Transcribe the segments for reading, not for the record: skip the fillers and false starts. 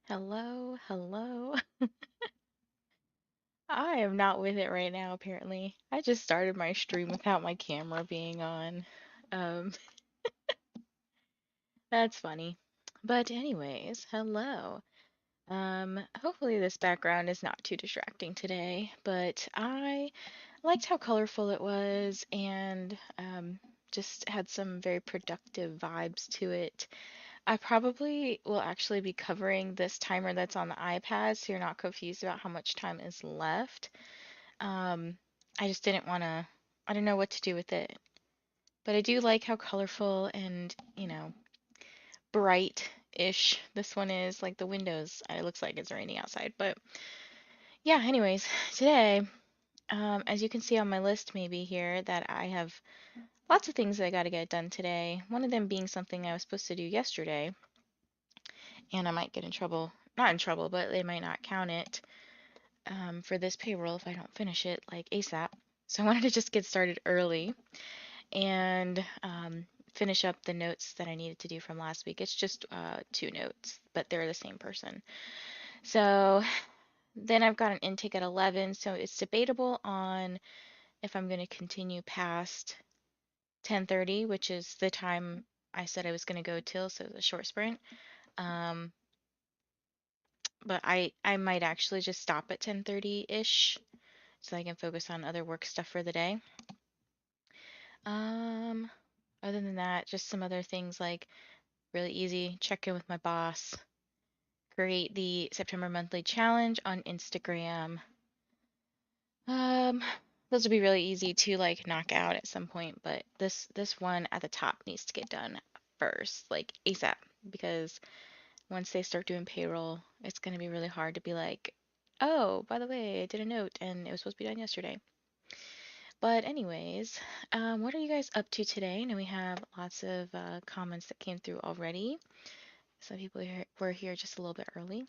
Hello, hello. I am not with it right now, apparently. I just started my stream without my camera being on. Um, that's funny. But anyways, hello. Hopefully this background is not too distracting today, but I liked how colorful it was and just had some very productive vibes to it. I probably will actually be covering this timer that's on the iPad so you're not confused about how much time is left. Um, I just didn't want to, I don't know what to do with it. But I do like how colorful and, bright-ish this one is. Like the windows, it looks like it's raining outside. But yeah, anyways, today, as you can see on my list maybe here, that I have lots of things that I got to get done today. One of them being something I was supposed to do yesterday, and I might get in trouble. Not in trouble, but they might not count it for this payroll if I don't finish it like ASAP. So I wanted to just get started early and finish up the notes that I needed to do from last week. It's just two notes, but they're the same person. So then I've got an intake at 11, so it's debatable on if I'm going to continue past 10:30, which is the time I said I was going to go till, so the short sprint. Um, but I might actually just stop at 10:30-ish so I can focus on other work stuff for the day. Um, Other than that, just some other things like really easy. Check in with my boss. Create the September monthly challenge on Instagram. Um, those would be really easy to like knock out at some point, but this one at the top needs to get done first, like ASAP, because once they start doing payroll, it's gonna be really hard to be like, oh, by the way, I did a note and it was supposed to be done yesterday. But anyways, what are you guys up to today? I know we have lots of comments that came through already. Some people here were here just a little bit early.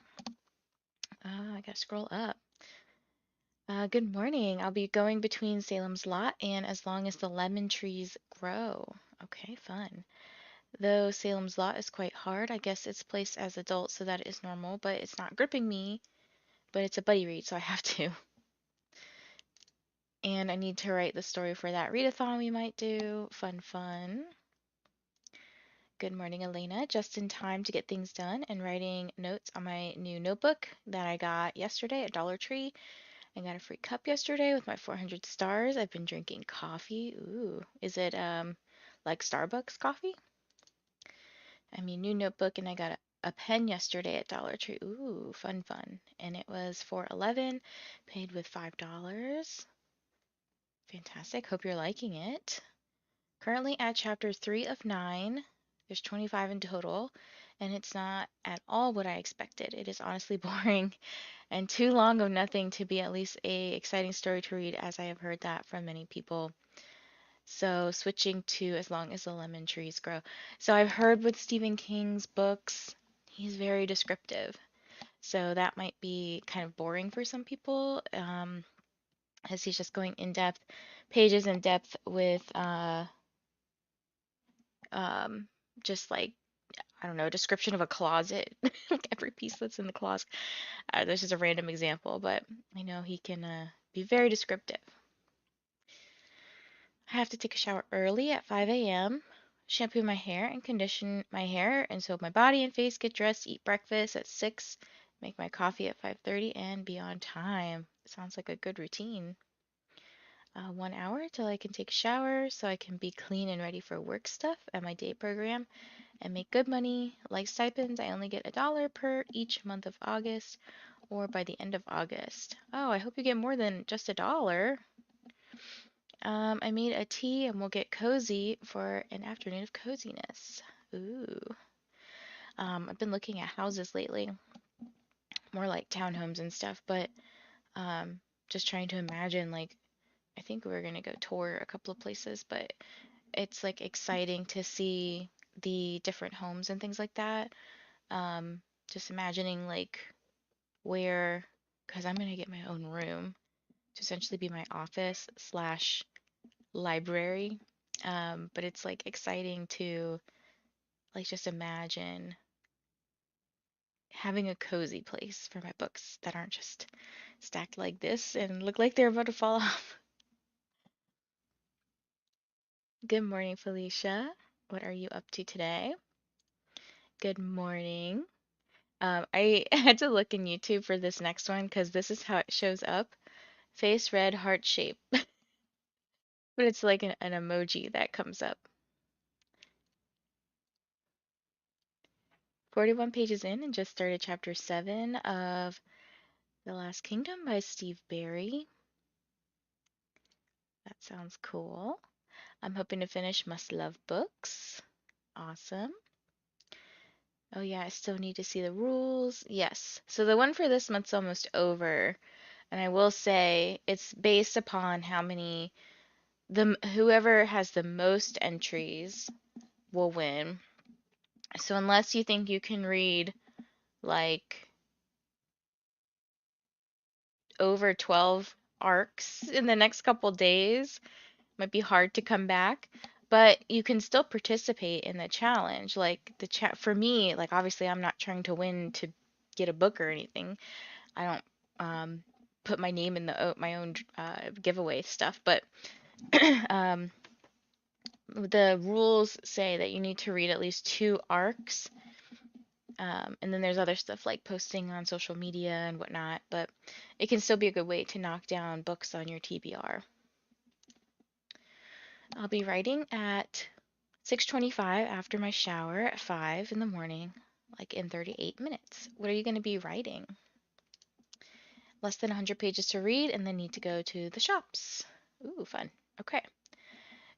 I gotta scroll up. Good morning. I'll be going between Salem's Lot and As Long as the Lemon Trees Grow. Okay, fun. Though Salem's Lot is quite hard, I guess it's placed as adult, so that is normal, but it's not gripping me. But it's a buddy read, so I have to. And I need to write the story for that readathon we might do. Fun, fun. Good morning, Elena. Just in time to get things done and writing notes on my new notebook that I got yesterday at Dollar Tree. I got a free cup yesterday with my 400 stars. I've been drinking coffee. Ooh, is it like Starbucks coffee? I mean, new notebook, and I got a pen yesterday at Dollar Tree. Ooh, fun, fun. And it was $4.11, paid with $5. Fantastic. Hope you're liking it. Currently at chapter 3 of 9. There's 25 in total, and it's not at all what I expected. It is honestly boring and too long of nothing to be at least a exciting story to read, as I have heard that from many people. So switching to As Long as the Lemon Trees Grow. So I've heard with Stephen King's books, he's very descriptive. So that might be kind of boring for some people, as he's just going in depth, pages in depth with um, just like, I don't know, description of a closet, like every piece that's in the closet. This is a random example, but I know he can be very descriptive. I have to take a shower early at 5 a.m., shampoo my hair and condition my hair and soap my body and face, get dressed, eat breakfast at 6, make my coffee at 5:30, and be on time. Sounds like a good routine. 1 hour till I can take a shower so I can be clean and ready for work stuff at my day program and make good money. Like stipends, I only get $1 per each month of August or by the end of August. Oh, I hope you get more than just $1. I made a tea and we'll get cozy for an afternoon of coziness. Ooh. I've been looking at houses lately, more like townhomes and stuff, but um, just trying to imagine, like, I think we're gonna go tour a couple of places, but it's like exciting to see the different homes and things like that. Just imagining like where, because I'm gonna get my own room to essentially be my office slash library. But it's like exciting to like just imagine having a cozy place for my books that aren't just stacked like this and look like they're about to fall off. Good morning, Felicia. What are you up to today? Good morning. I had to look in YouTube for this next one because this is how it shows up. Face red heart shape. But it's like an emoji that comes up. 41 pages in and just started chapter 7 of The Last Kingdom by Steve Barry. That sounds cool. I'm hoping to finish Must Love Books. Awesome. Oh yeah, I still need to see the rules. Yes. So the one for this month's almost over. And I will say it's based upon how many whoever has the most entries will win. So unless you think you can read like over 12 arcs in the next couple days, might be hard to come back, but you can still participate in the challenge. Like the chat for me, like obviously I'm not trying to win to get a book or anything. I don't put my name in my own giveaway stuff, but um, the rules say that you need to read at least 2 arcs. And then there's other stuff like posting on social media and whatnot, but it can still be a good way to knock down books on your TBR. I'll be writing at 6:25 after my shower at 5 in the morning, like in 38 minutes. What are you going to be writing? Less than 100 pages to read and then need to go to the shops. Ooh, fun. Okay.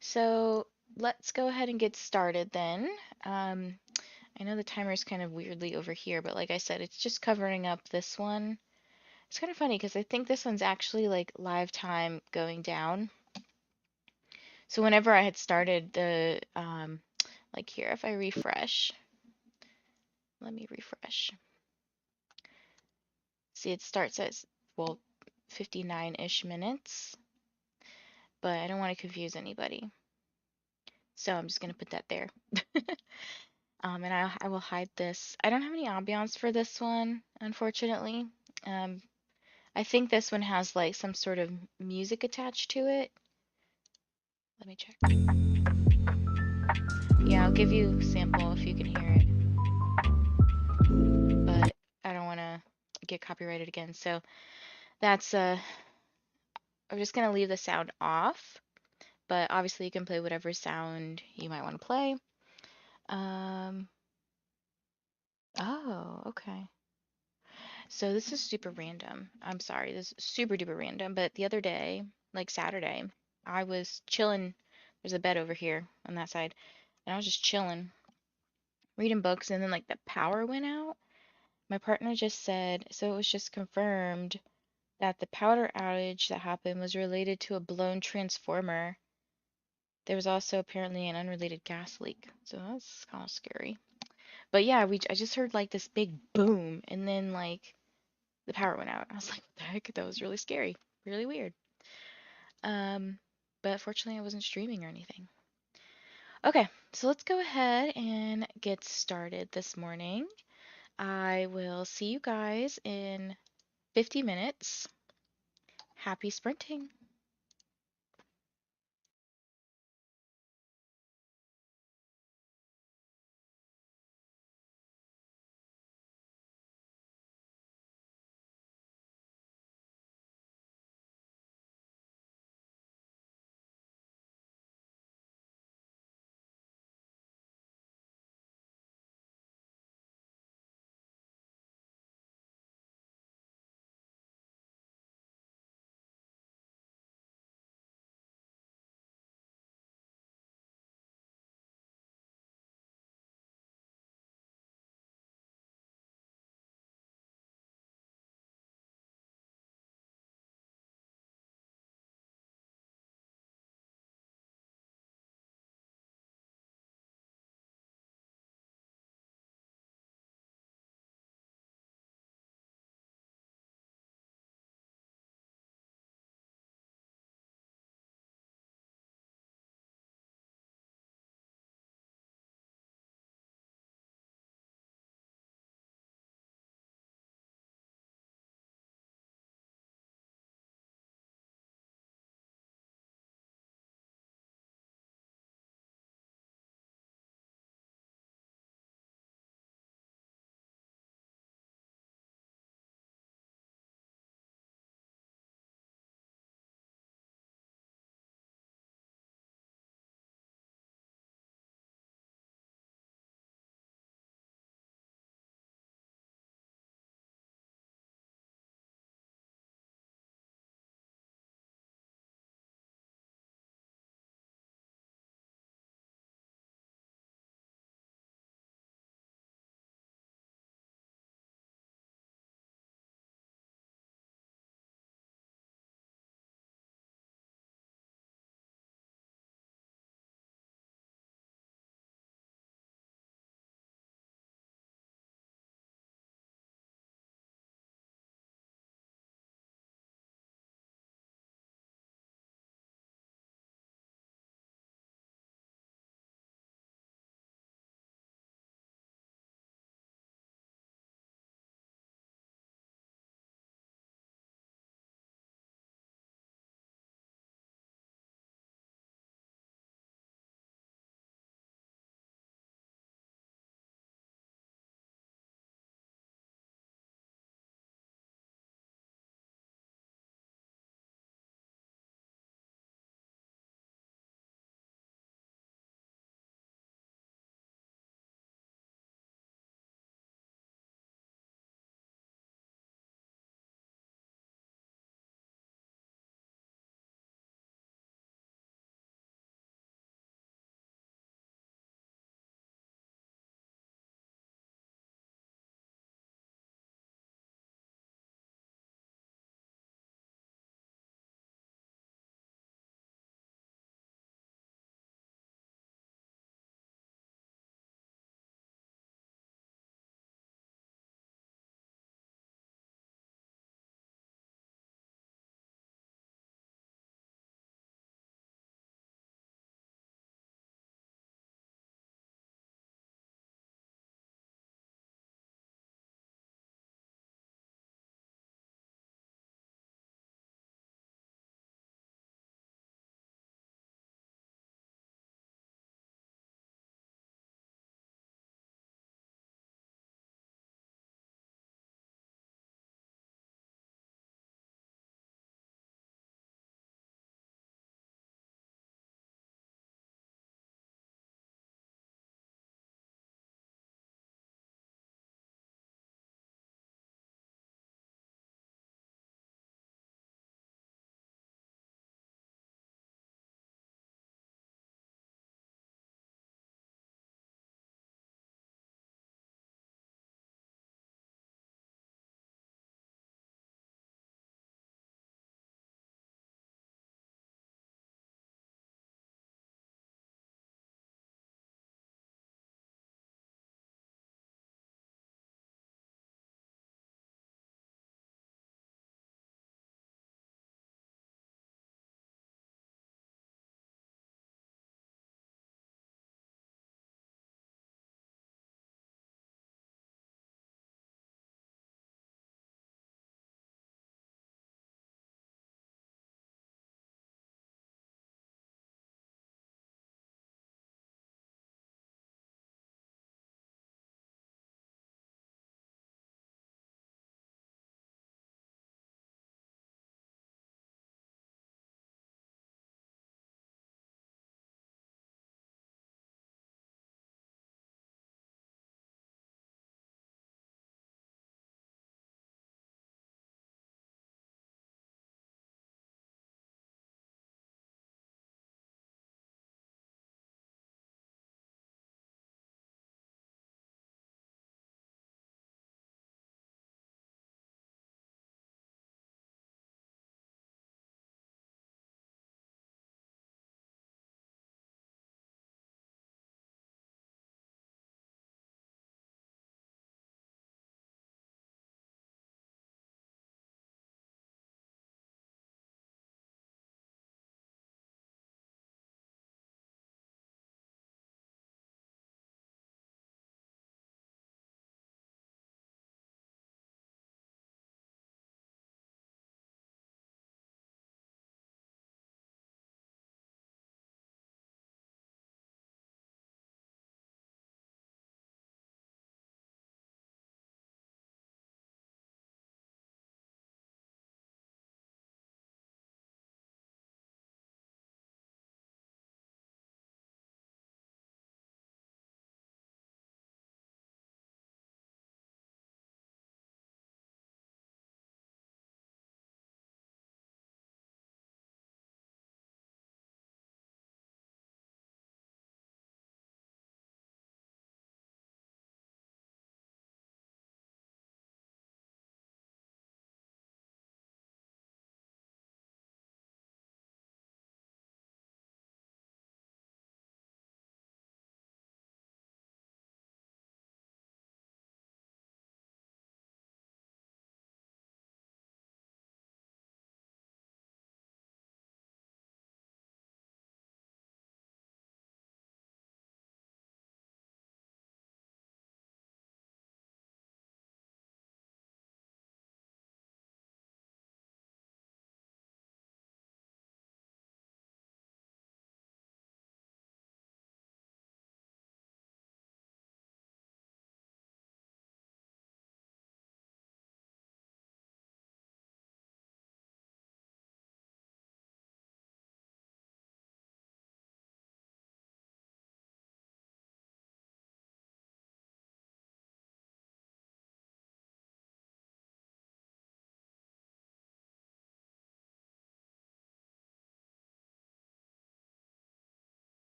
So let's go ahead and get started then. I know the timer is kind of weirdly over here, but like I said, it's just covering up this one. It's kind of funny because I think this one's actually like live time going down. So whenever I had started the, like here, if I refresh, let me refresh. See, it starts at, well, 59-ish minutes, but I don't want to confuse anybody. So I'm just going to put that there. And I will hide this. I don't have any ambiance for this one, unfortunately. I think this one has like some sort of music attached to it. Let me check. Yeah, I'll give you a sample if you can hear it. But I don't want to get copyrighted again. So that's I'm just going to leave the sound off. But obviously you can play whatever sound you might want to play. Oh, okay. So this is super random. I'm sorry, this is super duper random. But the other day, like Saturday, I was chilling. There's a bed over here on that side. And I was just chilling, reading books, and then like the power went out. My partner just said, so it was just confirmed that the power outage that happened was related to a blown transformer. There was also apparently an unrelated gas leak. So that's kind of scary. But yeah, I just heard like this big boom and then like the power went out. I was like, what the heck? That was really scary. Really weird. Um, but fortunately I wasn't streaming or anything. Okay, so let's go ahead and get started this morning. I will see you guys in 50 minutes. Happy sprinting.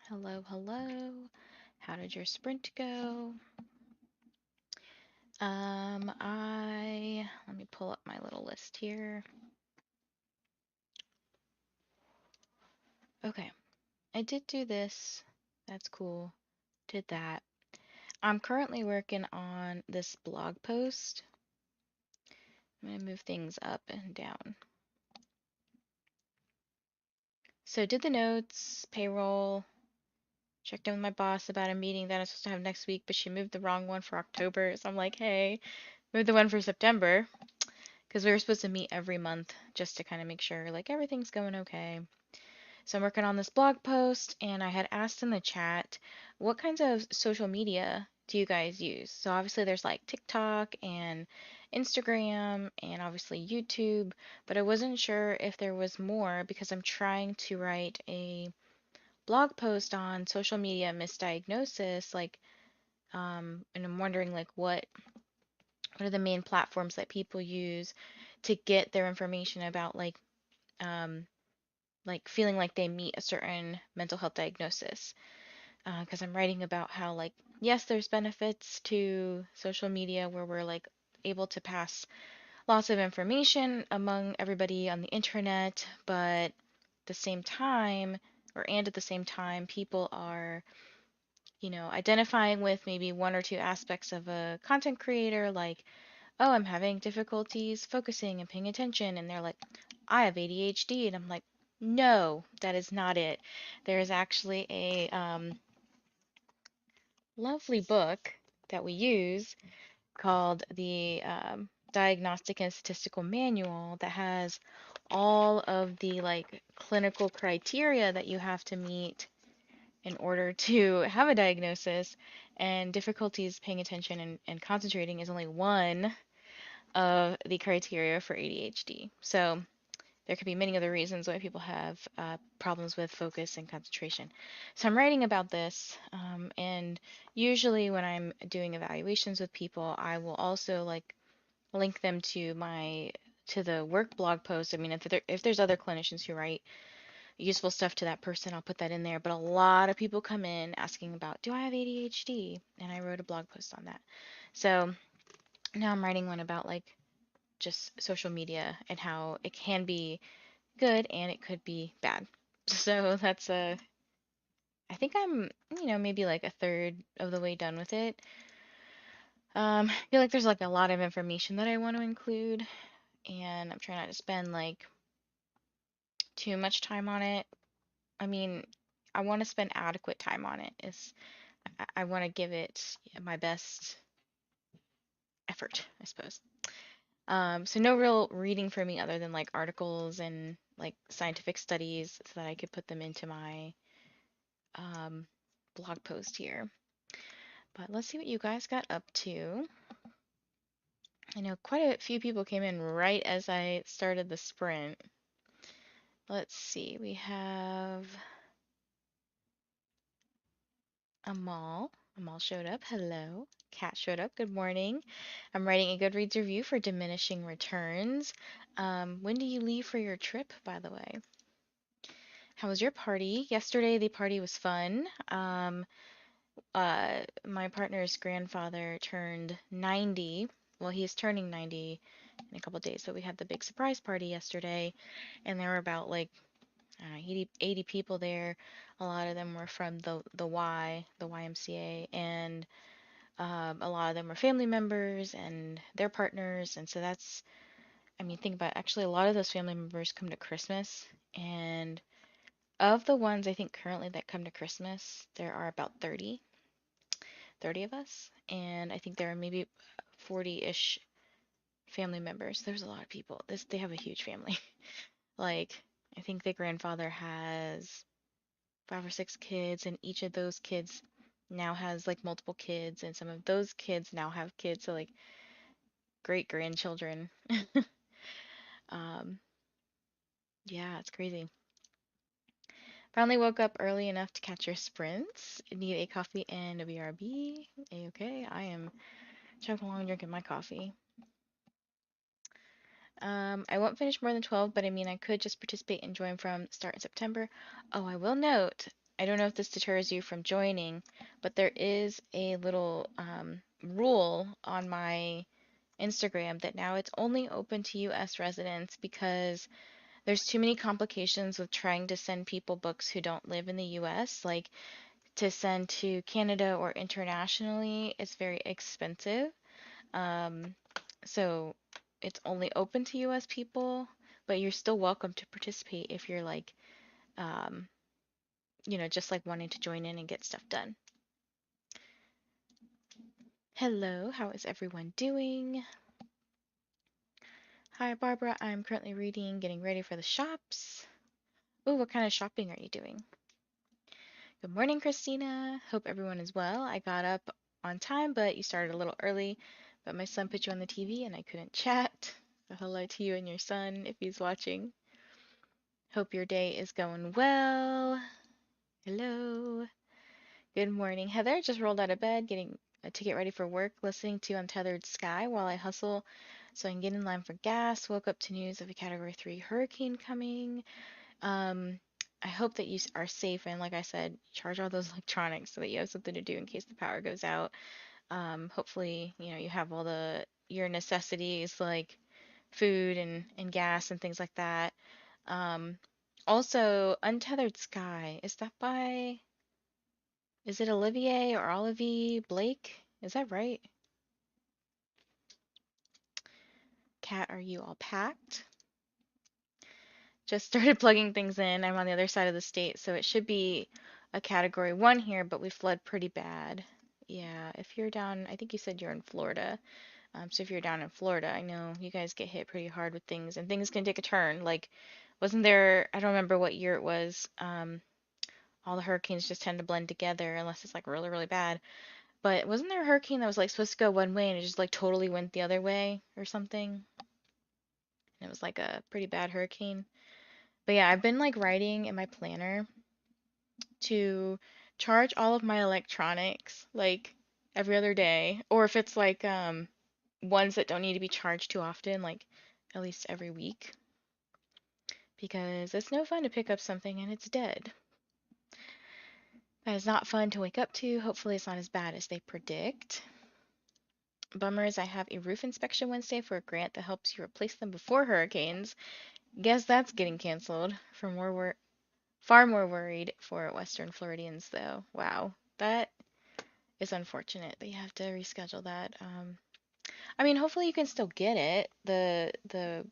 Hello, hello. How did your sprint go? Let me pull up my little list here. Okay, I did do this. That's cool. Did that. I'm currently working on this blog post. I'm gonna move things up and down. So did the notes, payroll, checked in with my boss about a meeting that I'm supposed to have next week, but she moved the wrong one for October. So I'm like, hey, move the one for September. Because we were supposed to meet every month just to kind of make sure like everything's going okay. So I'm working on this blog post, and I had asked in the chat, what kinds of social media do you guys use? So obviously there's like TikTok and Instagram and obviously YouTube, but I wasn't sure if there was more because I'm trying to write a blog post on social media misdiagnosis, like, and I'm wondering like what are the main platforms that people use to get their information about um like feeling like they meet a certain mental health diagnosis. Because I'm writing about how like yes, there's benefits to social media where we're like able to pass lots of information among everybody on the internet, but the same time at the same time people are identifying with maybe one or two aspects of a content creator, like, oh, I'm having difficulties focusing and paying attention. And they're like, I have ADHD. And I'm like, no, that is not it. There is actually a lovely book that we use called the Diagnostic and Statistical Manual that has all of the like clinical criteria that you have to meet in order to have a diagnosis, and difficulties paying attention and concentrating is only one of the criteria for ADHD. So there could be many other reasons why people have problems with focus and concentration. So I'm writing about this, and usually when I'm doing evaluations with people, I will also like link them to the work blog post. I mean, if there's other clinicians who write useful stuff to that person, I'll put that in there. But a lot of people come in asking about, do I have ADHD? And I wrote a blog post on that. So now I'm writing one about like just social media and how it can be good and it could be bad. So that's I think I'm, maybe like a third of the way done with it. I feel like there's like a lot of information that I want to include, and I'm trying not to spend like too much time on it. I mean, I want to spend adequate time on it. I want to give it my best effort, I suppose. So no real reading for me other than like articles and like scientific studies so that I could put them into my um, blog post here. But let's see what you guys got up to. I know quite a few people came in right as I started the sprint. Let's see, we have Amal. Amal showed up. Hello. Kat showed up. Good morning. I'm writing a Goodreads review for Diminishing Returns. When do you leave for your trip, by the way? How was your party? Yesterday, the party was fun. My partner's grandfather turned 90. Well, he's turning 90 in a couple days, but we had the big surprise party yesterday, and there were about like, I don't know, 80 people there. A lot of them were from the YMCA, and a lot of them were family members and their partners. And so that's, I mean, think about it, actually a lot of those family members come to Christmas, and of the ones I think currently that come to Christmas, there are about 30 of us, and I think there are maybe 40-ish family members. There's a lot of people. They have a huge family. Like, I think the grandfather has 5 or 6 kids, and each of those kids now has like multiple kids, and some of those kids now have kids, so like great grandchildren. Um, yeah, it's crazy. Finally woke up early enough to catch your sprints. Need a coffee and a BRB. A-okay. I am chugging along drinking my coffee. I won't finish more than 12, but I mean, I could just participate and join from start in September. Oh, I will note, I don't know if this deters you from joining, but there is a little rule on my Instagram that now it's only open to US residents because there's too many complications with trying to send people books who don't live in the US. Like to send to Canada or internationally, it's very expensive. Um, so it's only open to US people, but you're still welcome to participate if you're like, um, just like wanting to join in and get stuff done. Hello, how is everyone doing? Hi, Barbara. I'm currently reading Getting Ready for the Shops. Ooh, what kind of shopping are you doing? Good morning, Christina. Hope everyone is well. I got up on time, but you started a little early. But my son put you on the TV and I couldn't chat. So hello to you and your son if he's watching. Hope your day is going well. Hello. Good morning, Heather. Just rolled out of bed, getting to get ready for work, listening to Untethered Sky while I hustle so I can get in line for gas. Woke up to news of a Category 3 hurricane coming. Um, I hope that you are safe and, like I said, charge all those electronics so that you have something to do in case the power goes out. Hopefully, you have all your necessities like food and gas and things like that. Um, Also, Untethered Sky, is it Olivier or Olivie Blake? Is that right? Kat, are you all packed? Just started plugging things in. I'm on the other side of the state, so it should be a category 1 here, but we flood pretty bad. Yeah, if you're down, I think you said you're in Florida. So if you're down in Florida, I know you guys get hit pretty hard with things, and things can take a turn. Like, wasn't there, I don't remember what year it was. All the hurricanes just tend to blend together unless it's like really, really bad. But wasn't there a hurricane that was like supposed to go one way and it just like totally went the other way or something? And it was like a pretty bad hurricane. But yeah, I've been like writing in my planner to charge all of my electronics like every other day, or if it's like ones that don't need to be charged too often, like at least every week, because it's no fun to pick up something and it's dead. That is not fun to wake up to. Hopefully it's not as bad as they predict. Bummer is I have a roof inspection Wednesday for a grant that helps you replace them before hurricanes. Guess that's getting canceled. Far more worried for Western Floridians though. Wow, that is unfortunate that you have to reschedule that. I mean, hopefully you can still get it, the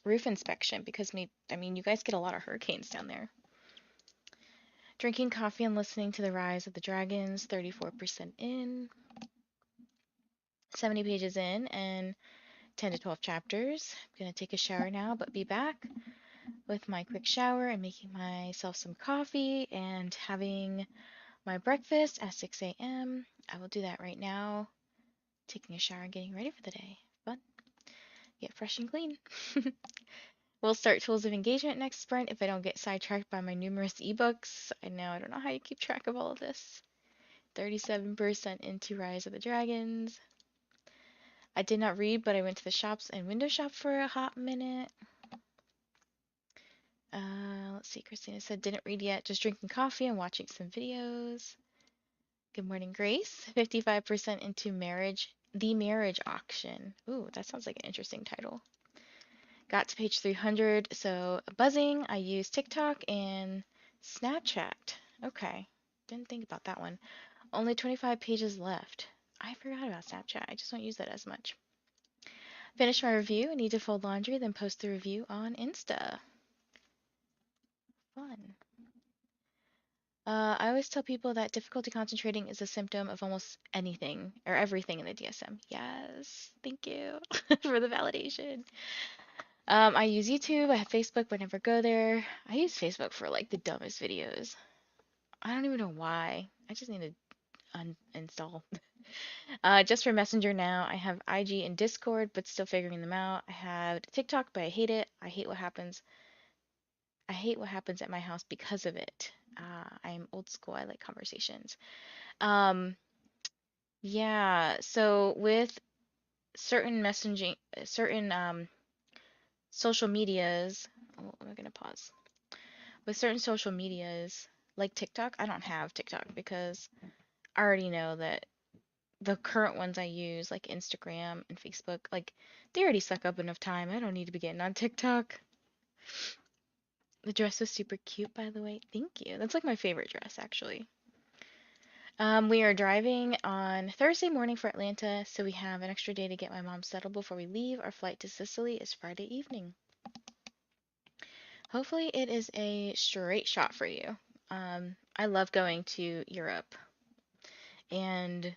roof inspection, because I mean, you guys get a lot of hurricanes down there. Drinking coffee and listening to the Rise of the Dragons, 34% in, 70 pages in, and 10 to 12 chapters. I'm gonna take a shower now, but be back with my quick shower and making myself some coffee and having my breakfast at 6 a.m. I will do that right now, taking a shower and getting ready for the day. Fun. Get fresh and clean. We'll start Tools of Engagement next sprint if I don't get sidetracked by my numerous ebooks. I know, I don't know how you keep track of all of this. 37% into Rise of the Dragons. I did not read, but I went to the shops and window shop for a hot minute. Let's see, Christina said, didn't read yet, just drinking coffee and watching some videos. Good morning, Grace. 55% into The Marriage Auction. Ooh, that sounds like an interesting title. Got to page 300, so buzzing. I use TikTok and Snapchat. Okay, didn't think about that one. Only 25 pages left. I forgot about Snapchat. I just don't use that as much. Finish my review. I need to fold laundry, then post the review on Insta. Fun. I always tell people that difficulty concentrating is a symptom of almost anything or everything in the DSM. Yes, thank you for the validation. I use YouTube. I have Facebook, but I never go there. I use Facebook for like the dumbest videos. I don't even know why. I just need to uninstall. Just for Messenger now. I have IG and Discord, but still figuring them out. I have TikTok, but I hate it. I hate what happens. I hate what happens at my house because of it. I'm old school. I like conversations. Um, yeah. So with certain social medias. Oh, I'm gonna pause. With certain social medias, like TikTok. I don't have TikTok because I already know that the current ones I use, like Instagram and Facebook, like they already suck up enough time. I don't need to be getting on TikTok. The dress was super cute, by the way. Thank you. That's like my favorite dress, actually. We are driving on Thursday morning for Atlanta, so we have an extra day to get my mom settled before we leave. Our flight to Sicily is Friday evening. Hopefully, it is a straight shot for you. I love going to Europe, and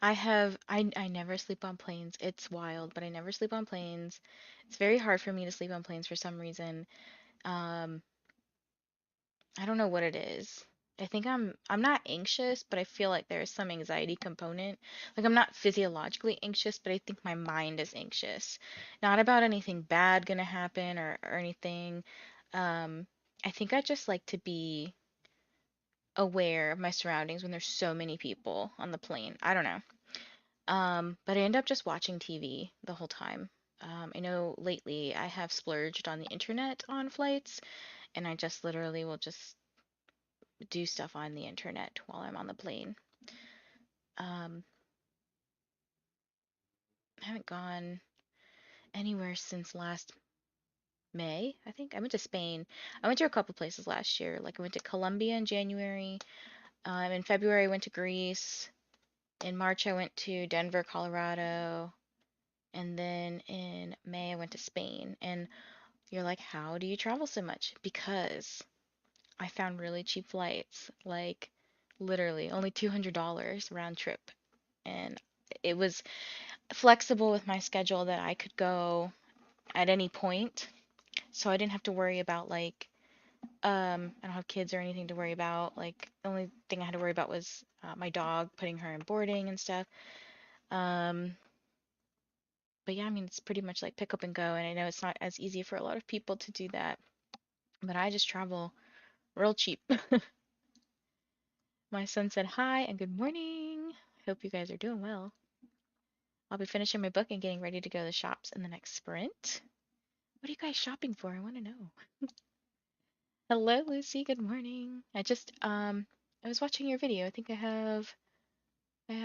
I never sleep on planes. It's wild, but I never sleep on planes. It's very hard for me to sleep on planes for some reason. Um, I don't know what it is. I think I'm not anxious, but I feel like there's some anxiety component. Like I'm not physiologically anxious, but I think my mind is anxious. Not about anything bad gonna happen or anything. Um, I think I just like to be aware of my surroundings when there's so many people on the plane. I don't know. But I end up just watching TV the whole time. I know lately I have splurged on the internet on flights, and I just literally will just do stuff on the internet while I'm on the plane. Um, I haven't gone anywhere since last May, I think. I went to Spain. I went to a couple places last year. Like I went to Colombia in January. In February, I went to Greece. In March, I went to Denver, Colorado. And then in May, I went to Spain. And you're like, how do you travel so much? Because I found really cheap flights, like literally only $200 round trip. And it was flexible with my schedule that I could go at any point. So I didn't have to worry about like I don't have kids or anything to worry about. Like the only thing I had to worry about was my dog, putting her in boarding and stuff. Um but yeah, I mean it's pretty much like pick up and go, and I know it's not as easy for a lot of people to do that. But I just travel real cheap. My son said hi and good morning. Hope you guys are doing well. I'll be finishing my book and getting ready to go to the shops in the next sprint. What are you guys shopping for? I want to know. Hello, Lucy. Good morning. I was watching your video. I think I have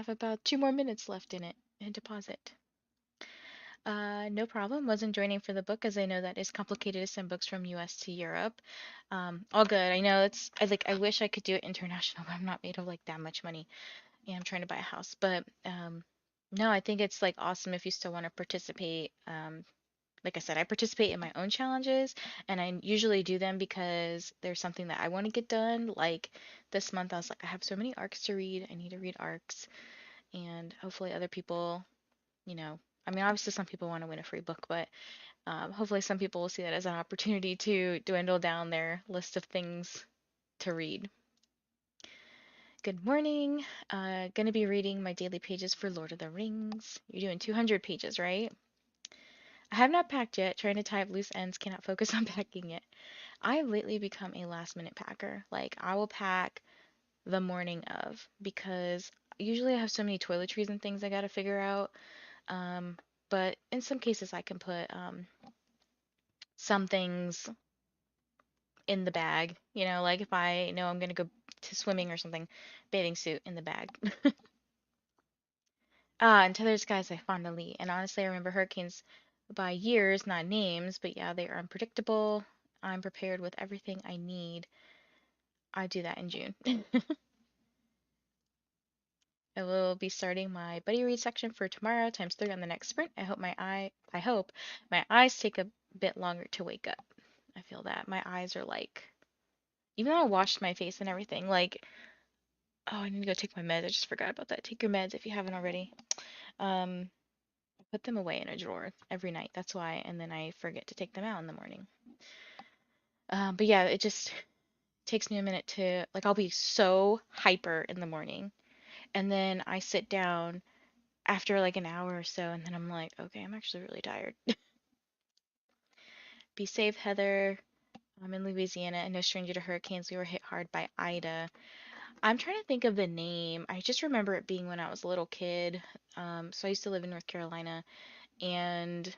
about 2 more minutes left in it and deposit. No problem. Wasn't joining for the book as I know that is complicated to send books from US to Europe. All good. I know I wish I could do it international, but I'm not made of like that much money. And I'm trying to buy a house. But no, I think it's like awesome if you still want to participate. Like I said, I participate in my own challenges, and I usually do them because there's something that I want to get done. Like this month, I was like, I have so many arcs to read. I need to read arcs, and hopefully, other people, you know, I mean, obviously, some people want to win a free book, but hopefully, some people will see that as an opportunity to dwindle down their list of things to read. Good morning. Gonna be reading my daily pages for Lord of the Rings. You're doing 200 pages, right? I have not packed yet, trying to tie up loose ends, cannot focus on packing yet. I have lately become a last minute packer. Like, I will pack the morning of because usually I have so many toiletries and things I gotta figure out. Um, but in some cases, I can put some things in the bag. Like if I know I'm gonna go to swimming or something, bathing suit in the bag. And to other skies I fondly. And honestly, I remember hurricanes by years, not names, but yeah, they are unpredictable. I'm prepared with everything I need. I do that in June. I will be starting my buddy read section for tomorrow times 3 on the next sprint. I hope my eyes take a bit longer to wake up. I feel that. My eyes are like, even though I washed my face and everything, like, oh, I need to go take my meds. I just forgot about that. Take your meds if you haven't already. Um, put them away in a drawer every night. That's why, and then I forget to take them out in the morning. But yeah, it just takes me a minute to, like, I'll be so hyper in the morning, and then I sit down after like an hour or so, and then I'm like, okay, I'm actually really tired. Be safe, Heather. I'm in Louisiana and no stranger to hurricanes. We were hit hard by Ida. I'm trying to think of the name. I just remember it being when I was a little kid. So I used to live in North Carolina, and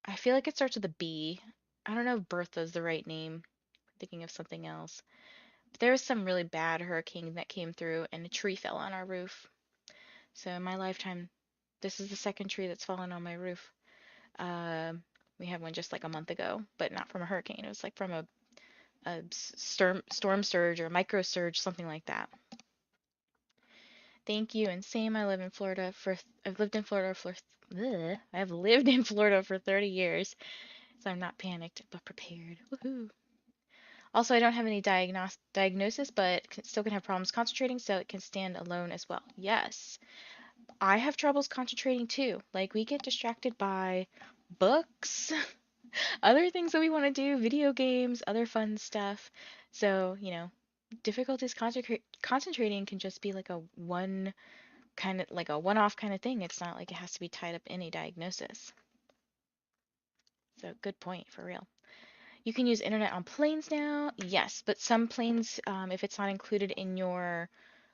I feel like it starts with a B. I don't know if Bertha's the right name. I'm thinking of something else. There was some really bad hurricane that came through and a tree fell on our roof. So in my lifetime, this is the second tree that's fallen on my roof. Um, we had one just like a month ago, but not from a hurricane. It was like from a storm surge or micro surge, something like that. Thank you. And same, I've lived in Florida for, I've lived in Florida for 30 years, so I'm not panicked, but prepared. Woohoo. Also, I don't have any diagnosis, but still can have problems concentrating, so it can stand alone as well. Yes, I have troubles concentrating too. Like, we get distracted by books, other things that we want to do, video games, other fun stuff. So, difficulties concentrating can just be like a one-off kind of thing. It's not like it has to be tied up in a diagnosis. So, good point for real. You can use internet on planes now. Yes, but some planes, if it's not included in your,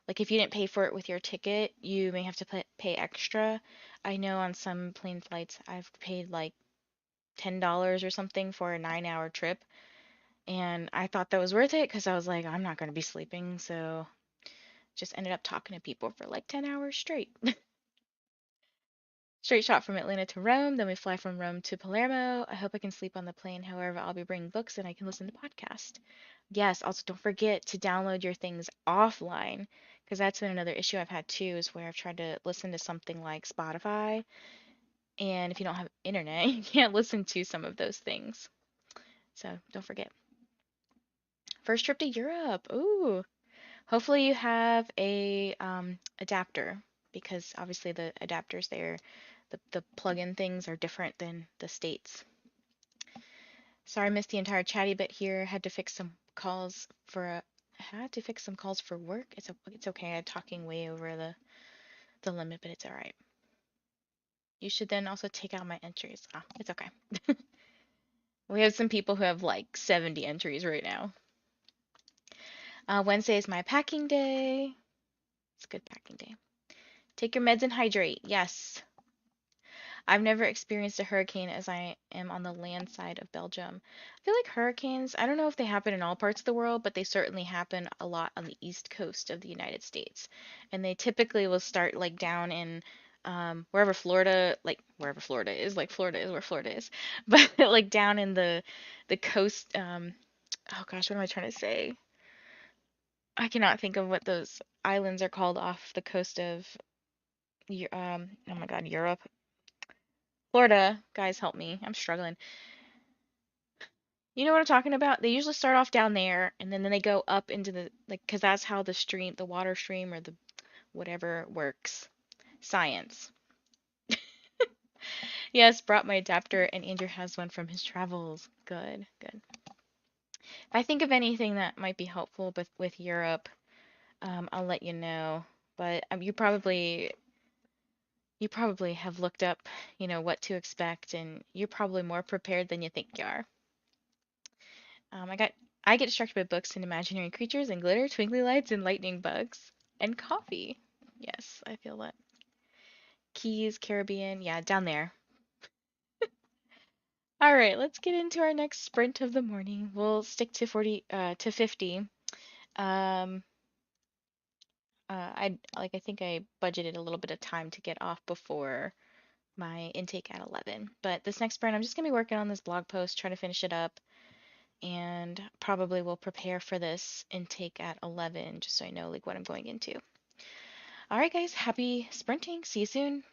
like if you didn't pay for it with your ticket, you may have to pay extra. I know on some plane flights I've paid like $10 or something for a 9-hour trip, and I thought that was worth it because I was like, I'm not going to be sleeping, so just ended up talking to people for like 10 hours straight. Straight shot from Atlanta to Rome, then we fly from Rome to Palermo. I hope I can sleep on the plane. However, I'll be bringing books and I can listen to podcasts. Yes, also don't forget to download your things offline because that's been another issue I've had too, is where I've tried to listen to something like Spotify, and if you don't have internet, you can't listen to some of those things. So don't forget. First trip to Europe. Ooh. Hopefully you have a adapter because obviously the adapters there, the plug-in things are different than the States. Sorry, I missed the entire chatty bit here. Had to fix some calls for work. It's okay. I'm talking way over the limit, but it's all right. You should then also take out my entries. It's okay. We have some people who have like 70 entries right now. Wednesday is my packing day. It's a good packing day. Take your meds and hydrate. Yes. I've never experienced a hurricane as I am on the land side of Belgium. I feel like hurricanes, I don't know if they happen in all parts of the world, but they certainly happen a lot on the east coast of the United States. And they typically will start like down in wherever Florida is, like Florida is where Florida is. But like down in the coast, oh gosh, what am I trying to say? I cannot think of what those islands are called off the coast of oh my God, Europe. Florida, guys, help me. I'm struggling. You know what I'm talking about? They usually start off down there and then they go up into the like because that's how the water stream or the whatever works. Science. Yes, brought my adapter and Andrew has one from his travels. Good, good. If I think of anything that might be helpful with Europe, I'll let you know. But you probably have looked up, what to expect, and you're probably more prepared than you think you are. Um, I got I get distracted by books and imaginary creatures and glitter, twinkly lights and lightning bugs and coffee. Yes, I feel that. Keys, Caribbean, yeah, down there. All right, let's get into our next sprint of the morning. We'll stick to 50. Um, I think I budgeted a little bit of time to get off before my intake at 11. But this next sprint, I'm just gonna be working on this blog post, trying to finish it up, and probably will prepare for this intake at 11, just so I know like what I'm going into. All right, guys, happy sprinting. See you soon.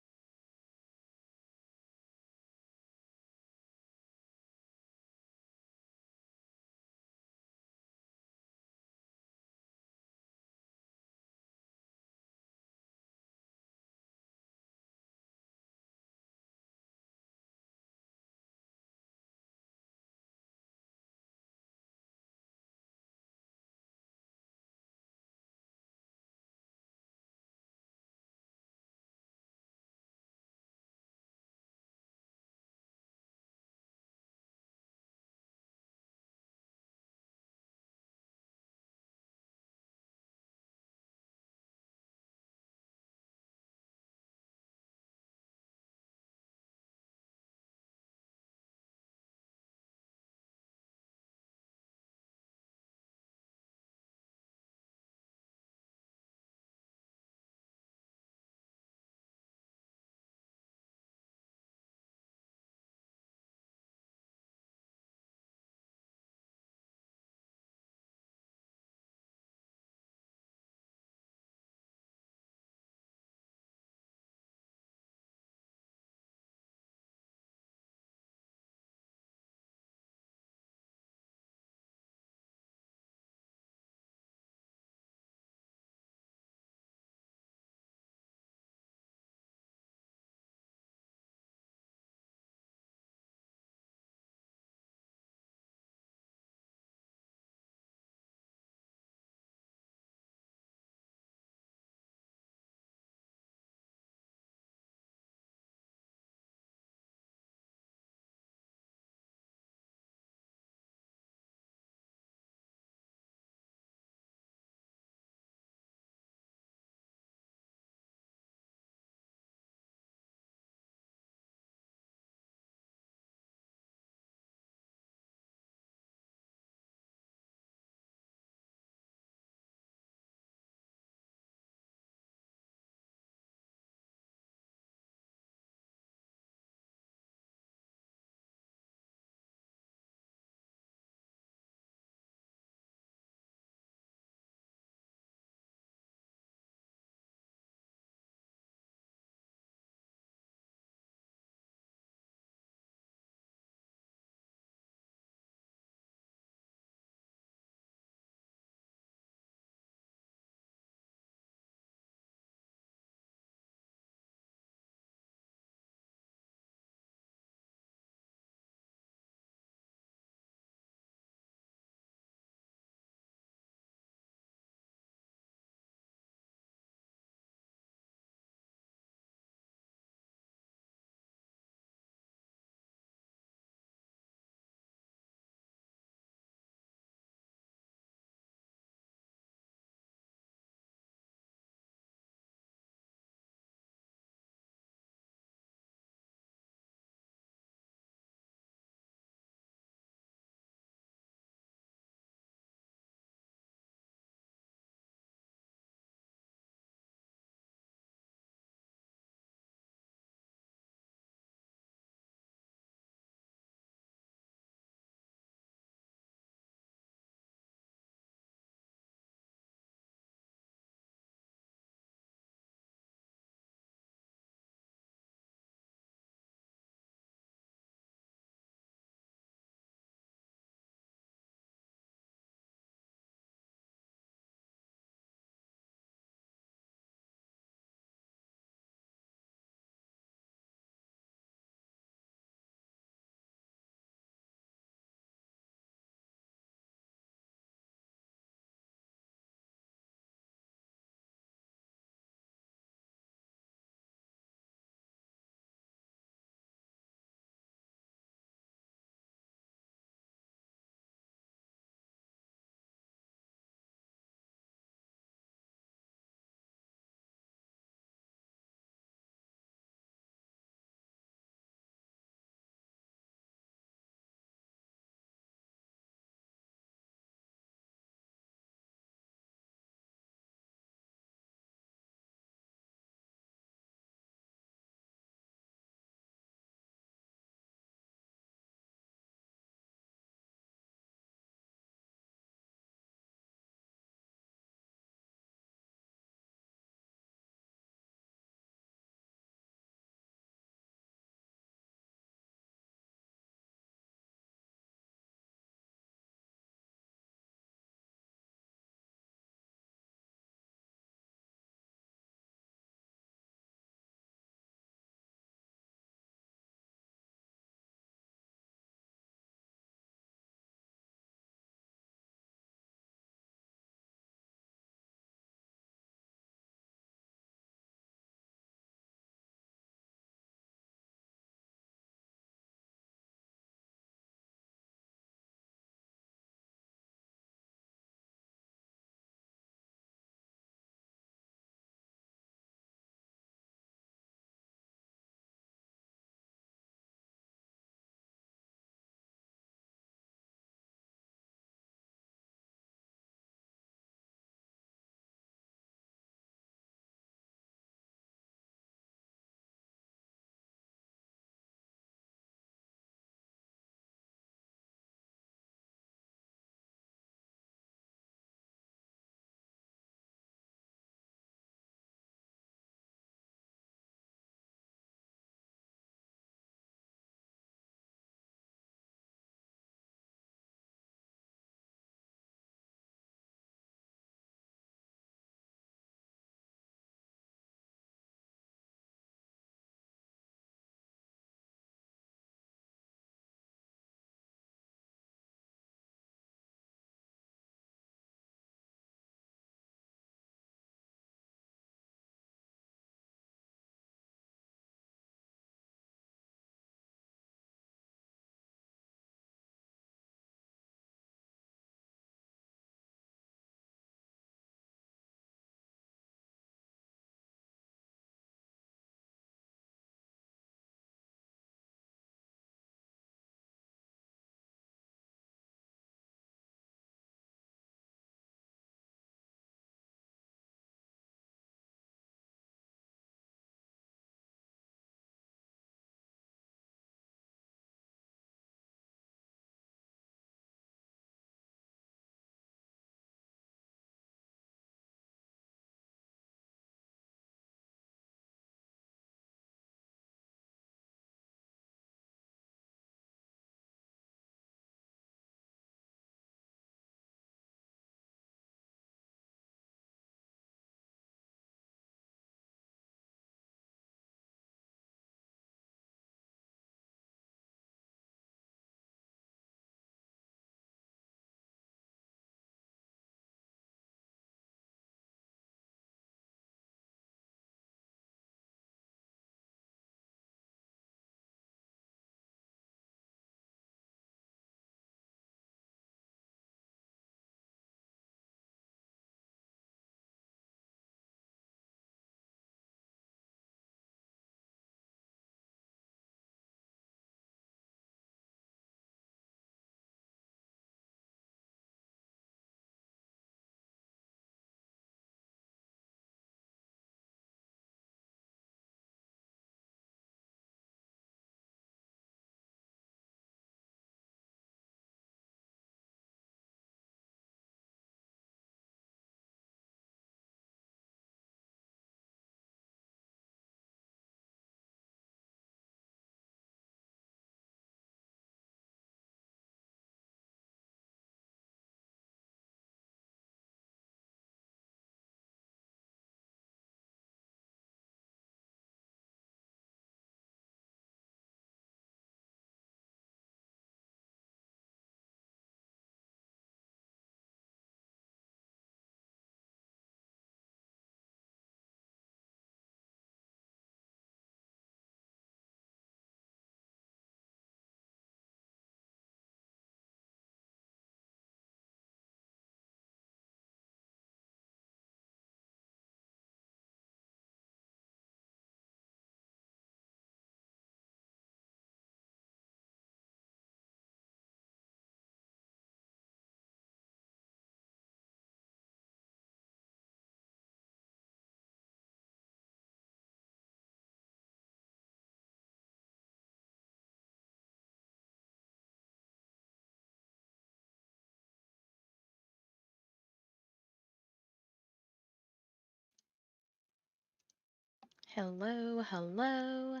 Hello, hello.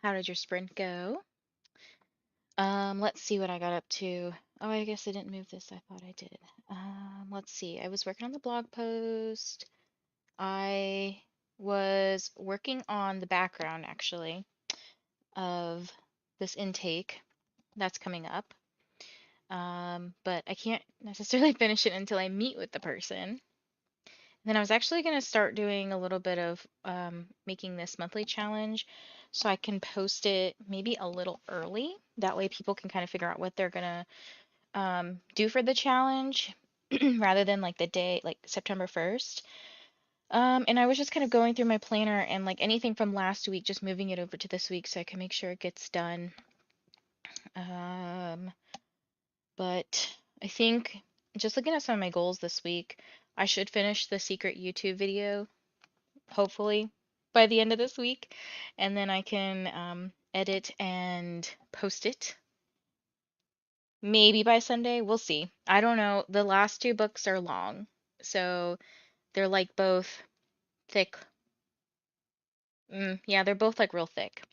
How did your sprint go? Let's see what I got up to. Oh, I guess I didn't move this. I thought I did. Let's see. I was working on the blog post. I was working on the background actually of this intake that's coming up. But I can't necessarily finish it until I meet with the person. Then I was actually going to start doing a little bit of making this monthly challenge so I can post it maybe a little early. That way people can kind of figure out what they're going to do for the challenge rather than like the day, like September 1st. And I was just kind of going through my planner and like anything from last week, just moving it over to this week so I can make sure it gets done. Um, but I think just looking at some of my goals this week, I should finish the secret YouTube video hopefully by the end of this week, and then I can edit and post it. Maybe by Sunday, we'll see. I don't know. The last two books are long, so they're like both thick. Yeah, they're both like real thick.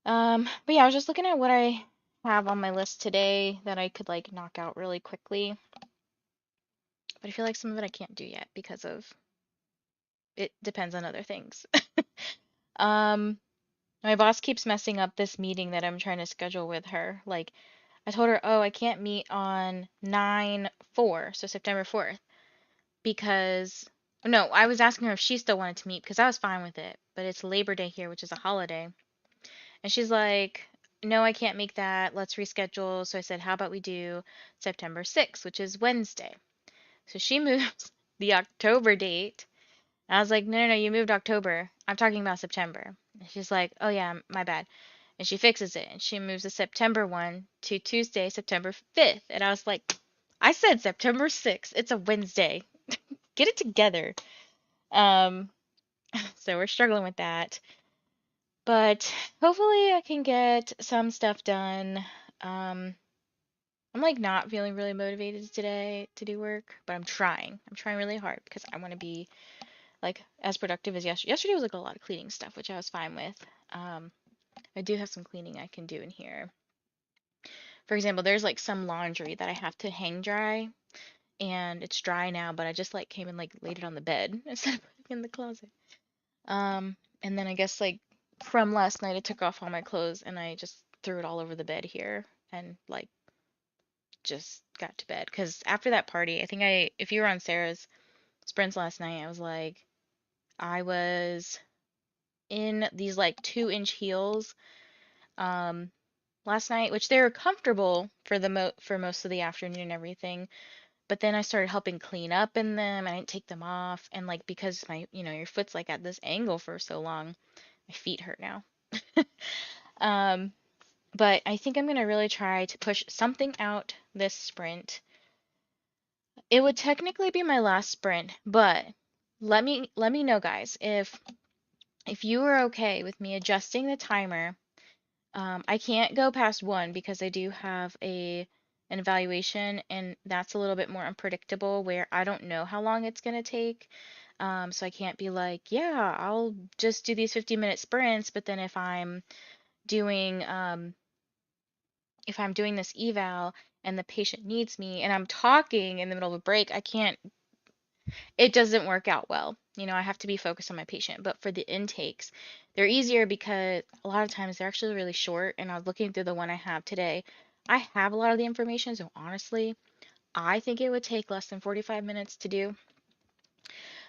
But yeah, I was just looking at what I have on my list today that I could like knock out really quickly. But I feel like some of it I can't do yet because of it depends on other things. Um, my boss keeps messing up this meeting that I'm trying to schedule with her. Like, I told her, oh, I can't meet on 9/4, so September 4th, because, no, I was asking her if she still wanted to meet because I was fine with it, but it's Labor Day here, which is a holiday. And she's like, no, I can't make that. Let's reschedule. So I said, how about we do September 6th, which is Wednesday? So she moves the October date. And I was like, no, no, no, you moved October. I'm talking about September. And she's like, oh, yeah, my bad. And she fixes it and she moves the September one to Tuesday, September 5th. And I was like, I said September 6th. It's a Wednesday. Get it together. Um, so we're struggling with that. But hopefully I can get some stuff done. I'm like not feeling really motivated today to do work, but I'm trying. I'm trying really hard because I want to be like as productive as yesterday. Yesterday was like a lot of cleaning stuff, which I was fine with. I do have some cleaning I can do in here. For example, there's like some laundry that I have to hang dry and it's dry now, but I just like came and like laid it on the bed instead of putting it in the closet. And then I guess like from last night I took off all my clothes and I just threw it all over the bed here and like just got to bed. Because after that party, I think if you were on Sarah's sprints last night, I was in these like 2-inch heels um last night, which they were comfortable for for most of the afternoon and everything. But then I started helping clean up in them. I didn't take them off. And like because your foot's like at this angle for so long, my feet hurt now. Um, but I think I'm gonna really try to push something out this sprint. It would technically be my last sprint, but let me know, guys, if you are okay with me adjusting the timer. I can't go past 1 because I do have an evaluation, and that's a little bit more unpredictable where I don't know how long it's going to take. So I can't be like, yeah, I'll just do these 50-minute sprints, but then doing if I'm doing this eval and the patient needs me and I'm talking in the middle of a break, it doesn't work out well. I have to be focused on my patient. But for the intakes, they're easier because a lot of times they're actually really short. And I was looking through the one I have today. I have a lot of the information, so honestly, I think it would take less than 45 minutes to do.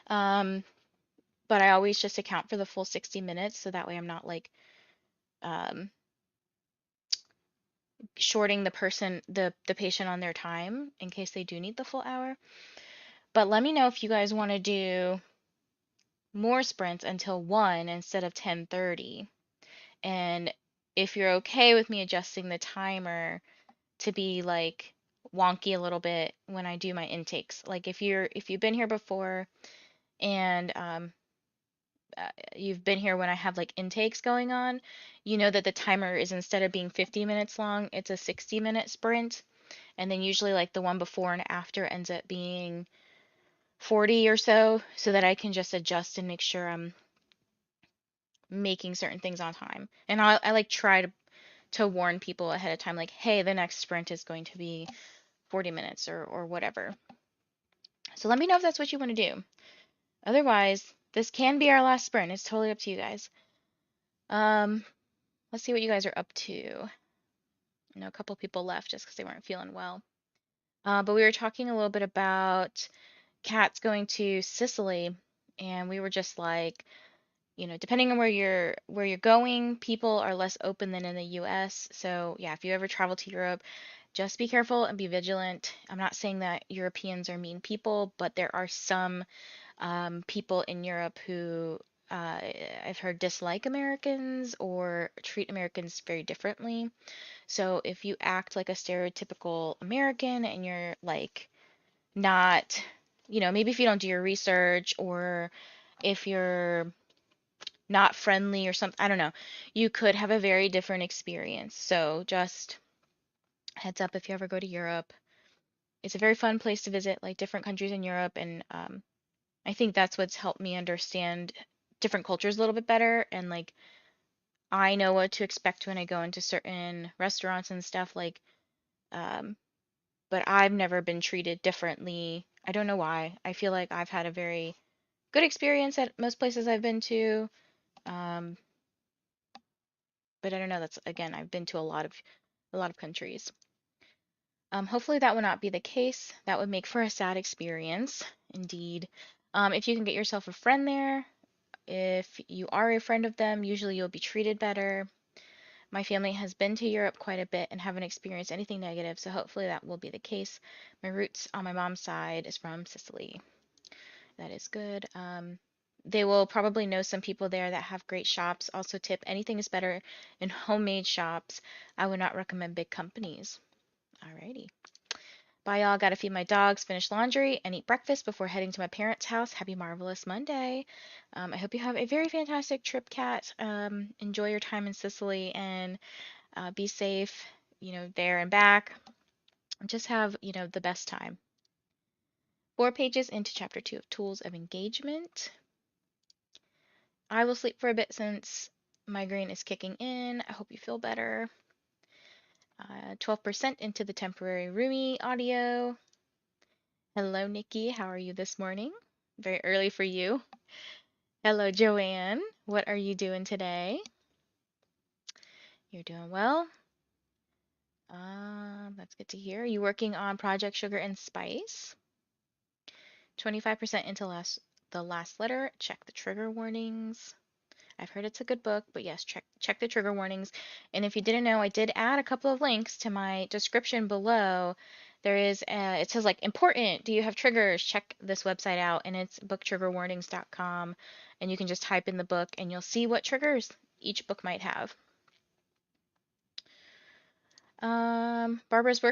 Um, but I always just account for the full 60 minutes, so that way I'm not like um, shorting the patient on their time in case they do need the full hour. But let me know if you guys want to do more sprints until 1 instead of 10:30. And if you're okay with me adjusting the timer to be like wonky a little bit when I do my intakes. Like if you've been here before and you've been here when I have like intakes going on, you know that the timer is instead of being 50 minutes long, it's a 60-minute sprint. And then usually like the one before and after ends up being 40 or so that I can just adjust and make sure I'm making certain things on time. And I like try to warn people ahead of time, like, hey, the next sprint is going to be 40 minutes or whatever. So let me know if that's what you want to do. Otherwise, this can be our last sprint. It's totally up to you guys. Um, let's see what you guys are up to. I know a couple people left just because they weren't feeling well. But we were talking a little bit about Kat's going to Sicily, and we were just like, depending on where you're going, people are less open than in the US. So yeah, if you ever travel to Europe, just be careful and be vigilant. I'm not saying that Europeans are mean people, but there are some people in Europe who I've heard dislike Americans or treat Americans very differently. So if you act like a stereotypical American and you're like not, maybe if you don't do your research or if you're not friendly or something, I don't know, you could have a very different experience. So just heads up if you ever go to Europe. It's a very fun place to visit, like different countries in Europe, and I think that's what's helped me understand different cultures a little bit better. And like, I know what to expect when I go into certain restaurants and stuff, like, um, but I've never been treated differently. I don't know why. I feel like I've had a very good experience at most places I've been to. Um, but I don't know. That's again, I've been to a lot of countries. Hopefully that will not be the case. That would make for a sad experience, indeed. If you can get yourself a friend there, if you are a friend of them, usually you'll be treated better. My family has been to Europe quite a bit and haven't experienced anything negative, so hopefully that will be the case. My roots on my mom's side is from Sicily. That is good. They will probably know some people there that have great shops. Also, tip anything is better in homemade shops. I would not recommend big companies. Alrighty. Bye, y'all. Gotta feed my dogs, finish laundry, and eat breakfast before heading to my parents' house. Happy Marvelous Monday. I hope you have a very fantastic trip, Kat. Enjoy your time in Sicily and be safe, there and back. Just have, the best time. 4 pages into chapter 2 of Tools of Engagement. I will sleep for a bit since migraine is kicking in. I hope you feel better. 12% into the temporary roomie audio. Hello, Nikki. How are you this morning? Very early for you. Hello, Joanne. What are you doing today? You're doing well. That's good to hear. Are you working on Project Sugar and Spice? 25% into the last letter. Check the trigger warnings. I've heard it's a good book, but yes, check the trigger warnings. And if you didn't know, I did add a couple of links to my description below. There is it says like important, do you have triggers? Check this website out, and it's booktriggerwarnings.com, and you can just type in the book and you'll see what triggers each book might have. Barbara is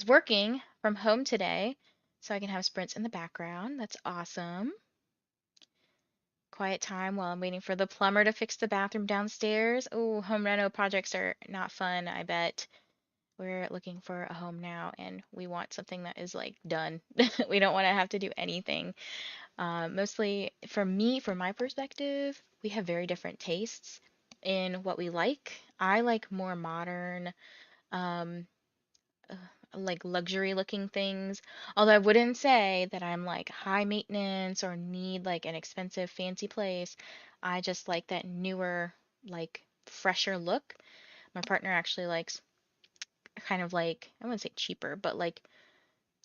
working from home today, so I can have sprints in the background. That's awesome. Quiet time while I'm waiting for the plumber to fix the bathroom downstairs. Oh, home reno projects are not fun, I bet. We're looking for a home now and we want something that is like done. We don't want to have to do anything. Mostly for me, from my perspective, we have very different tastes in what we like. I like more modern, um, uh, like luxury looking things. Although I wouldn't say that I'm like high maintenance or need like an expensive fancy place. I just like that newer, like fresher look. My partner actually likes kind of like, I wouldn't say cheaper, but like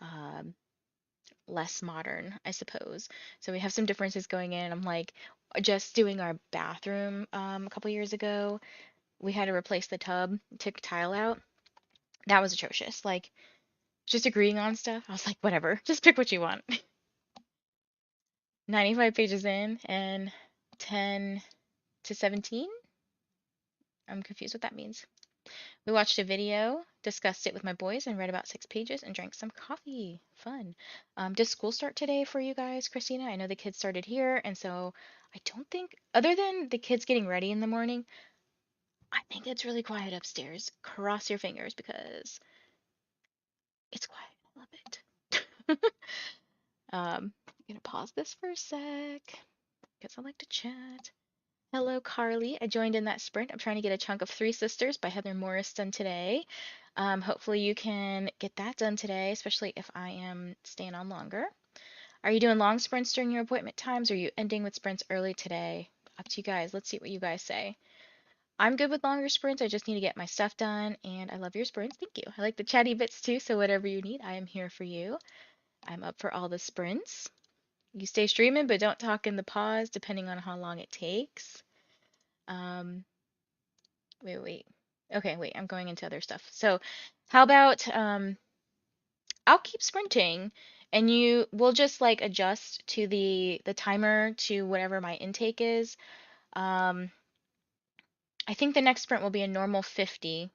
um less modern, I suppose. So we have some differences going in. I'm like just doing our bathroom a couple years ago. We had to replace the tub, took tile out. That was atrocious. Like just agreeing on stuff. I was like, whatever, just pick what you want. 95 pages in and 10 to 17. I'm confused what that means. We watched a video, discussed it with my boys, and read about 6 pages and drank some coffee. Fun. Does school start today for you guys, Christina? I know the kids started here, and so I don't think, other than the kids getting ready in the morning, I think it's really quiet upstairs. Cross your fingers because it's quiet. I love it. I'm gonna pause this for a sec because I like to chat. Hello, Carly. I joined in that sprint. I'm trying to get a chunk of Three Sisters by Heather Morris done today. Hopefully you can get that done today, especially if I am staying on longer. Are you doing long sprints during your appointment times, or are you ending with sprints early today? Up to you guys. Let's see what you guys say. I'm good with longer sprints. I just need to get my stuff done, and I love your sprints. Thank you. I like the chatty bits too, so whatever you need, I am here for you. I'm up for all the sprints. You stay streaming, but don't talk in the pause, depending on how long it takes. Um, wait. Okay, wait, I'm going into other stuff. So, how about I'll keep sprinting and you will just like adjust to the timer to whatever my intake is. Um, I think the next sprint will be a normal 50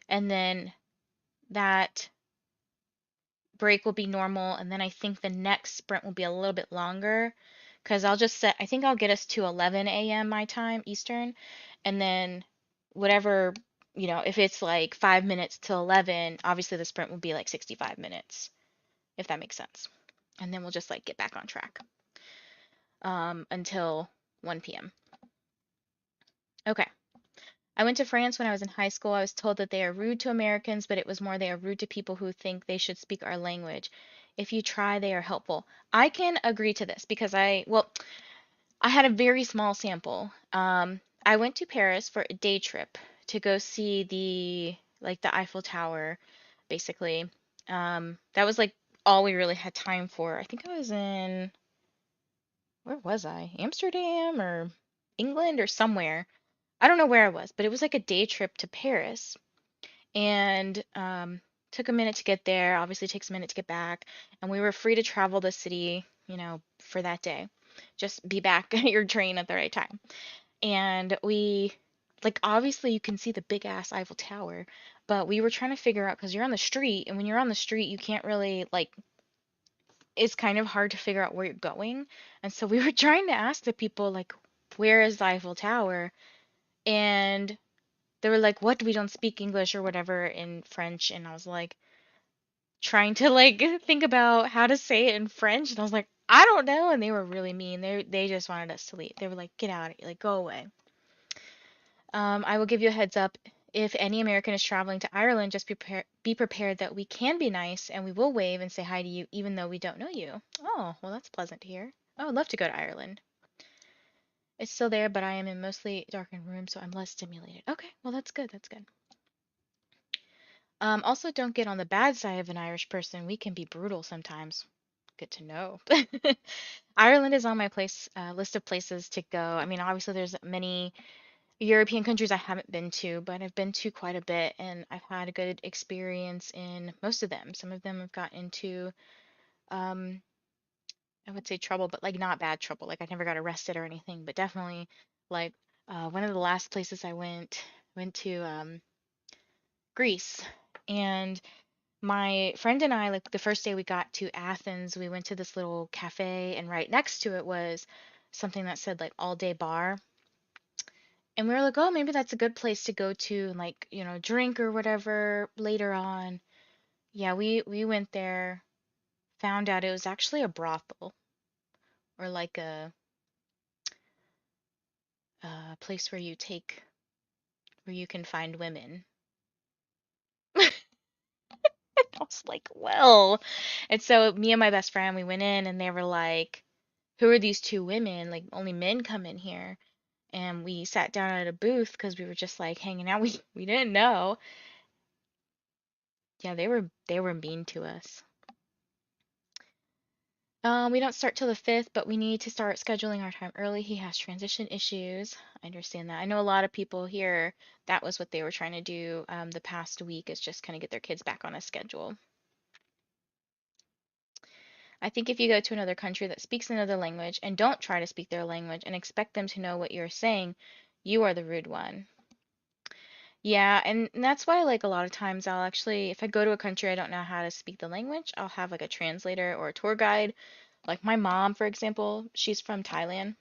and then that break will be normal and then I think the next sprint will be a little bit longer because I'll just set I think I'll get us to 11 a.m. my time Eastern and then whatever if it's like 5 minutes till 11 obviously the sprint will be like 65 minutes if that makes sense and then we'll just like get back on track until 1 p.m. Okay. I went to France when I was in high school. I was told that they are rude to Americans, but it was more they are rude to people who think they should speak our language. If you try, they are helpful. I can agree to this because I had a very small sample. I went to Paris for a day trip to go see the Eiffel Tower, basically. That was like all we really had time for. I think I was in, where was I? Amsterdam or England or somewhere. I don't know where I was, but it was like a day trip to Paris and took a minute to get there. Obviously, takes a minute to get back, and we were free to travel the city, for that day. Just be back at your train at the right time. And like, obviously, you can see the big ass Eiffel Tower, but we were trying to figure out because you're on the street, and when you're on the street, you can't really, like, it's kind of hard to figure out where you're going. And so we were trying to ask the people, like, where is the Eiffel Tower? And they were like, what? We don't speak English or whatever in French. And I was like, trying to like think about how to say it in French. And I was like, I don't know. And they were really mean. They just wanted us to leave. They were like, get out of here, like go away. I will give you a heads up. If any American is traveling to Ireland, just be prepared that we can be nice and we will wave and say hi to you even though we don't know you. Oh, well, that's pleasant to hear. I would love to go to Ireland. It's still there, but I am in mostly darkened rooms, so I'm less stimulated. Okay, well, that's good. That's good. Also, don't get on the bad side of an Irish person. We can be brutal sometimes. Good to know. Ireland is on my list of places to go. I mean, obviously, there's many European countries I haven't been to, but I've been to quite a bit, and I've had a good experience in most of them. Some of them have got into, um, I would say trouble, but like not bad trouble. Like I never got arrested or anything, but definitely like one of the last places I went to Greece, and my friend and I, like the first day we got to Athens, we went to this little cafe, and right next to it was something that said like all day bar. And we were like, oh, maybe that's a good place to go to and like, drink or whatever later on. Yeah, we went there, found out it was actually a brothel or like a place where you can find women. I was like, well. And so me and my best friend, we went in and they were like, who are these two women? Like only men come in here. And we sat down at a booth because we were just like hanging out. We didn't know. Yeah, they were mean to us. We don't start till the 5th, but we need to start scheduling our time early. He has transition issues. I understand that. I know a lot of people here, that was what they were trying to do the past week is just kind of get their kids back on a schedule. I think if you go to another country that speaks another language and don't try to speak their language and expect them to know what you're saying, you are the rude one. Yeah, and that's why like a lot of times I'll actually if I go to a country I don't know how to speak the language, I'll have like a translator or a tour guide. Like my mom, for example, she's from Thailand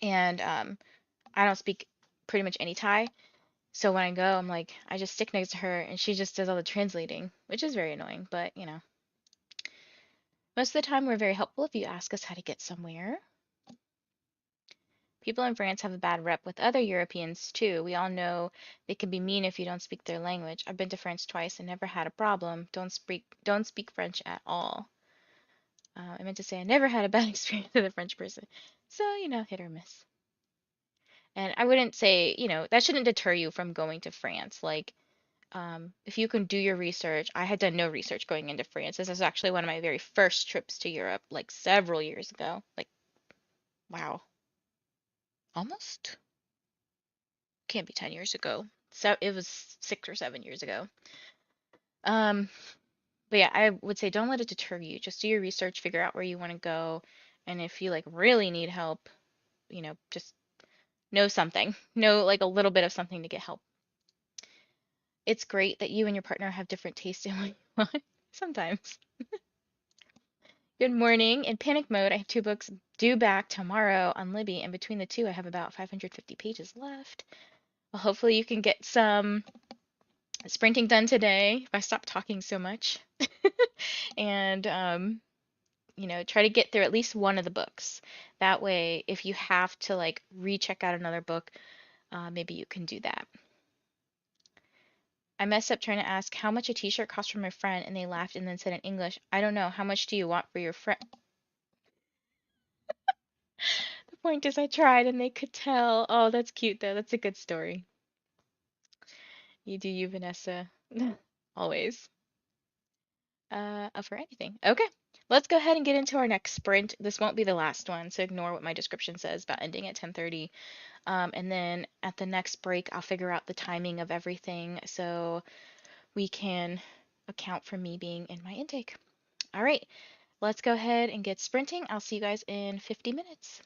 and I don't speak pretty much any Thai. So when I go, I'm like I just stick next to her and she just does all the translating, which is very annoying, but most of the time we're very helpful if you ask us how to get somewhere. People in France have a bad rep with other Europeans too. We all know they can be mean if you don't speak their language. I've been to France twice and never had a problem. Don't speak French at all. I meant to say I never had a bad experience with a French person. So, hit or miss. And I wouldn't say, that shouldn't deter you from going to France. Like, if you can do your research, I had done no research going into France. This is actually one of my very first trips to Europe, like several years ago. Like, wow, almost can't be 10 years ago. So it was 6 or 7 years ago. Um, but yeah, I would say don't let it deter you. Just do your research, figure out where you want to go, and if you like really need help, just know something. Know like a little bit of something to get help. It's great that you and your partner have different tastes in what you want. Sometimes. Good morning. In panic mode, I have 2 books due back tomorrow on Libby, and between the two, I have about 550 pages left. Well, hopefully you can get some sprinting done today if I stop talking so much. And try to get through at least one of the books. That way, if you have to like recheck out another book, maybe you can do that. I messed up trying to ask how much a t-shirt cost from my friend, and they laughed and then said in English, I don't know, how much do you want for your friend? The point is I tried and they could tell. Oh, that's cute though. That's a good story. You do you, Vanessa. Always. Up for anything. Okay. Let's go ahead and get into our next sprint. This won't be the last one, so ignore what my description says about ending at 10:30. And then at the next break, I'll figure out the timing of everything so we can account for me being in my intake. All right, let's go ahead and get sprinting. I'll see you guys in 50 minutes.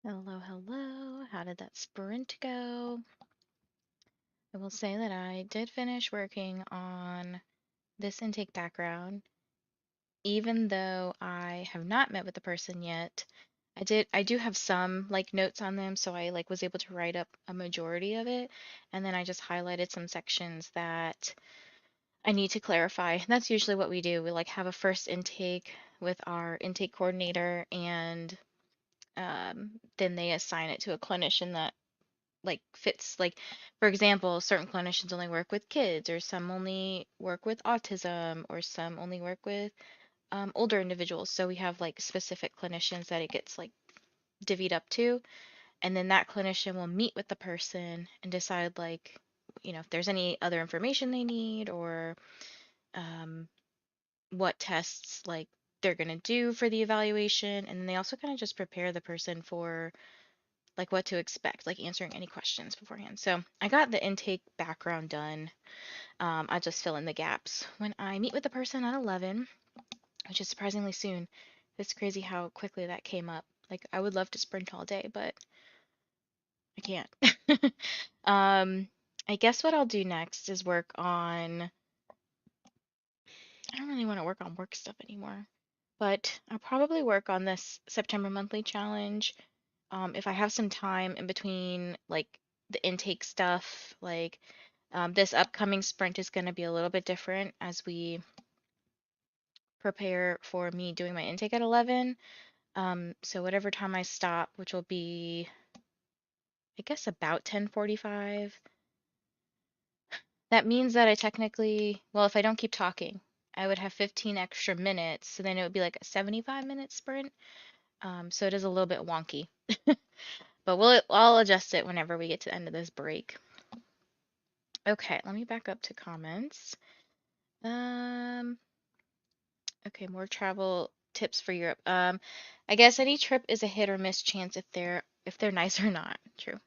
Hello, hello. How did that sprint go? I will say that I did finish working on this intake background, even though I have not met with the person yet. I do have some like notes on them, so I like was able to write up a majority of it, and then I just highlighted some sections that I need to clarify. That's usually what we do. We like have a first intake with our intake coordinator, and then they assign it to a clinician that like fits like for example, certain clinicians only work with kids, or some only work with autism, or some only work with older individuals. So we have like specific clinicians that it gets like divvied up to, and then that clinician will meet with the person and decide like if there's any other information they need, or um, what tests like they're going to do for the evaluation. And then they also kind of just prepare the person for like what to expect, like answering any questions beforehand. So I got the intake background done. I'll just fill in the gaps when I meet with the person at 11, which is surprisingly soon. It's crazy how quickly that came up. Like I would love to sprint all day, but I can't. um, I guess what I'll do next is work on. I don't really want to work on work stuff anymore, but I'll probably work on this September monthly challenge. If I have some time in between, like the intake stuff, like this upcoming sprint is going to be a little bit different as we prepare for me doing my intake at 11. So whatever time I stop, which will be, I guess, about 10:45, that means that I technically, well, if I don't keep talking, I would have 15 extra minutes, so then it would be like a 75-minute sprint. So it is a little bit wonky, but I'll adjust it whenever we get to the end of this break. Okay, let me back up to comments. Um, okay, more travel tips for Europe. I guess any trip is a hit or miss chance if they're nice or not. True.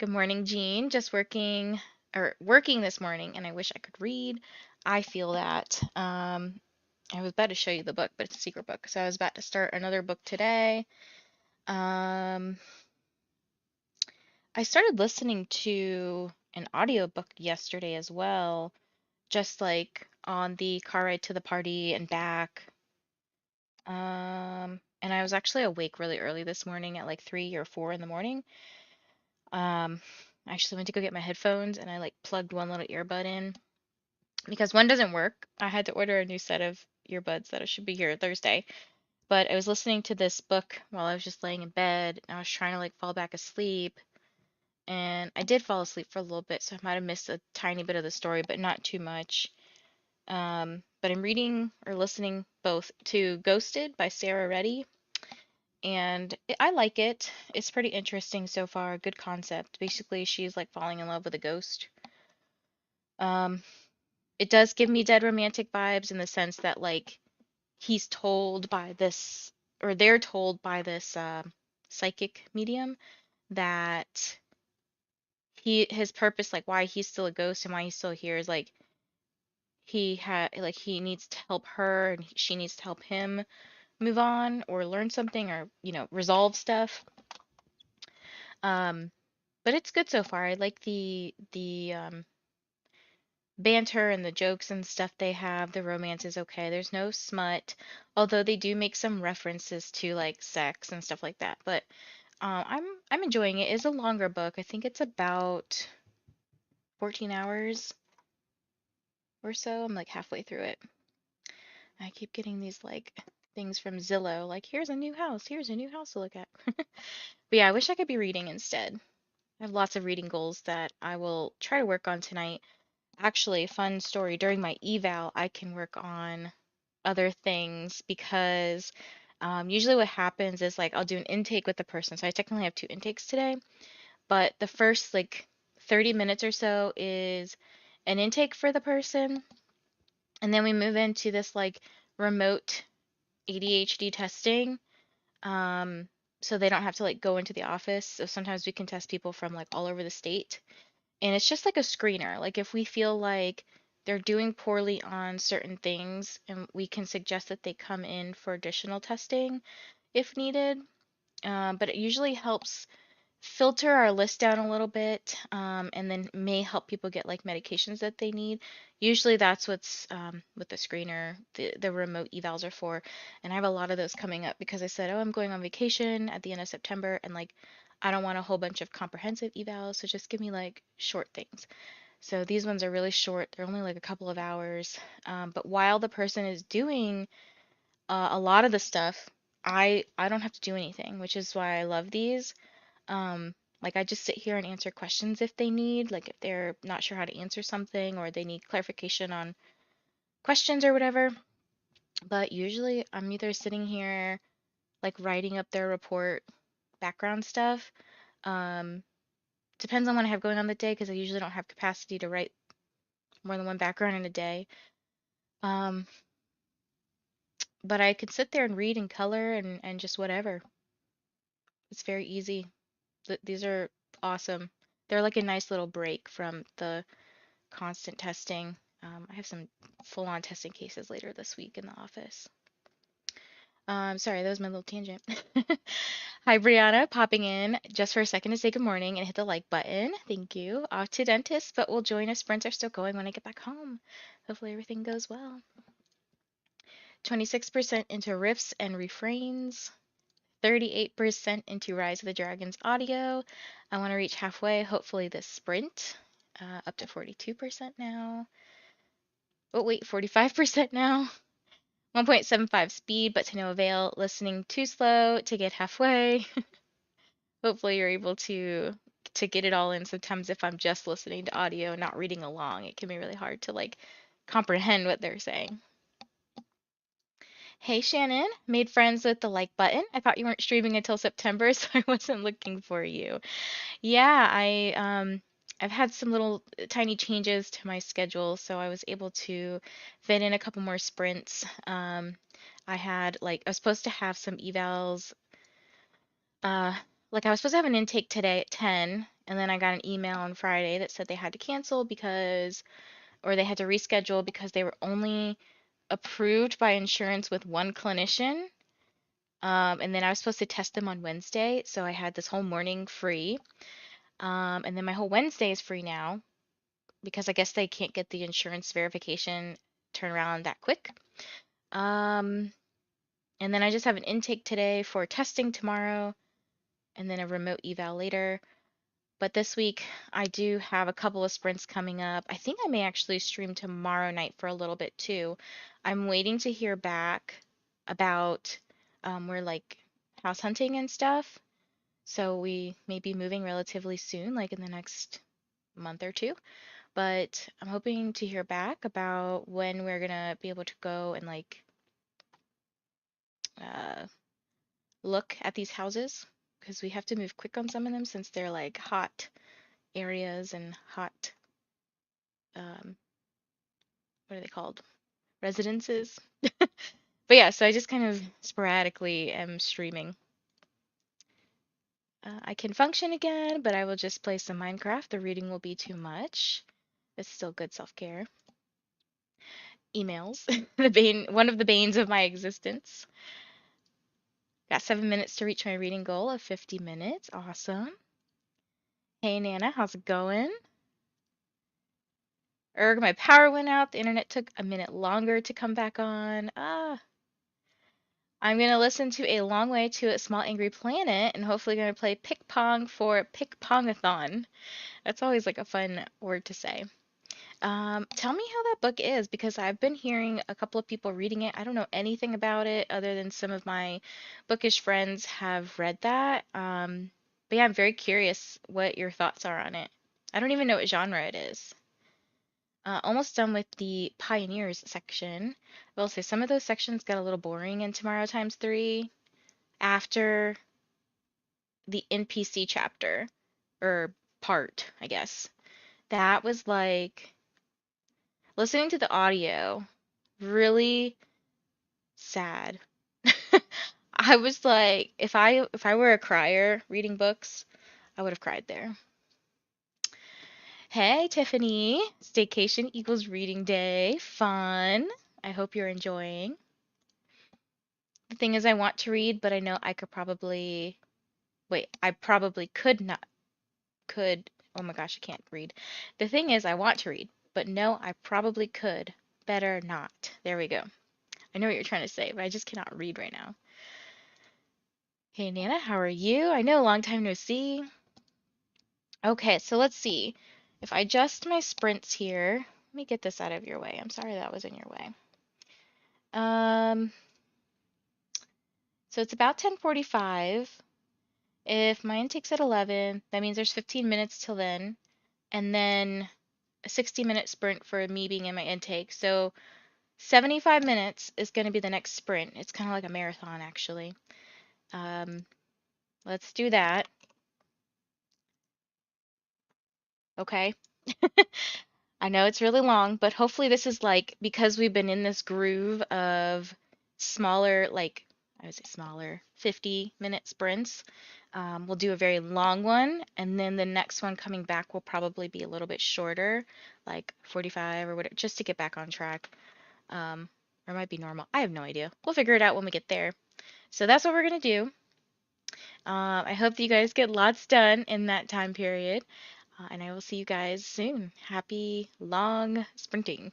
Good morning, Jean. Just working this morning, and I wish I could read. I feel that. I was about to show you the book, but it's a secret book. So I was about to start another book today. Um, I started listening to an audiobook yesterday as well, just like on the car ride to the party and back. And I was actually awake really early this morning at like 3 or 4 in the morning. I actually went to go get my headphones, and I like plugged one little earbud in because one doesn't work. I had to order a new set of earbuds that should be here Thursday. But I was listening to this book while I was just laying in bed, and I was trying to like fall back asleep. And I did fall asleep for a little bit, so I might have missed a tiny bit of the story, but not too much. But I'm reading or listening both to Ghosted by Sarah Reddy, and I like it. It's pretty interesting so far. Good concept. Basically, she's like falling in love with a ghost. Um, it does give me Dead Romantic vibes in the sense that like he's told by this, or they're told by this psychic medium that his purpose, like why he's still a ghost and why he's still here, is like he needs to help her, and she needs to help him move on or learn something, or resolve stuff. Um, but it's good so far. I like the banter and the jokes and stuff they have. The romance is okay. There's no smut, although they do make some references to like sex and stuff like that. But I'm enjoying it. It's a longer book. I think it's about 14 hours or so. I'm like halfway through it. I keep getting these like things from Zillow, like here's a new house, here's a new house to look at. But yeah, I wish I could be reading instead. I have lots of reading goals that I will try to work on tonight. Actually, fun story, during my eval, I can work on other things because usually what happens is like I'll do an intake with the person. So I technically have two intakes today, but the first like 30 minutes or so is an intake for the person. And then we move into this like remote ADHD testing. Um, so they don't have to like go into the office. So sometimes we can test people from like all over the state. And it's just like a screener. Like if we feel like they're doing poorly on certain things, and we can suggest that they come in for additional testing if needed. but it usually helps filter our list down a little bit, and then may help people get like medications that they need. Usually that's what's what the screener, the remote evals are for. And I have a lot of those coming up because I said, oh, I'm going on vacation at the end of September, and like I don't want a whole bunch of comprehensive evals, so just give me like short things. So these ones are really short. They're only like a couple of hours. But while the person is doing a lot of the stuff, I don't have to do anything, which is why I love these. Like I just sit here and answer questions if they need, like if they're not sure how to answer something or they need clarification on questions or whatever. But usually I'm either sitting here like writing up their report, background stuff. Um, Depends on what I have going on the day because I usually don't have capacity to write more than one background in a day. Um, but I could sit there and read and color and just whatever. It's very easy. These are awesome. They're like a nice little break from the constant testing. I have some full-on testing cases later this week in the office. Sorry, that was my little tangent. Hi, Brianna, popping in just for a second to say good morning and hit the like button. Thank you. Off to dentist, but will join us. Sprints are still going when I get back home. Hopefully everything goes well. 26% into riffs and refrains. 38% into Rise of the Dragons audio. I want to reach halfway, hopefully this sprint. Up to 42% now. Oh, wait, 45% now. 1.75 speed, but to no avail. Listening too slow to get halfway. Hopefully you're able to get it all in. Sometimes if I'm just listening to audio, not reading along, it can be really hard to like comprehend what they're saying. Hey Shannon, made friends with the like button. I thought you weren't streaming until September, so I wasn't looking for you. Yeah, I've had some little tiny changes to my schedule, so I was able to fit in a couple more sprints. I was supposed to have some evals, uh, like I was supposed to have an intake today at 10, and then I got an email on Friday that said they had to cancel or they had to reschedule because they were only approved by insurance with one clinician. And then I was supposed to test them on Wednesday, so I had this whole morning free. And then my whole Wednesday is free now because I guess they can't get the insurance verification turnaround that quick. Um, and then I just have an intake today for testing tomorrow and then a remote eval later. But this week I do have a couple of sprints coming up. I think I may actually stream tomorrow night for a little bit too. I'm waiting to hear back about we're like house hunting and stuff. So we may be moving relatively soon, like in the next month or two. But I'm hoping to hear back about when we're gonna be able to go and like uh, look at these houses because we have to move quick on some of them since they're like hot areas and hot um, what are they called? Residences. But yeah, so I just kind of sporadically am streaming. I can function again, but I will just play some Minecraft. The reading will be too much. It's still good self-care. Emails, one of the banes of my existence. Got 7 minutes to reach my reading goal of 50 minutes. Awesome. Hey Nana, how's it going? Erg, my power went out. The internet took a minute longer to come back on. I'm gonna listen to A Long Way to a Small Angry Planet and hopefully gonna play Pick Pong for Pick Pongathon. That's always like a fun word to say. Tell me how that book is because I've been hearing a couple of people reading it. I don't know anything about it other than some of my bookish friends have read that. But yeah, I'm very curious what your thoughts are on it. I don't even know what genre it is. Almost done with the Pioneers section. I will say some of those sections got a little boring in Tomorrow Times 3 after the NPC chapter or part, I guess. That was like listening to the audio really sad. I was like, if I were a crier reading books, I would have cried there. Hey, Tiffany. Staycation equals reading day. Fun. I hope you're enjoying. The thing is, I want to read, but I know I could probably Wait, I probably could not, could, oh my gosh, I can't read. The thing is, I want to read, but no, I probably could. Better not. There we go. I know what you're trying to say, but I just cannot read right now. Hey, Nana, how are you? I know, long time no see. Okay, so let's see. If I adjust my sprints here, let me get this out of your way. I'm sorry that was in your way. Um, so it's about 10:45. If my intake's at 11, that means there's 15 minutes till then, and then a 60-minute sprint for me being in my intake. So 75 minutes is going to be the next sprint. It's kind of like a marathon, actually. Um, let's do that. Okay. I know it's really long, but hopefully this is like because we've been in this groove of smaller, like I would say smaller, 50-minute sprints. We'll do a very long one, and then the next one coming back will probably be a little bit shorter, like 45 or whatever, just to get back on track. Or it might be normal. I have no idea. We'll figure it out when we get there. So that's what we're gonna do. I hope that you guys get lots done in that time period. And I will see you guys soon. Happy long sprinting.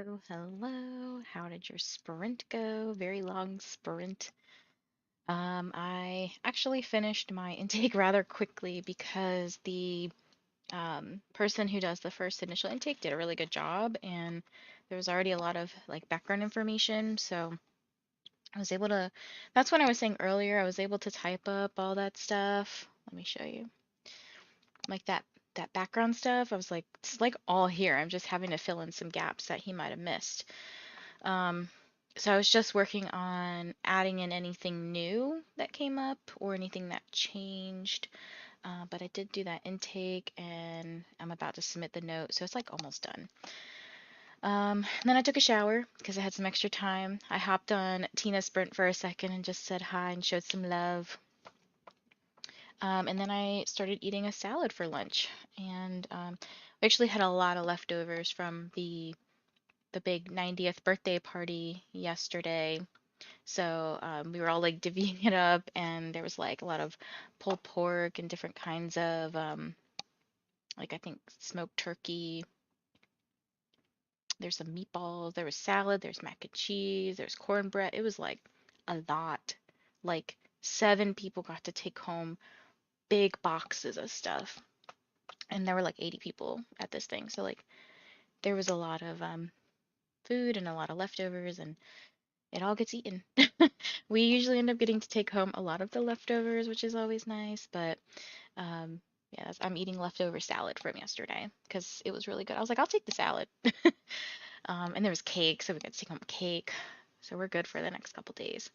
Hello, hello. How did your sprint go? Very long sprint. I actually finished my intake rather quickly because the person who does the first initial intake did a really good job, and there was already a lot of like background information, so I was able to, that's when I was saying earlier, I was able to type up all that stuff. Let me show you. Like that background stuff. I was like, it's like all here. I'm just having to fill in some gaps that he might have missed. Um, so I was just working on adding in anything new that came up or anything that changed. But I did do that intake and I'm about to submit the note, so it's like almost done. Then I took a shower because I had some extra time. I hopped on Tina's Sprint for a second and just said hi and showed some love. And then I started eating a salad for lunch. And we actually had a lot of leftovers from the big 90th birthday party yesterday. So we were all like divvying it up, and there was like a lot of pulled pork and different kinds of like I think smoked turkey. There's some meatballs. There was salad. There's mac and cheese. There's cornbread. It was like a lot. Like 7 people got to take home big boxes of stuff, and there were like 80 people at this thing. So like there was a lot of food and a lot of leftovers, and it all gets eaten. We usually end up getting to take home a lot of the leftovers, which is always nice, but yeah, I'm eating leftover salad from yesterday because it was really good. I was like, I'll take the salad. And there was cake, so we got to take home cake. So we're good for the next couple days.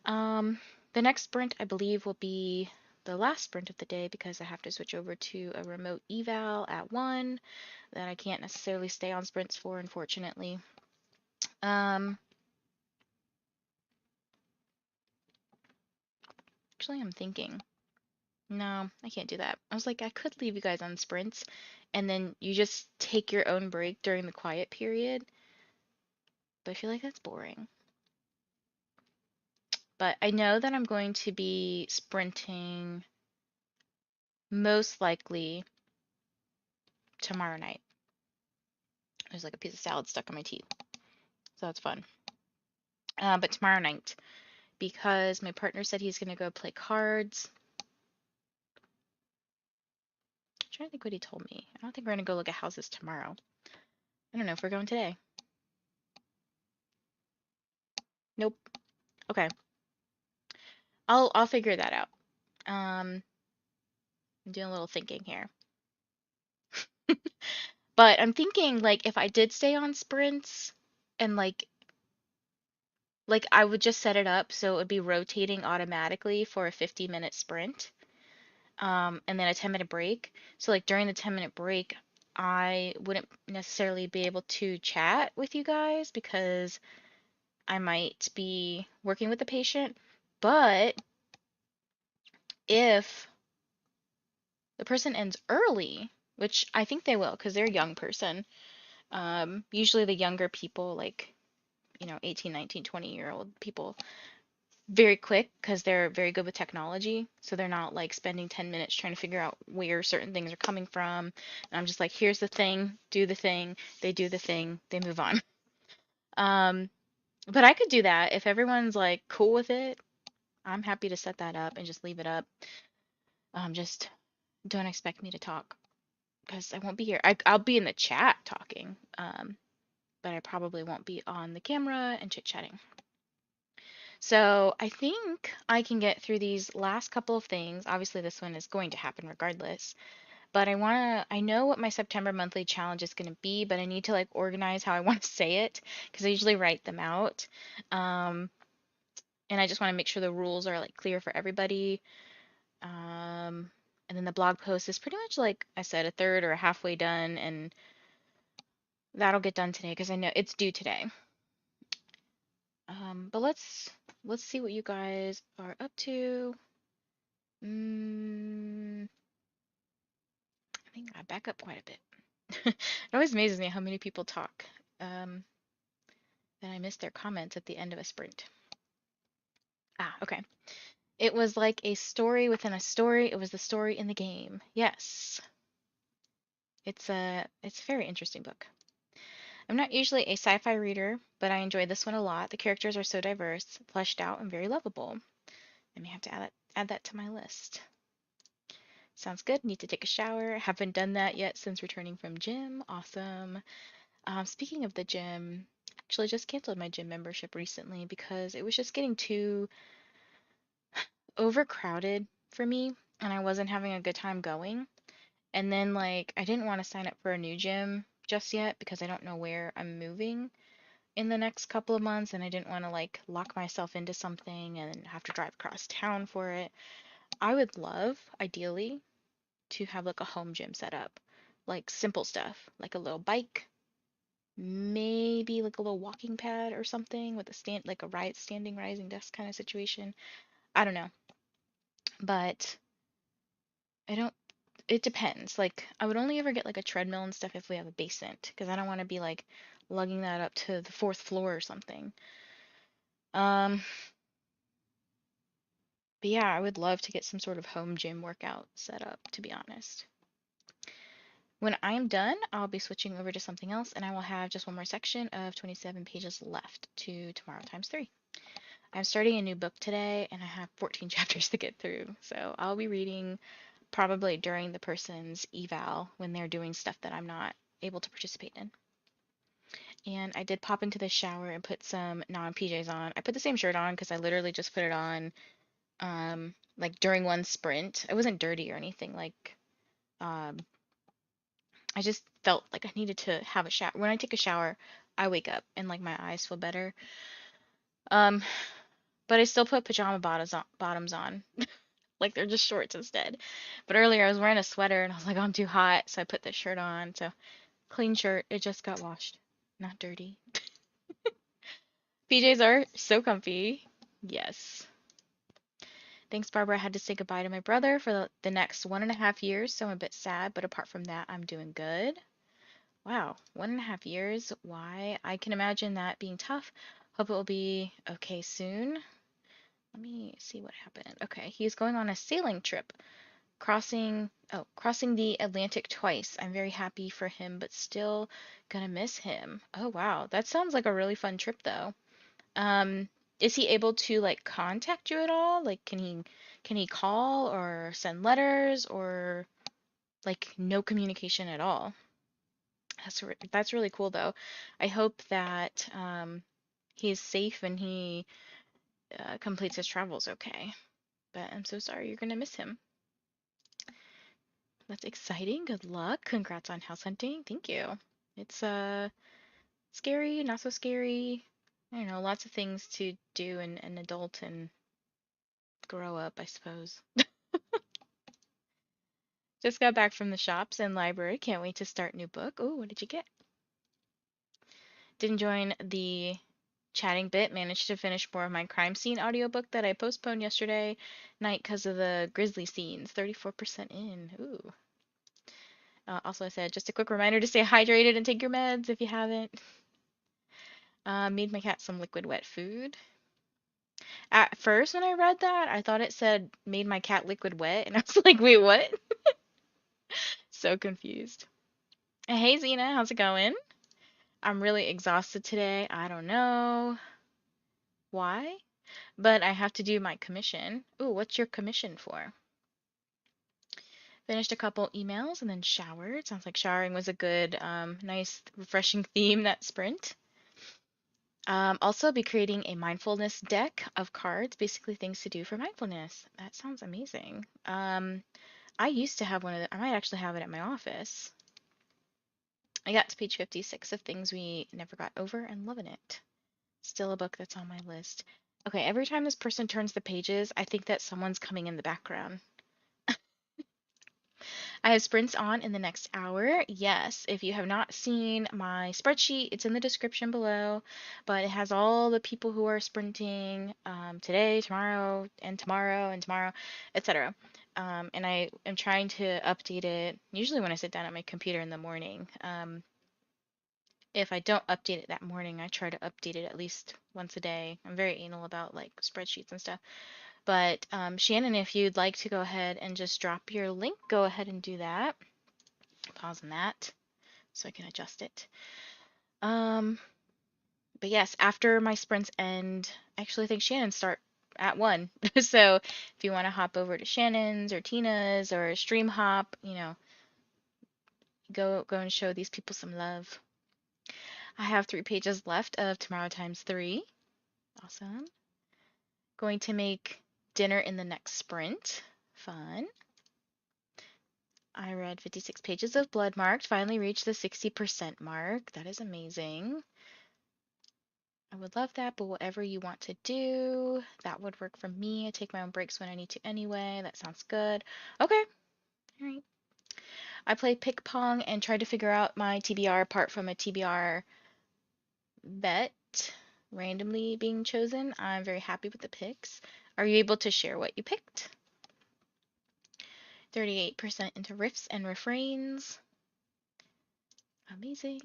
Um, the next sprint, I believe, will be the last sprint of the day because I have to switch over to a remote eval at 1 that I can't necessarily stay on sprints for, unfortunately. Actually, I'm thinking. No, I can't do that. I was like, I could leave you guys on sprints and then you just take your own break during the quiet period, but I feel like that's boring. But I know that I'm going to be sprinting most likely tomorrow night. There's like a piece of salad stuck on my teeth, so that's fun. But tomorrow night, because my partner said he's going to go play cards. I'm trying to think what he told me. I don't think we're going to go look at houses tomorrow. I don't know if we're going today. Nope. Okay. I'll figure that out. I'm doing a little thinking here. But I'm thinking like if I did stay on sprints and like I would just set it up so it would be rotating automatically for a 50-minute sprint. And then a 10-minute break. So like during the 10-minute break, I wouldn't necessarily be able to chat with you guys because I might be working with the patient. But if the person ends early, which I think they will because they're a young person, usually the younger people, like, 18, 19, 20-year-old people, very quick because they're very good with technology. So they're not like spending 10 minutes trying to figure out where certain things are coming from. And I'm just like, here's the thing, do the thing, they do the thing, they move on. Um, but I could do that if everyone's like cool with it. I'm happy to set that up and just leave it up. Just don't expect me to talk because I won't be here. I'll be in the chat talking, but I probably won't be on the camera and chit-chatting. So I think I can get through these last couple of things. Obviously, this one is going to happen regardless, but I know what my September monthly challenge is going to be, but I need to like organize how I want to say it because I usually write them out. Um, and I just want to make sure the rules are like clear for everybody. And then the blog post is pretty much like I said, a third or a halfway done, and that'll get done today because I know it's due today. But let's see what you guys are up to. I think I back up quite a bit. It always amazes me how many people talk. Um, and I miss their comments at the end of a sprint. Okay. It was like a story within a story. It was the story in the game. Yes. It's a very interesting book. I'm not usually a sci-fi reader, but I enjoy this one a lot. The characters are so diverse, fleshed out, and very lovable. I may have to add that to my list. Sounds good. Need to take a shower. Haven't done that yet since returning from gym. Awesome. Speaking of the gym, actually just canceled my gym membership recently because it was just getting too overcrowded for me and I wasn't having a good time going. And then like I didn't want to sign up for a new gym just yet because I don't know where I'm moving in the next couple of months and I didn't want to like lock myself into something and have to drive across town for it. I would love, ideally, to have like a home gym set up. Like simple stuff, like a little bike, maybe like a little walking pad or something with a like a standing rising desk kind of situation. I don't know. But I don't it depends. Like I would only ever get like a treadmill and stuff if we have a basement because I don't want to be like lugging that up to the fourth floor or something. Um, but yeah, I would love to get some sort of home gym workout set up, to be honest. When I'm done, I'll be switching over to something else and I will have just one more section of 27 pages left to tomorrow times 3. I'm starting a new book today and I have 14 chapters to get through. So I'll be reading probably during the person's eval when they're doing stuff that I'm not able to participate in. And I did pop into the shower and put some non-PJs on. I put the same shirt on because I literally just put it on like during one sprint. I wasn't dirty or anything. Like um I just felt like I needed to have a shower. When I take a shower, I wake up and like my eyes feel better. Um but I still put pajama bottoms on. Like they're just shorts instead. But earlier I was wearing a sweater and I was like, oh, I'm too hot, so I put this shirt on. So clean shirt. It just got washed. Not dirty. PJs are so comfy. Yes. Thanks, Barbara. I had to say goodbye to my brother for the next 1.5 years, so I'm a bit sad, but apart from that, I'm doing good. Wow, 1.5 years. Why? I can imagine that being tough. Hope it will be okay soon. Let me see what happened. Okay, he's going on a sailing trip, crossing the Atlantic twice. I'm very happy for him, but still gonna miss him. Oh wow, that sounds like a really fun trip though. Um, is he able to like contact you at all? Like, can he call or send letters or like no communication at all? That's really cool though. I hope that he's safe and he completes his travels okay. But I'm so sorry you're gonna miss him. That's exciting. Good luck. Congrats on house hunting. Thank you. It's scary, not so scary. I don't know, lots of things to do in an adult and grow up, I suppose. Just got back from the shops and library. Can't wait to start new book. Oh, what did you get? Didn't join the chatting bit. Managed to finish more of my crime scene audiobook that I postponed yesterday night because of the grisly scenes. 34% in. Ooh. Also, I said just a quick reminder to stay hydrated and take your meds if you haven't. Made my cat some liquid wet food. At first, when I read that, I thought it said made my cat liquid wet, and I was like, wait, what? So confused. Hey, Zena, how's it going? I'm really exhausted today. I don't know why, but I have to do my commission. Ooh, what's your commission for? Finished a couple emails and then showered. Sounds like showering was a good, nice, refreshing theme that sprint. Also, be creating a mindfulness deck of cards, basically things to do for mindfulness. That sounds amazing. I used to have one of the, I might actually have it at my office. I got to page 56 of things we never got over and loving it. Still a book that's on my list. Okay, every time this person turns the pages, I think that someone's coming in the background. I have sprints on in the next hour. Yes, if you have not seen my spreadsheet, it's in the description below, but it has all the people who are sprinting today, tomorrow, and tomorrow, etc. And I am trying to update it usually when I sit down at my computer in the morning. If I don't update it that morning, I try to update it at least once a day. I'm very anal about like spreadsheets and stuff. But Shannon, if you'd like to go ahead and just drop your link, go ahead and do that. Pause on that so I can adjust it. Um, but yes, after my sprints end, I actually think Shannon's start at 1. So if you want to hop over to Shannon's or Tina's or stream hop, go and show these people some love. I have 3 pages left of Tomorrow Times 3. Awesome. Going to make dinner in the next sprint. Fun. I read 56 pages of Blood Marked, finally reached the 60% mark. That is amazing. I would love that, but whatever you want to do, that would work for me. I take my own breaks when I need to anyway. That sounds good. Okay. All right. I played pick pong and tried to figure out my TBR apart from a TBR bet randomly being chosen. I'm very happy with the picks. Are you able to share what you picked? 38% into riffs and refrains. Amazing.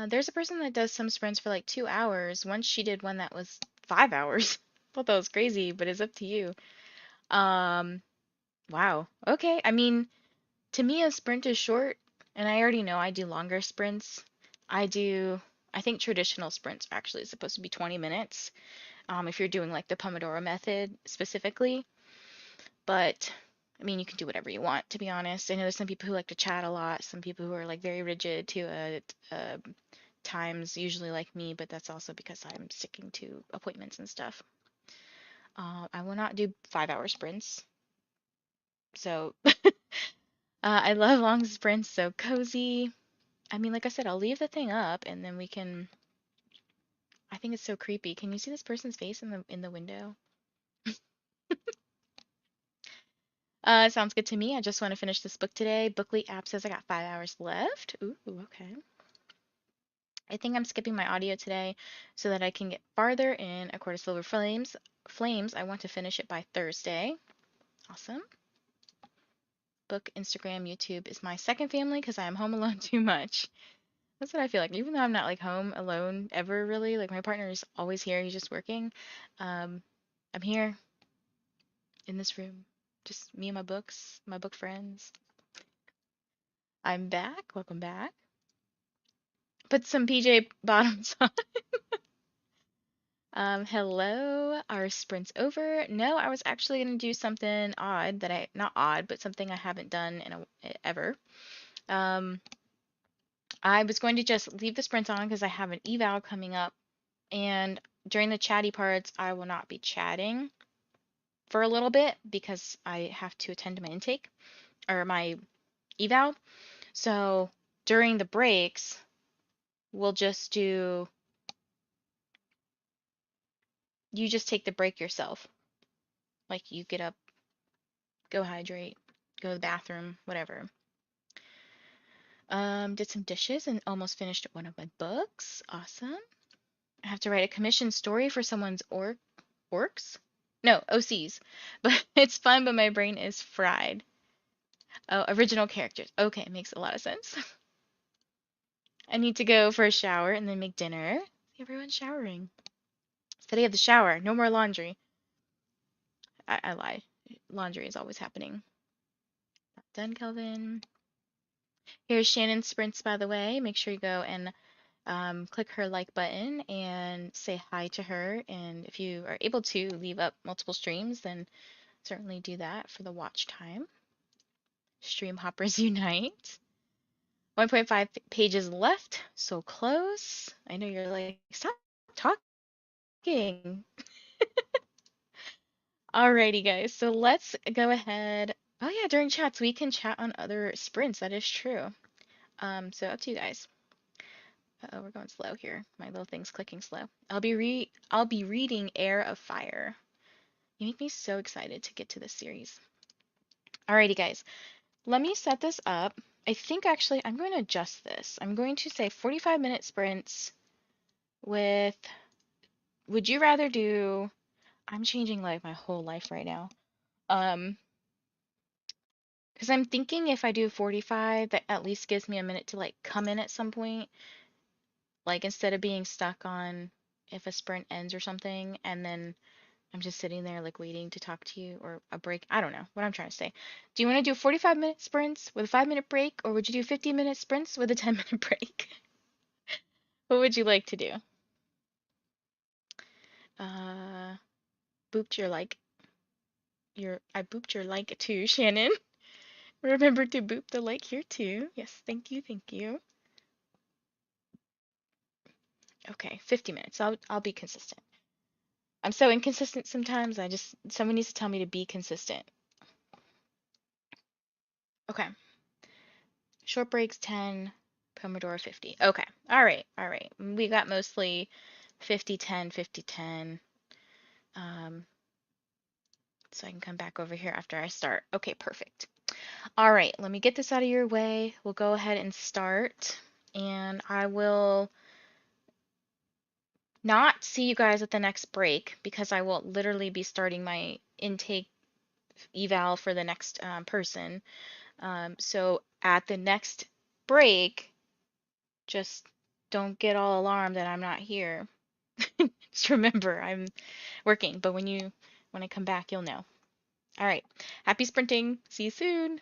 There's a person that does some sprints for like 2 hours. Once she did one that was 5 hours. Thought that was crazy, but it's up to you. Um, wow. Okay. I mean, to me, a sprint is short, and I already know I do longer sprints. I think traditional sprints are actually supposed to be 20 minutes, if you're doing like the Pomodoro method specifically. But I mean, you can do whatever you want, to be honest. I know there's some people who like to chat a lot, some people who are like very rigid to times, usually like me, but that's also because I'm sticking to appointments and stuff. I will not do 5 hour sprints. So I love long sprints, so cozy. I mean, like I said, I'll leave the thing up and then we can. I think it's so creepy. Can you see this person's face in the window? Sounds good to me. I just want to finish this book today. Bookly app says I got 5 hours left. Ooh, okay. I think I'm skipping my audio today so that I can get farther in A Court of Silver Flames. I want to finish it by Thursday. Awesome. Book, Instagram, YouTube is my second family because I am home alone too much. That's what I feel like. Even though I'm not like home alone ever really, like my partner is always here, he's just working. Um, I'm here in this room. Just me and my books, my book friends. I'm back. Welcome back. Put some PJ bottoms on. Hello. Our sprint's over. No, I was actually gonna do something odd not odd, but something I haven't done ever. Um, I was going to just leave the sprint on because I have an eval coming up, and during the chatty parts, I will not be chatting for a little bit because I have to attend to my intake or my eval. So during the breaks, we'll just do, you just take the break yourself. Like you get up, go hydrate, go to the bathroom, whatever. Did some dishes and almost finished one of my books. Awesome. I have to write a commission story for someone's orcs? No, OCs. But it's fun, but my brain is fried. Oh, original characters. Okay, makes a lot of sense. I need to go for a shower and then make dinner. See, everyone's showering. It's the day of the shower. No more laundry. I lie. Laundry is always happening. Not done, Kelvin. Here's Shannon's sprints, by the way. Make sure you go and click her like button and say hi to her. And if you are able to leave up multiple streams, then certainly do that for the watch time. Stream hoppers unite. 1.5 pages left, so close. I know you're like, stop talking. Alrighty, guys, so let's go ahead. Oh yeah, during chats we can chat on other sprints. That is true. So up to you guys. Uh-oh, we're going slow here. My little thing's clicking slow. I'll be reading Heir of Fire. You make me so excited to get to this series. Alrighty, guys. Let me set this up. I think actually I'm going to adjust this. I'm going to say 45-minute sprints with, would you rather do, I'm changing like my whole life right now. Because I'm thinking if I do 45, that at least gives me a minute to like come in at some point. Like instead of being stuck on if a sprint ends or something, and then I'm just sitting there like waiting to talk to you or a break. I don't know what I'm trying to say. Do you want to do 45-minute sprints with a 5-minute break, or would you do 50-minute sprints with a 10-minute break? What would you like to do? Uh, booped your like. I booped your like too, Shannon. Remember to boop the like here too. Yes, thank you, thank you. Okay, 50 minutes. I'll be consistent. I'm so inconsistent sometimes. Someone needs to tell me to be consistent. Okay. Short breaks 10, Pomodoro 50. Okay. All right. All right. We got mostly 50 10, 50 10. Um, so I can come back over here after I start. Okay, perfect. All right, let me get this out of your way. We'll go ahead and start. And I will not see you guys at the next break because I will literally be starting my intake eval for the next person. So at the next break, just don't get all alarmed that I'm not here. Just remember, I'm working, but when I come back, you'll know. All right. Happy sprinting. See you soon.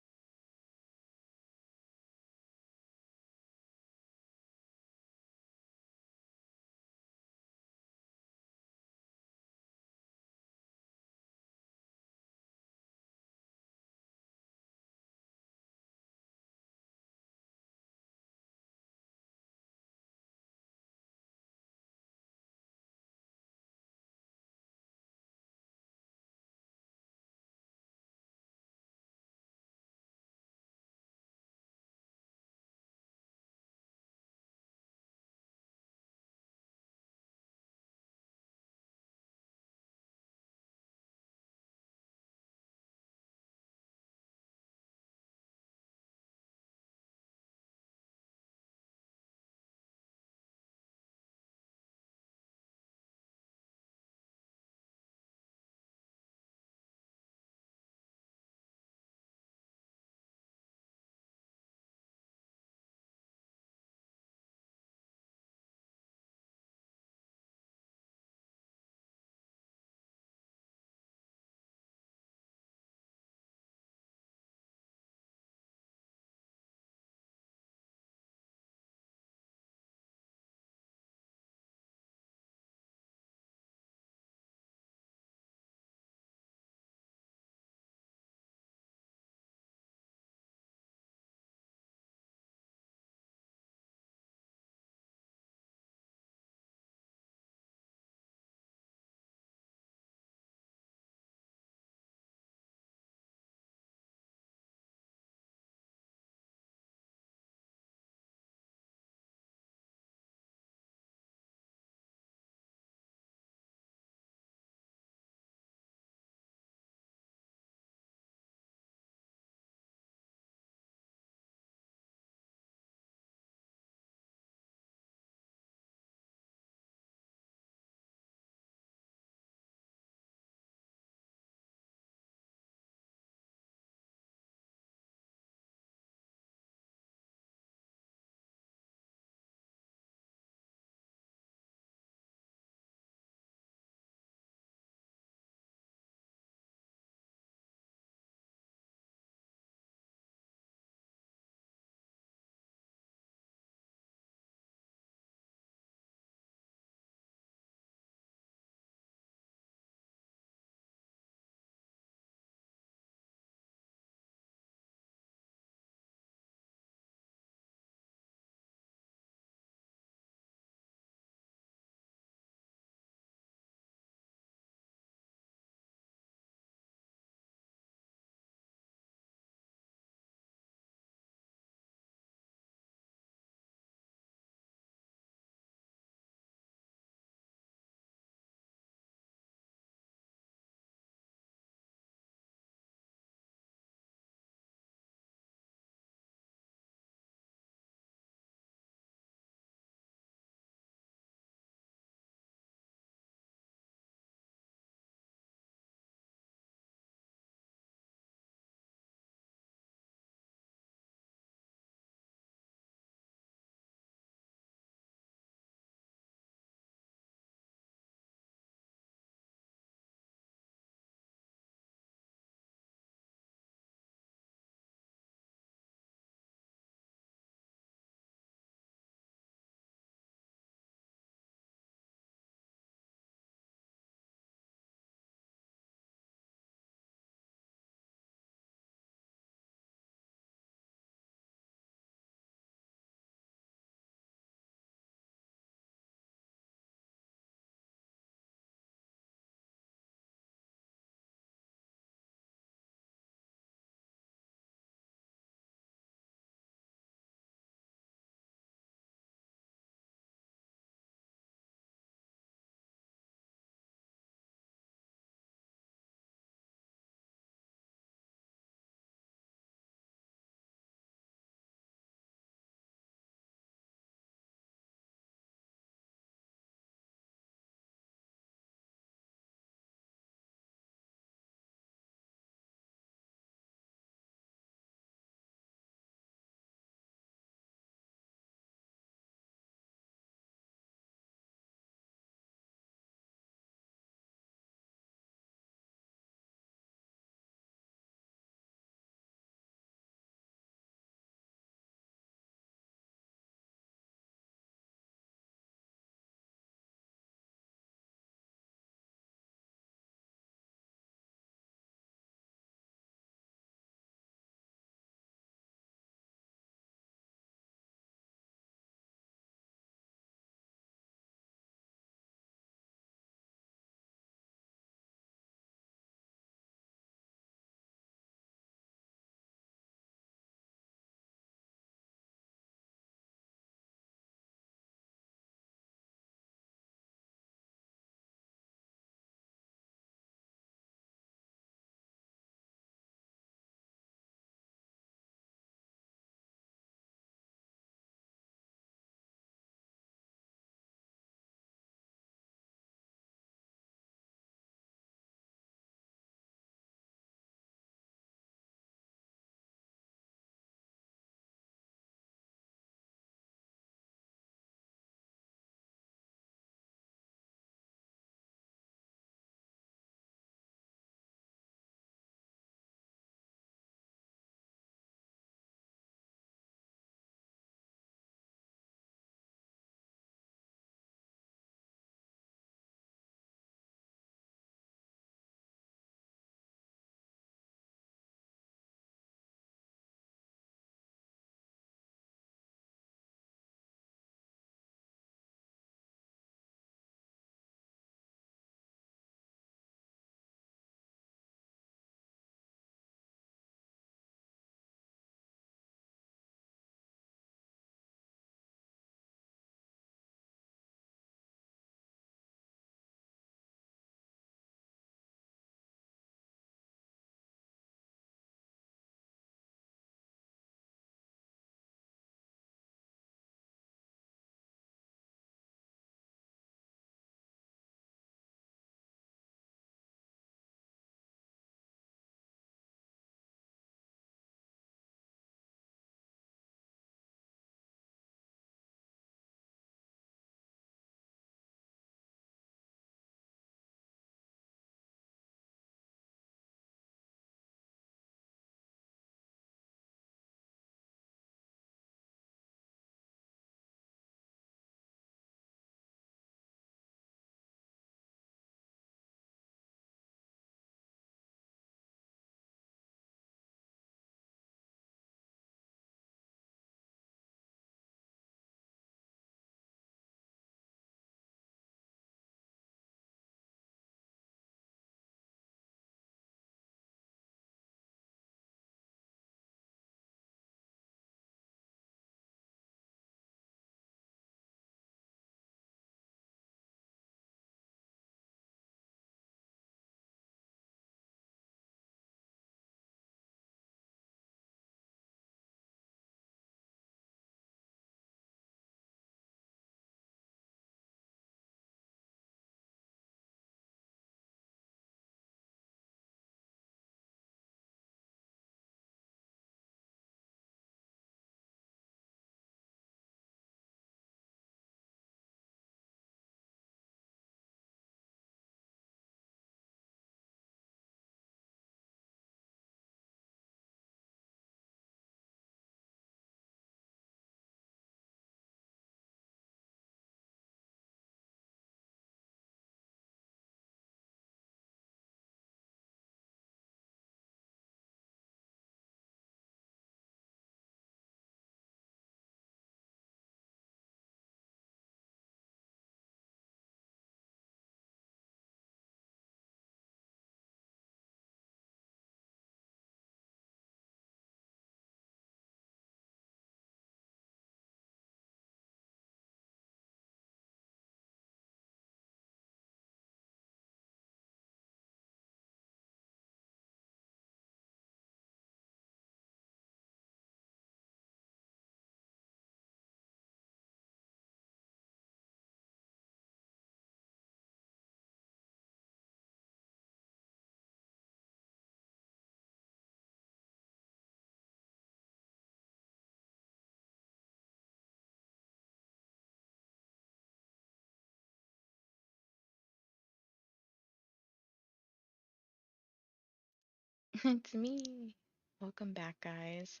It's me. Welcome back, guys.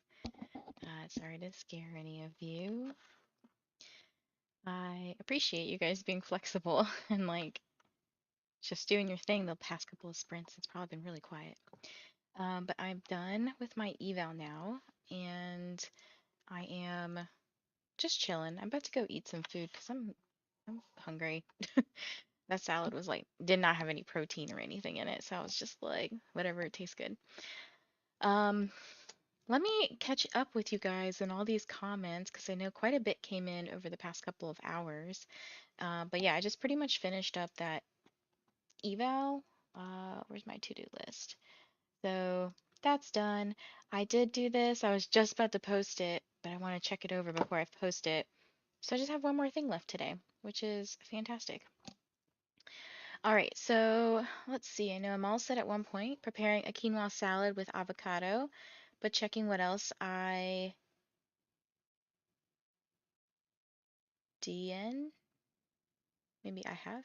Sorry to scare any of you. I appreciate you guys being flexible and like just doing your thing the past couple of sprints. It's probably been really quiet. But I'm done with my eval now, and I am just chilling. I'm about to go eat some food because I'm hungry. That salad was like did not have any protein or anything in it, so I was just like, whatever, it tastes good. Um, Let me catch up with you guys and all these comments because I know quite a bit came in over the past couple of hours. But yeah, I just pretty much finished up that eval. Where's my to-do list? So that's done. I did do this. I was just about to post it, but I want to check it over before I post it. So I just have one more thing left today, which is fantastic. All right, so let's see. I know I'm all set at one point, preparing a quinoa salad with avocado, but checking what else I DN, maybe I have,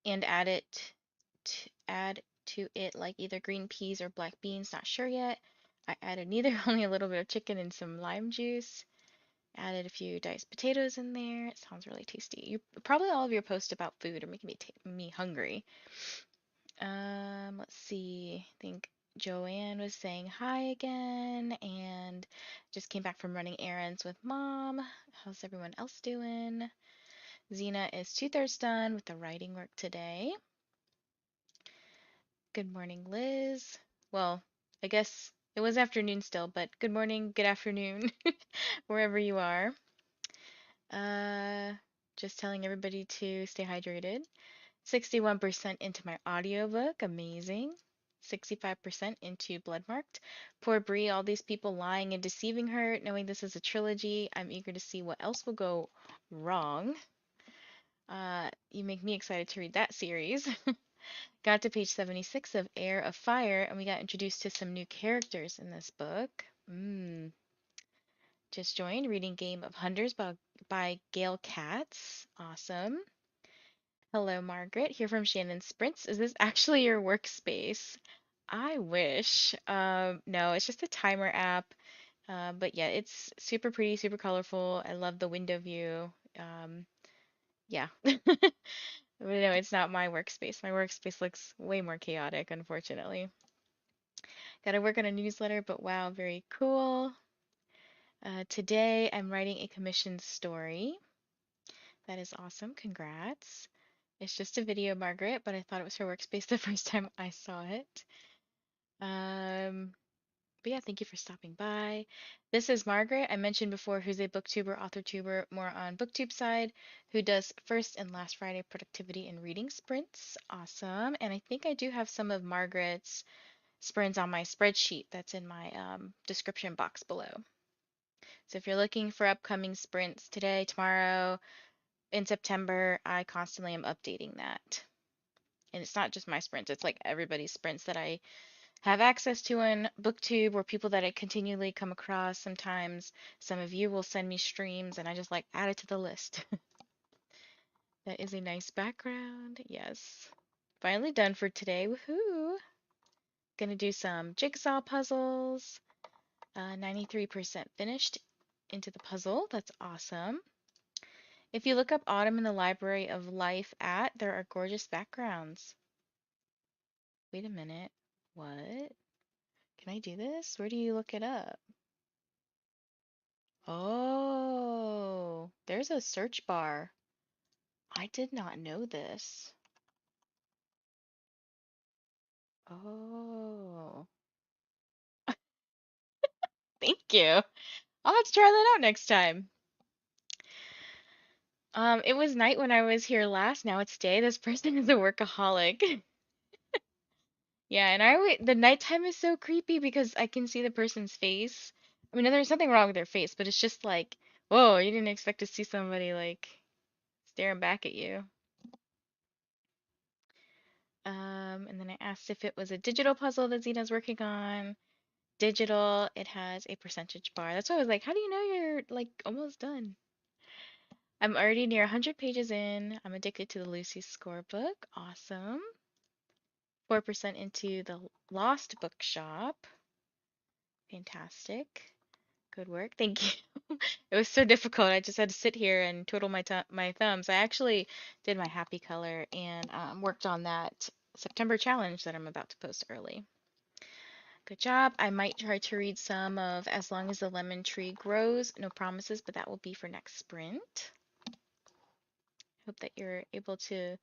and add to it like either green peas or black beans, not sure yet. I added neither, only a little bit of chicken and some lime juice. Added a few diced potatoes in there. It sounds really tasty. You probably all of your posts about food are making me hungry. Let's see. I think Joanne was saying hi again and just came back from running errands with mom. How's everyone else doing? Zena is two-thirds done with the writing work today. Good morning, Liz. Well, I guess it was afternoon still, but good morning, good afternoon, wherever you are. Uh, just telling everybody to stay hydrated. 61% into my audiobook, amazing. 65% into Bloodmarked. Poor Bree, all these people lying and deceiving her, knowing this is a trilogy. I'm eager to see what else will go wrong. You make me excited to read that series. Got to page 76 of Heir of Fire, and we got introduced to some new characters in this book. Just joined reading Game of Hunters by Gail Katz. Awesome. Hello, Margaret. Here from Shannon Sprints. Is this actually your workspace? I wish. No, it's just a timer app. But yeah, it's super pretty, super colorful. I love the window view. Yeah. But no, it's not my workspace. My workspace looks way more chaotic, unfortunately. Gotta work on a newsletter, but wow, very cool. Today I'm writing a commissioned story. That is awesome. Congrats. It's just a video, Margaret, but I thought it was her workspace the first time I saw it. Um, but yeah, thank you for stopping by. This is Margaret, I mentioned before, who's a booktuber, author-tuber, more on booktube side, who does first and last Friday productivity and reading sprints. Awesome. And I think I do have some of Margaret's sprints on my spreadsheet that's in my description box below. So if you're looking for upcoming sprints today, tomorrow, in September, I constantly am updating that. And it's not just my sprints, it's like everybody's sprints that I have access to in booktube or people that I continually come across. Sometimes some of you will send me streams and I just like add it to the list. That is a nice background. Yes. Finally done for today. Woohoo! Gonna do some jigsaw puzzles. 93% finished into the puzzle. That's awesome. If you look up Autumn in the Library of Life at, there are gorgeous backgrounds. Wait a minute. What? Can I do this? Where do you look it up? Oh, there's a search bar. I did not know this. Oh, thank you. I'll have to try that out next time. It was night when I was here last. Now it's day. This person is a workaholic. Yeah, and the nighttime is so creepy because I can see the person's face. I mean, there's nothing wrong with their face, but it's just like, whoa, you didn't expect to see somebody like staring back at you. And then I asked if it was a digital puzzle that Zena's working on. Digital, it has a percentage bar. That's why I was like, how do you know you're like almost done? I'm already near 100 pages in. I'm addicted to the Lucy scorebook. Awesome. 4% into the Lost Bookshop. Fantastic. Good work. Thank you. It was so difficult. I just had to sit here and twiddle my thumbs. I actually did my happy color and worked on that September challenge that I'm about to post early. Good job. I might try to read some of As Long as the Lemon Tree Grows. No promises, but that will be for next sprint. Hope that you're able to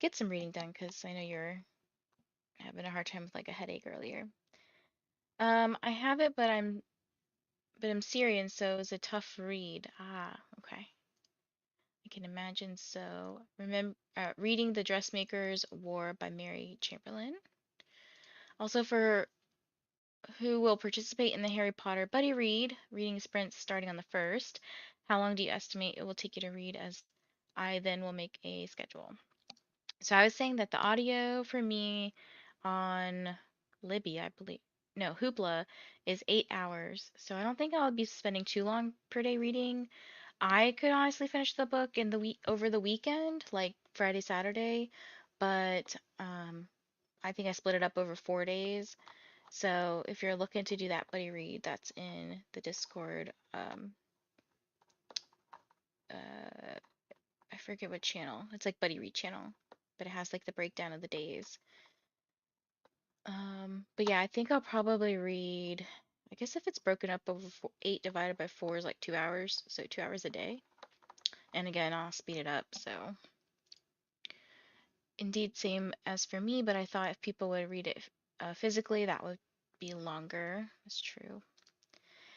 get some reading done because I know you're having a hard time with like a headache earlier. I have it, but I'm Syrian, so it's a tough read. Ah, okay. I can imagine so. Remember reading The Dressmaker's War by Mary Chamberlain. Also for who will participate in the Harry Potter Buddy Read, reading sprints starting on the 1st. How long do you estimate it will take you to read as I then will make a schedule? So I was saying that the audio for me on Libby, I believe, no, Hoopla is 8 hours. So I don't think I'll be spending too long per day reading. I could honestly finish the book in the week over the weekend, like Friday, Saturday, but I think I split it up over 4 days. So if you're looking to do that buddy read, that's in the Discord. Uh, I forget what channel. It's like buddy read channel, but it has like the breakdown of the days. But yeah, I think I'll probably read. I guess if it's broken up over 8 divided by 4 is like 2 hours, so 2 hours a day. And again, I'll speed it up. So indeed, same as for me, but I thought if people would read it physically, that would be longer. That's true.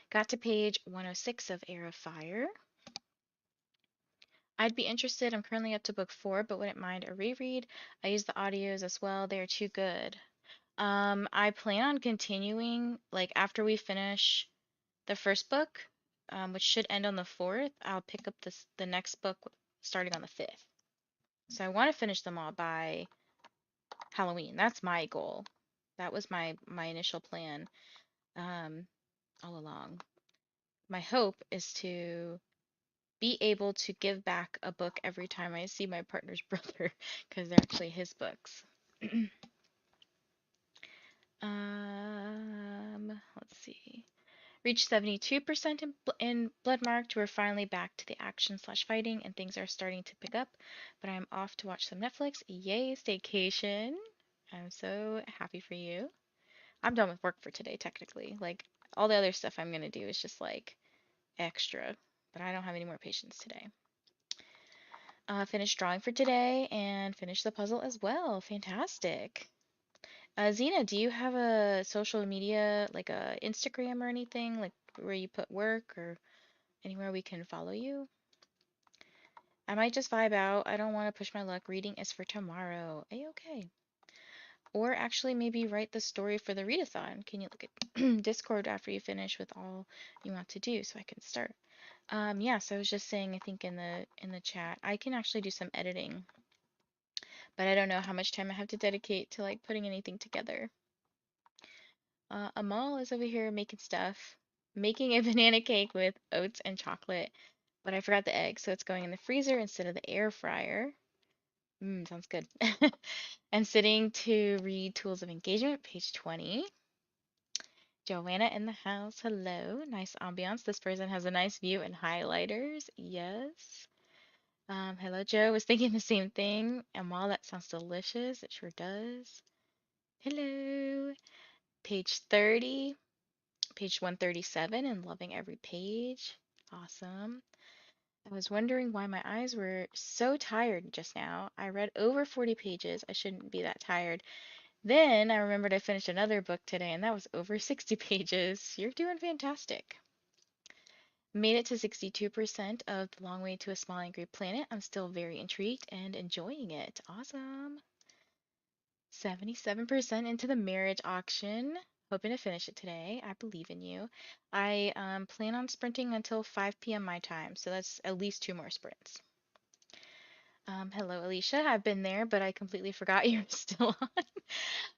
Got to page 106 of Air of Fire. I'd be interested. I'm currently up to book 4, but wouldn't mind a reread. I use the audios as well. They're too good. I plan on continuing, like after we finish the first book, which should end on the 4th. I'll pick up the next book starting on the 5th. So I want to finish them all by Halloween. That's my goal. That was my initial plan all along. My hope is to be able to give back a book every time I see my partner's brother because they're actually his books. Let's see. Reached 72% in Bloodmarked. We're finally back to the action slash fighting, and things are starting to pick up. But I'm off to watch some Netflix. Yay, staycation! I'm so happy for you. I'm done with work for today, technically. Like, all the other stuff I'm gonna do is just like extra, but I don't have any more patience today. Finished drawing for today and finished the puzzle as well. Fantastic. Zena, do you have a social media, like a Instagram or anything, like where you put work or anywhere we can follow you? I might just vibe out. I don't want to push my luck. Reading is for tomorrow. A-okay. Or actually maybe write the story for the readathon. Can you look at Discord after you finish with all you want to do so I can start? Yeah, so I was just saying, I think in the chat, I can actually do some editing, but I don't know how much time I have to dedicate to like putting anything together. Amal is over here making stuff, making a banana cake with oats and chocolate, but I forgot the egg, so it's going in the freezer instead of the air fryer. Sounds good. And sitting to read Tools of Engagement, page 20. Joanna in the house. Hello. Nice ambiance. This person has a nice view and highlighters. Yes. Hello, Joe. Was thinking the same thing. Amal, that sounds delicious. It sure does. Hello. Page 30. Page 137 and loving every page. Awesome. I was wondering why my eyes were so tired just now. I read over 40 pages. I shouldn't be that tired. Then I remembered I finished another book today, and that was over 60 pages. You're doing fantastic. Made it to 62% of The Long Way to a Small Angry Planet. I'm still very intrigued and enjoying it. Awesome. 77% into the marriage auction. Hoping to finish it today. I believe in you. I plan on sprinting until 5 p.m. my time, so that's at least 2 more sprints. Hello, Alicia. I've been there, but I completely forgot you're still on.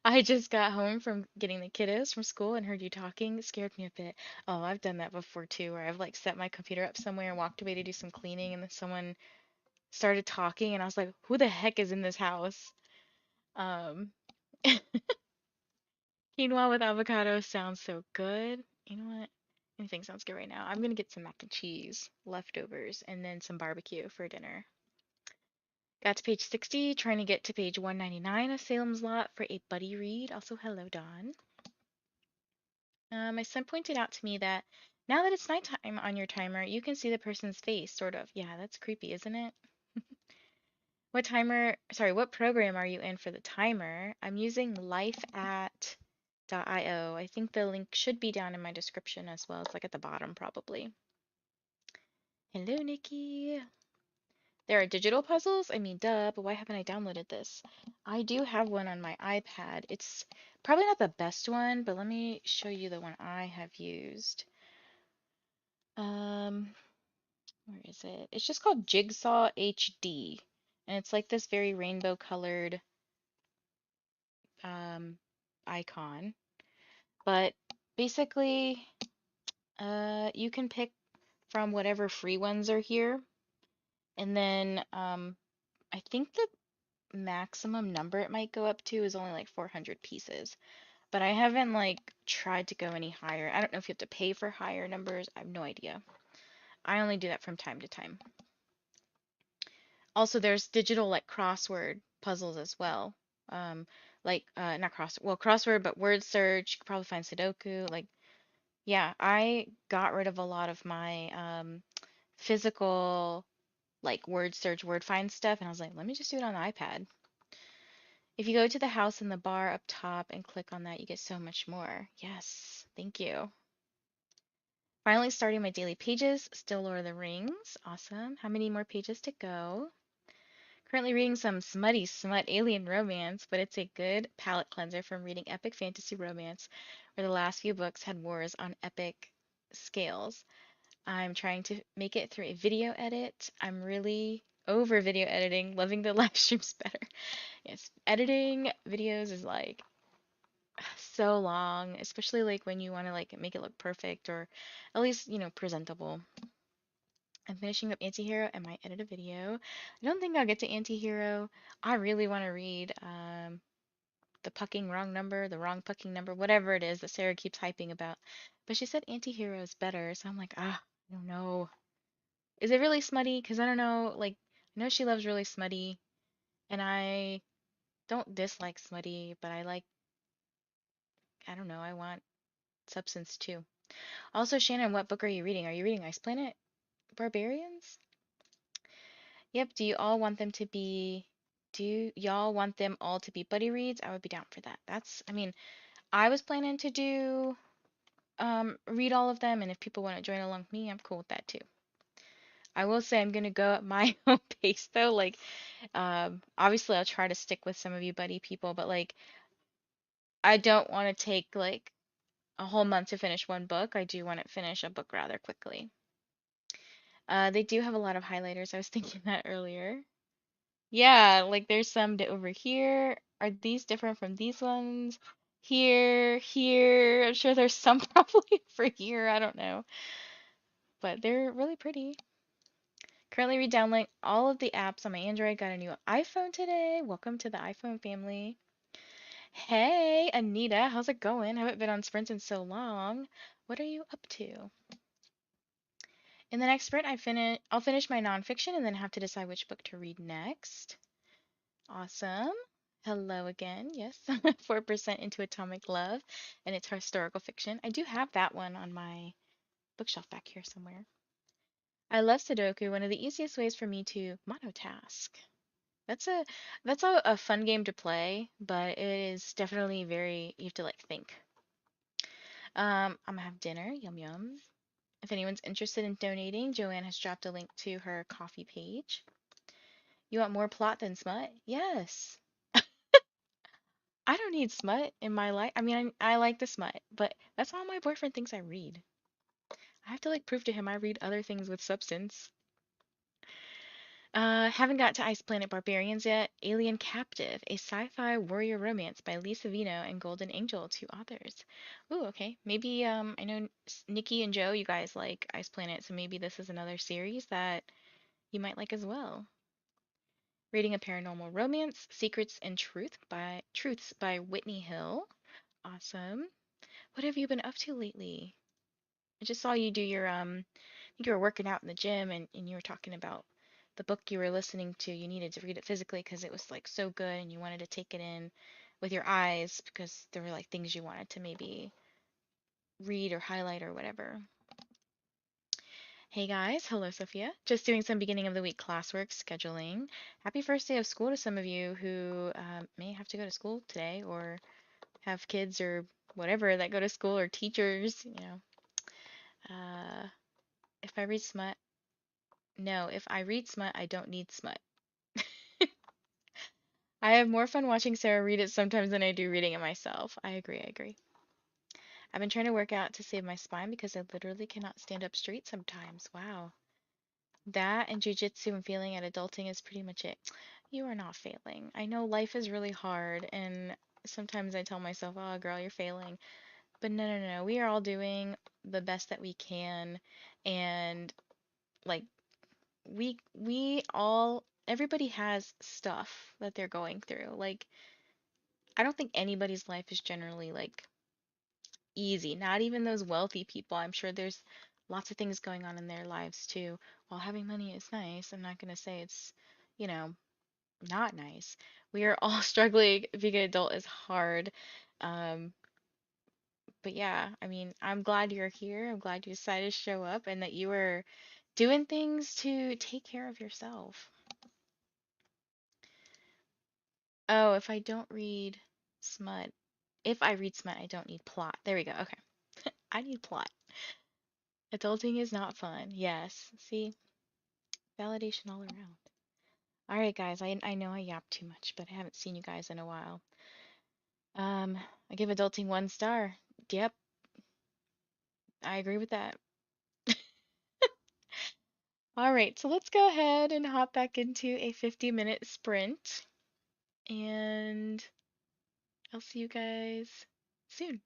I just got home from getting the kiddos from school and heard you talking. It scared me a bit. Oh, I've done that before too, where I've like set my computer up somewhere and walked away to do some cleaning, and then someone started talking, and I was like, "Who the heck is in this house?" Um, Quinoa with avocado sounds so good. You know what? Anything sounds good right now. I'm gonna get some mac and cheese, leftovers, and then some barbecue for dinner. Got to page 60, trying to get to page 199 of Salem's Lot for a buddy read. Also, hello, Dawn. My son pointed out to me that now that it's nighttime on your timer, you can see the person's face, sort of. Yeah, that's creepy, isn't it? What program are you in for the timer? I'm using lifeat.io. I think the link should be down in my description as well. It's like at the bottom, probably. Hello, Nikki. There are digital puzzles? I mean, duh, but why haven't I downloaded this? I do have one on my iPad. It's probably not the best one, but let me show you the one I have used. Um, where is it? It's just called Jigsaw HD, and it's like this very rainbow colored um icon. But basically, you can pick from whatever free ones are here, and then I think the maximum number it might go up to is only like 400 pieces. But I haven't like tried to go any higher. I don't know if you have to pay for higher numbers. I have no idea. I only do that from time to time. Also, there's digital like crossword puzzles as well. Like not crossword, but word search. You could probably find Sudoku. Like, yeah, I got rid of a lot of my physical like word search, word find stuff, and I was like, let me just do it on the iPad. If you go to the house in the bar up top and click on that, you get so much more. Yes, thank you. Finally starting my daily pages, still Lord of the Rings. Awesome. How many more pages to go? Currently reading some smutty smut alien romance, but it's a good palate cleanser from reading epic fantasy romance, where the last few books had wars on epic scales. I'm trying to make it through a video edit. I'm really over video editing, loving the live streams better. Yes, editing videos is like so long, especially like when you want to like make it look perfect or at least, presentable. I'm finishing up Antihero and might edit a video. I don't think I'll get to Antihero. I really want to read the pucking wrong number, the wrong pucking number, whatever it is that Sarah keeps hyping about. But she said Antihero is better, so I'm like, I don't know. Is it really smutty? Because I don't know, like, I know she loves really smutty, and I don't dislike smutty, but I don't know, I want substance too. Also, Shannon, what book are you reading? Are you reading Ice Planet Barbarians? Yep, do y'all want them all to be buddy reads? I would be down for that. I mean, I was planning to do read all of them, and if people want to join along with me, I'm cool with that too. I will say I'm gonna go at my own pace though. Like, obviously I'll try to stick with some of you buddy people, but like I don't want to take like a whole month to finish one book. I do want to finish a book rather quickly. They do have a lot of highlighters. I was thinking that earlier. Yeah, like there's some over here. Are these different from these ones? Here, here. I'm sure there's some probably over here. I don't know. But they're really pretty. Currently re-downloading all of the apps on my Android. Got a new iPhone today. Welcome to the iPhone family. Hey, Anita, how's it going? Haven't been on sprints in so long. What are you up to? In the next sprint, I'll finish my nonfiction and then have to decide which book to read next. Awesome. Hello again. Yes, 4% into Atomic Love, and it's historical fiction. I do have that one on my bookshelf back here somewhere. I love Sudoku, one of the easiest ways for me to monotask. That's a that's a fun game to play, but it is definitely you have to like think. I'm gonna have dinner. Yum yum. If anyone's interested in donating, Joanne has dropped a link to her coffee page. You want more plot than smut? Yes. I don't need smut in my life. I mean, I like the smut, but that's all my boyfriend thinks I read. I have to like prove to him I read other things with substance. Haven't got to Ice Planet Barbarians yet. Alien Captive, a sci-fi warrior romance by Lisa Vino and Golden Angel, two authors. Ooh, okay. Maybe I know Nikki and Joe, you guys like Ice Planet, so maybe this is another series that you might like as well. Reading a paranormal romance, Truths by Whitney Hill. Awesome. What have you been up to lately? I just saw you do your I think you were working out in the gym and you were talking about the book you were listening to. You needed to read it physically because it was like so good and you wanted to take it in with your eyes because there were like things you wanted to maybe read or highlight or whatever. Hey guys, hello Sophia. Just doing some beginning of the week classwork scheduling. Happy first day of school to some of you who may have to go to school today or have kids or whatever that go to school or teachers, you know. Uh, if I read smut, no, if I read smut, I don't need smut. I have more fun watching Sarah read it sometimes than I do reading it myself. I agree, I agree. I've been trying to work out to save my spine because I literally cannot stand up straight sometimes. Wow. That and jujitsu and failing at adulting is pretty much it. You are not failing. I know life is really hard, and sometimes I tell myself, oh, girl, you're failing. But no, no, no. We are all doing the best that we can, and like everybody has stuff that they're going through. Like I don't think anybody's life is generally like easy. Not even those wealthy people. I'm sure there's lots of things going on in their lives too. While having money is nice, I'm not gonna say it's, you know, not nice. We are all struggling. Being an adult is hard. Um, but yeah, I mean, I'm glad you're here. I'm glad you decided to show up and that you were doing things to take care of yourself. Oh, smut, if I read smut, I don't need plot. There we go. Okay. I need plot. Adulting is not fun. Yes. See, validation all around. All right, guys. I know I yapped too much, but I haven't seen you guys in a while. Um, I give adulting 1 star. Yep, I agree with that. All right, so let's go ahead and hop back into a 50-minute sprint, and I'll see you guys soon.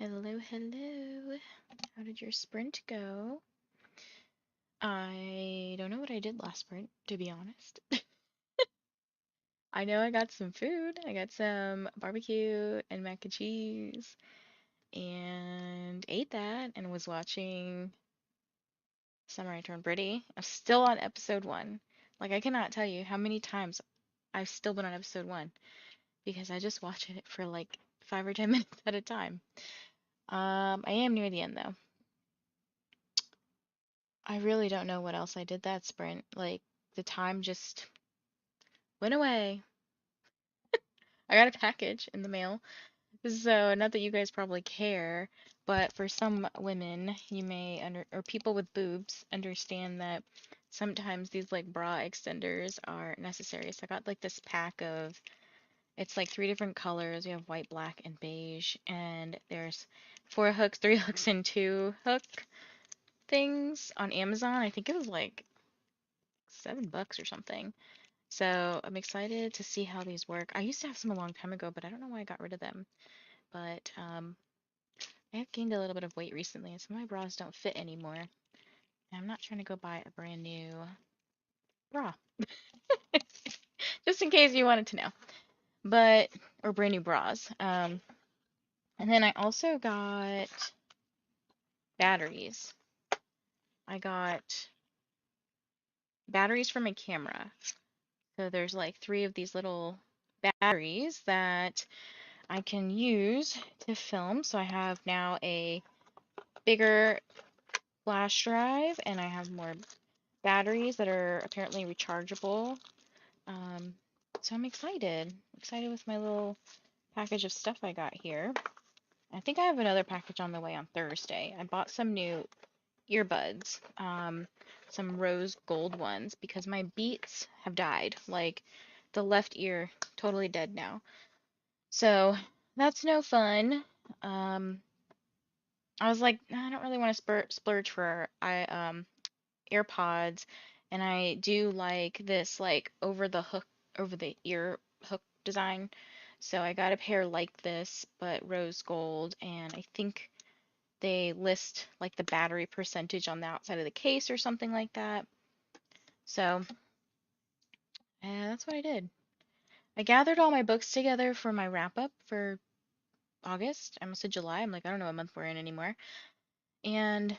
Hello, hello. How did your sprint go? I don't know what I did last sprint, to be honest. I know I got some food. I got some barbecue and mac and cheese and ate that and was watching Summer I Turned Pretty. I'm still on episode one. Like, I cannot tell you how many times I've still been on episode one because I just watch it for like 5 or 10 minutes at a time. I am near the end though. I really don't know what else I did that sprint. Like, the time just went away. I got a package in the mail. So, not that you guys probably care, but for some women, you may or people with boobs understand that sometimes these like bra extenders are necessary. So I got like this pack of, it's like three different colors. We have white, black, and beige, and there's 4 hooks, 3 hooks, and 2 hook things on Amazon. I think it was like $7 or something. So I'm excited to see how these work. I used to have some a long time ago, but I don't know why I got rid of them. But I have gained a little bit of weight recently, and some of my bras don't fit anymore. And I'm not trying to go buy a brand new bra, just in case you wanted to know. But or brand new bras. And then I also got batteries. I got batteries for my camera. So there's like 3 of these little batteries that I can use to film. So I have now a bigger flash drive and I have more batteries that are apparently rechargeable. Um, so I'm excited with my little package of stuff I got here. I think I have another package on the way on Thursday. I bought some new earbuds, some rose gold ones because my Beats have died. Like the left ear totally dead now. So that's no fun. Um, I was like, I don't really want to splurge for AirPods, and I do like this like over the ear hook design. So I got a pair like this, but rose gold, and I think they list like the battery percentage on the outside of the case or something like that. So that's what I did. I gathered all my books together for my wrap up for August. I almost said July. I'm like, I don't know what month we're in anymore. And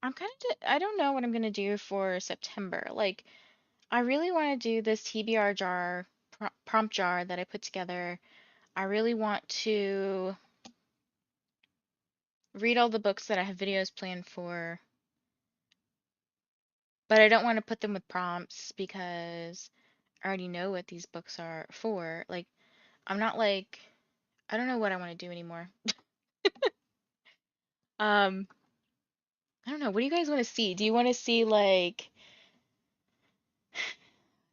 I don't know what I'm gonna do for September. Like, I really want to do this TBR jar, prompt jar that I put together. I really want to read all the books that I have videos planned for, but I don't want to put them with prompts because I already know what these books are for. Like, I'm not like, I don't know what I want to do anymore. Um, I don't know. What do you guys want to see? Do you want to see like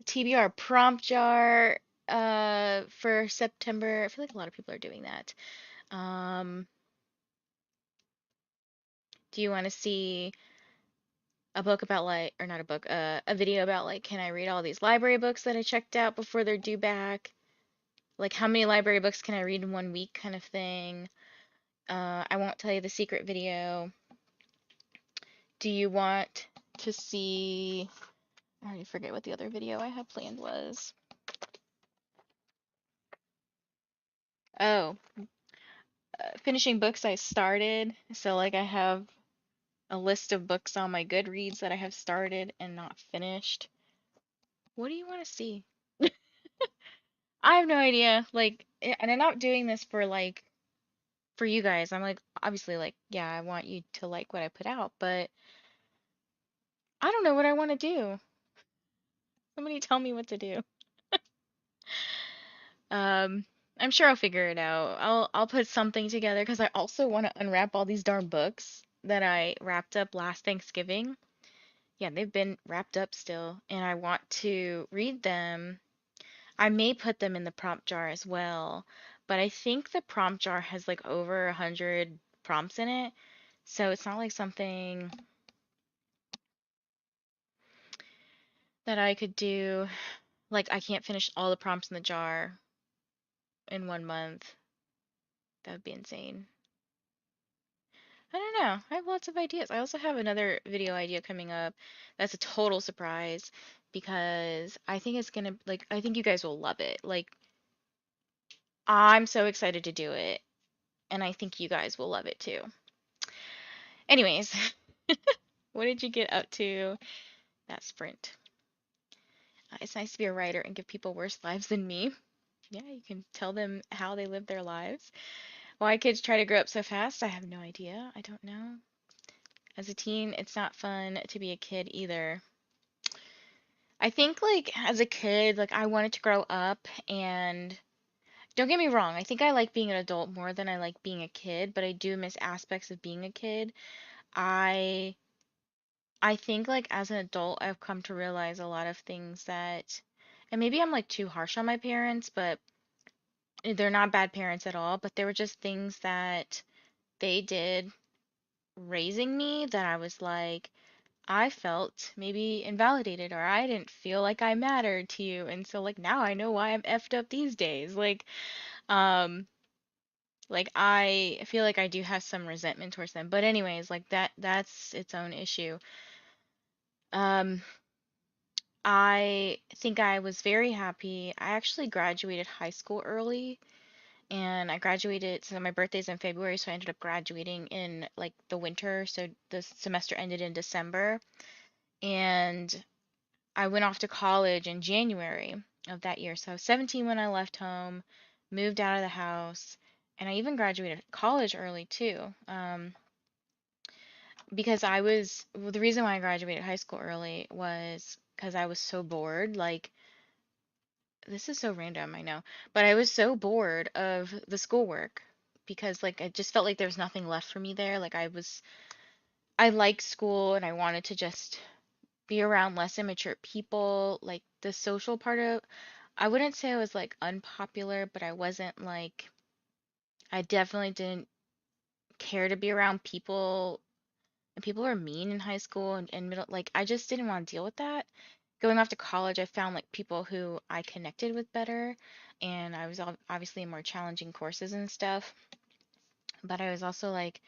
TBR prompt jar for September? I feel like a lot of people are doing that. Um, do you want to see a book about like, or not a book, a video about like, can I read all these library books that I checked out before they're due back? Like, how many library books can I read in one week kind of thing? I won't tell you the secret video. Do you want to see, I already forget what the other video I had planned was. Oh, finishing books I started. So like I have a list of books on my Goodreads that I have started and not finished. What do you want to see? I have no idea. Like, and I'm not doing this for like for you guys. I'm like obviously like, yeah, I want you to like what I put out, but I don't know what I want to do. Somebody tell me what to do. Um, I'm sure I'll figure it out. I'll put something together because I also want to unwrap all these darn books that I wrapped up last Thanksgiving. Yeah, they've been wrapped up still, and I want to read them. I may put them in the prompt jar as well, but I think the prompt jar has like over 100 prompts in it, so it's not like something that I could do. Like, I can't finish all the prompts in the jar in one month. That would be insane. I don't know. I have lots of ideas. I also have another video idea coming up that's a total surprise because I think it's gonna like I think you guys will love it. Like I'm so excited to do it and I think you guys will love it too. Anyways, what did you get up to that sprint? It's nice to be a writer and give people worse lives than me. Yeah, you can tell them how they live their lives. Why kids try to grow up so fast, I have no idea. I don't know. As a teen, it's not fun to be a kid either. I think like as a kid, like I wanted to grow up and don't get me wrong, I think I like being an adult more than I like being a kid, but I do miss aspects of being a kid. I I think like as an adult, I've come to realize a lot of things that and maybe I'm like too harsh on my parents, but they're not bad parents at all, but there were just things that they did raising me that I was like I felt maybe invalidated or I didn't feel like I mattered to you. And so like now I know why I'm effed up these days. Um like I feel like I do have some resentment towards them. But anyways, like that's its own issue. Um I think I was very happy. I actually graduated high school early and I graduated so my birthday's in February, so I ended up graduating in like the winter, so the semester ended in December. And I went off to college in January of that year. So I was 17 when I left home, moved out of the house, and I even graduated college early too. Because well, the reason why I graduated high school early was because I was so bored. Like, this is so random, I know, but I was so bored of the schoolwork because, like, I just felt like there was nothing left for me there. I liked school and I wanted to just be around less immature people. Like the social part of, I wouldn't say I was like unpopular, but I wasn't like, I definitely didn't care to be around people. And people were mean in high school and middle, like I just didn't want to deal with that. Going off to college, I found like people who I connected with better, and I was obviously in more challenging courses and stuff. But I was also like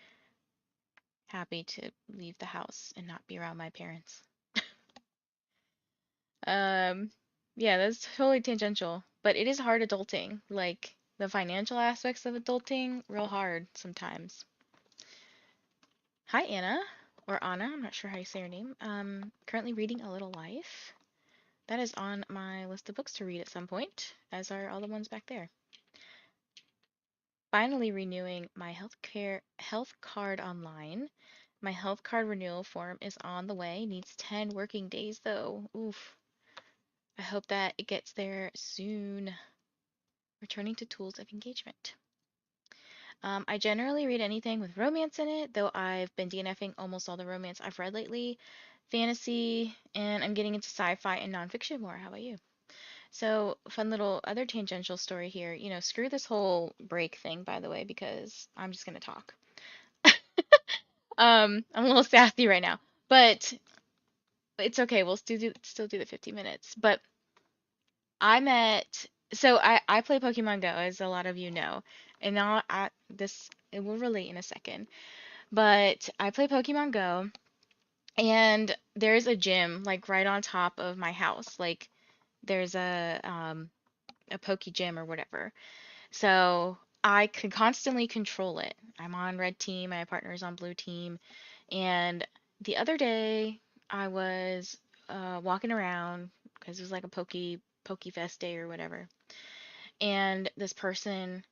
happy to leave the house and not be around my parents. Um, yeah, that's totally tangential, but it is hard adulting. Like the financial aspects of adulting, real hard sometimes. Hi, Anna, or Anna, I'm not sure how you say your name. Currently reading A Little Life. That is on my list of books to read at some point, as are all the ones back there. Finally renewing my health card online. My health card renewal form is on the way. Needs 10 working days though. Oof. I hope that it gets there soon. Returning to tools of engagement. I generally read anything with romance in it, though I've been DNFing almost all the romance I've read lately. Fantasy, and I'm getting into sci-fi and nonfiction more. How about you? So, fun little other tangential story here. You know, screw this whole break thing, by the way, because I'm just gonna talk. I'm a little sassy right now, but it's okay. We'll still do the 50 minutes. But I met so I play Pokemon Go, as a lot of you know, and now this it will relate in a second. But I play Pokemon Go, and there's a gym like right on top of my house. Like there's a Poke Gym or whatever. So I can constantly control it. I'm on red team, my partner's on blue team, and the other day I was walking around because it was like a Poke Fest day or whatever, and this person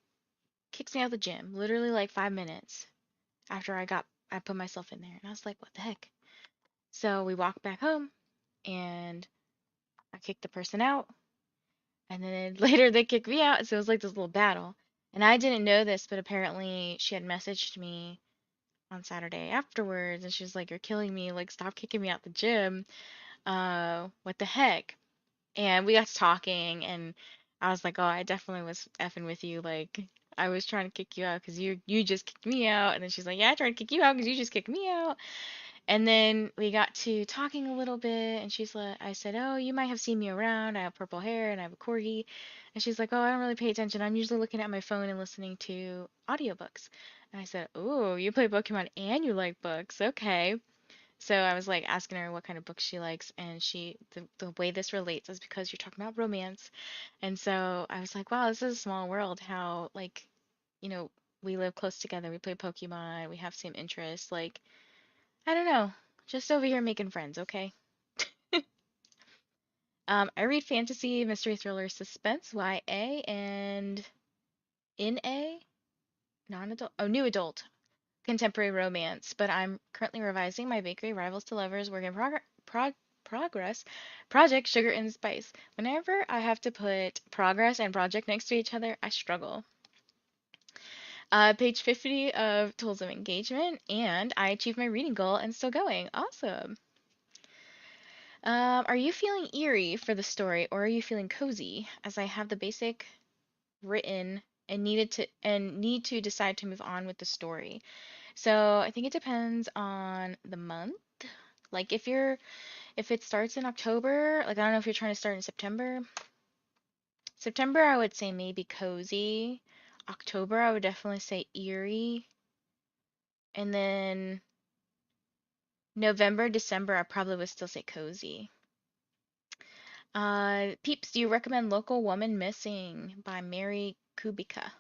kicks me out of the gym, literally like 5 minutes after I put myself in there, and I was like, what the heck? So we walked back home, and I kicked the person out, and then later they kicked me out, so it was like this little battle. And I didn't know this, but apparently she had messaged me on Saturday afterwards, and she was like, "You're killing me. Like, stop kicking me out the gym. What the heck?" And we got to talking, and I was like, "Oh, I definitely was effing with you. Like, I was trying to kick you out because you just kicked me out." And then she's like, "Yeah, I tried to kick you out because you just kicked me out." And then we got to talking a little bit, and she's like, I said, "Oh, you might have seen me around. I have purple hair and I have a corgi." And she's like, "Oh, I don't really pay attention. I'm usually looking at my phone and listening to audiobooks." And I said, "Oh, you play Pokemon and you like books. Okay." So I was like asking her what kind of books she likes, and the way this relates is because you're talking about romance. And so I was like, wow, this is a small world. How, like, you know, we live close together. We play Pokemon. We have same interests. Like, I don't know. Just over here making friends, okay? I read fantasy, mystery thriller, suspense, YA, and NA, non-adult, oh, new adult, contemporary romance. But I'm currently revising my Bakery Rivals to Lovers work in progress project Sugar and Spice. Whenever I have to put progress and project next to each other, I struggle. Page 50 of Tools of Engagement, and I achieved my reading goal and still going. Awesome. Are you feeling eerie for the story, or are you feeling cozy? As I have the basic written and need to decide to move on with the story. So I think it depends on the month. Like if it starts in October, like I don't know if you're trying to start in September. September I would say maybe cozy. October I would definitely say eerie. And then November, December I probably would still say cozy. Peeps, do you recommend Local Woman Missing by Mary Kubica?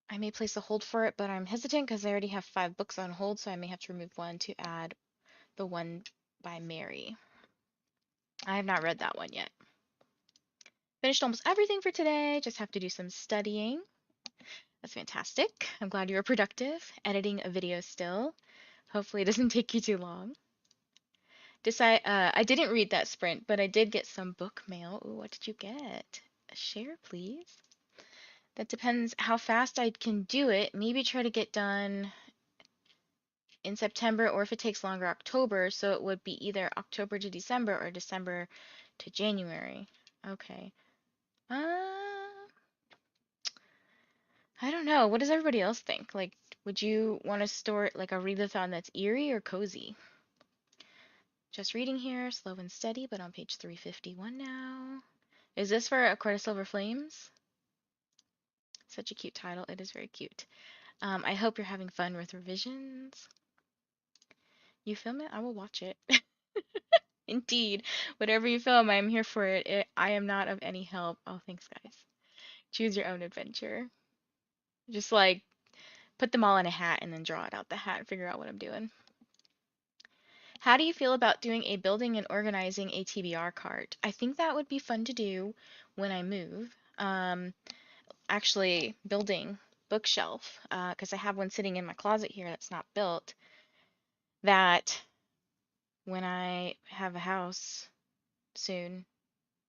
I may place a hold for it, but I'm hesitant because I already have 5 books on hold, so I may have to remove one to add the one by Mary. I have not read that one yet. Finished almost everything for today, just have to do some studying. That's fantastic. I'm glad you were productive. Editing a video still. Hopefully it doesn't take you too long. I didn't read that sprint, but I did get some book mail. Ooh, what did you get? A share, please. That depends how fast I can do it. Maybe try to get done in September, or if it takes longer, October. So it would be either October to December or December to January. Okay. I don't know. What does everybody else think? Like, would you want to store like a readathon that's eerie or cozy? Just reading here, slow and steady, but on page 351 now. Is this for A Court of Silver Flames? Such a cute title. It is very cute. I hope you're having fun with revisions. You film it? I will watch it. Indeed. Whatever you film, I am here for it. I am not of any help. Oh, thanks, guys. Choose your own adventure. Just like put them all in a hat and then draw it out the hat and figure out what I'm doing. How do you feel about doing a building and organizing a TBR cart? I think that would be fun to do when I move. Actually, building bookshelf, because I have one sitting in my closet here that's not built, that when I have a house soon,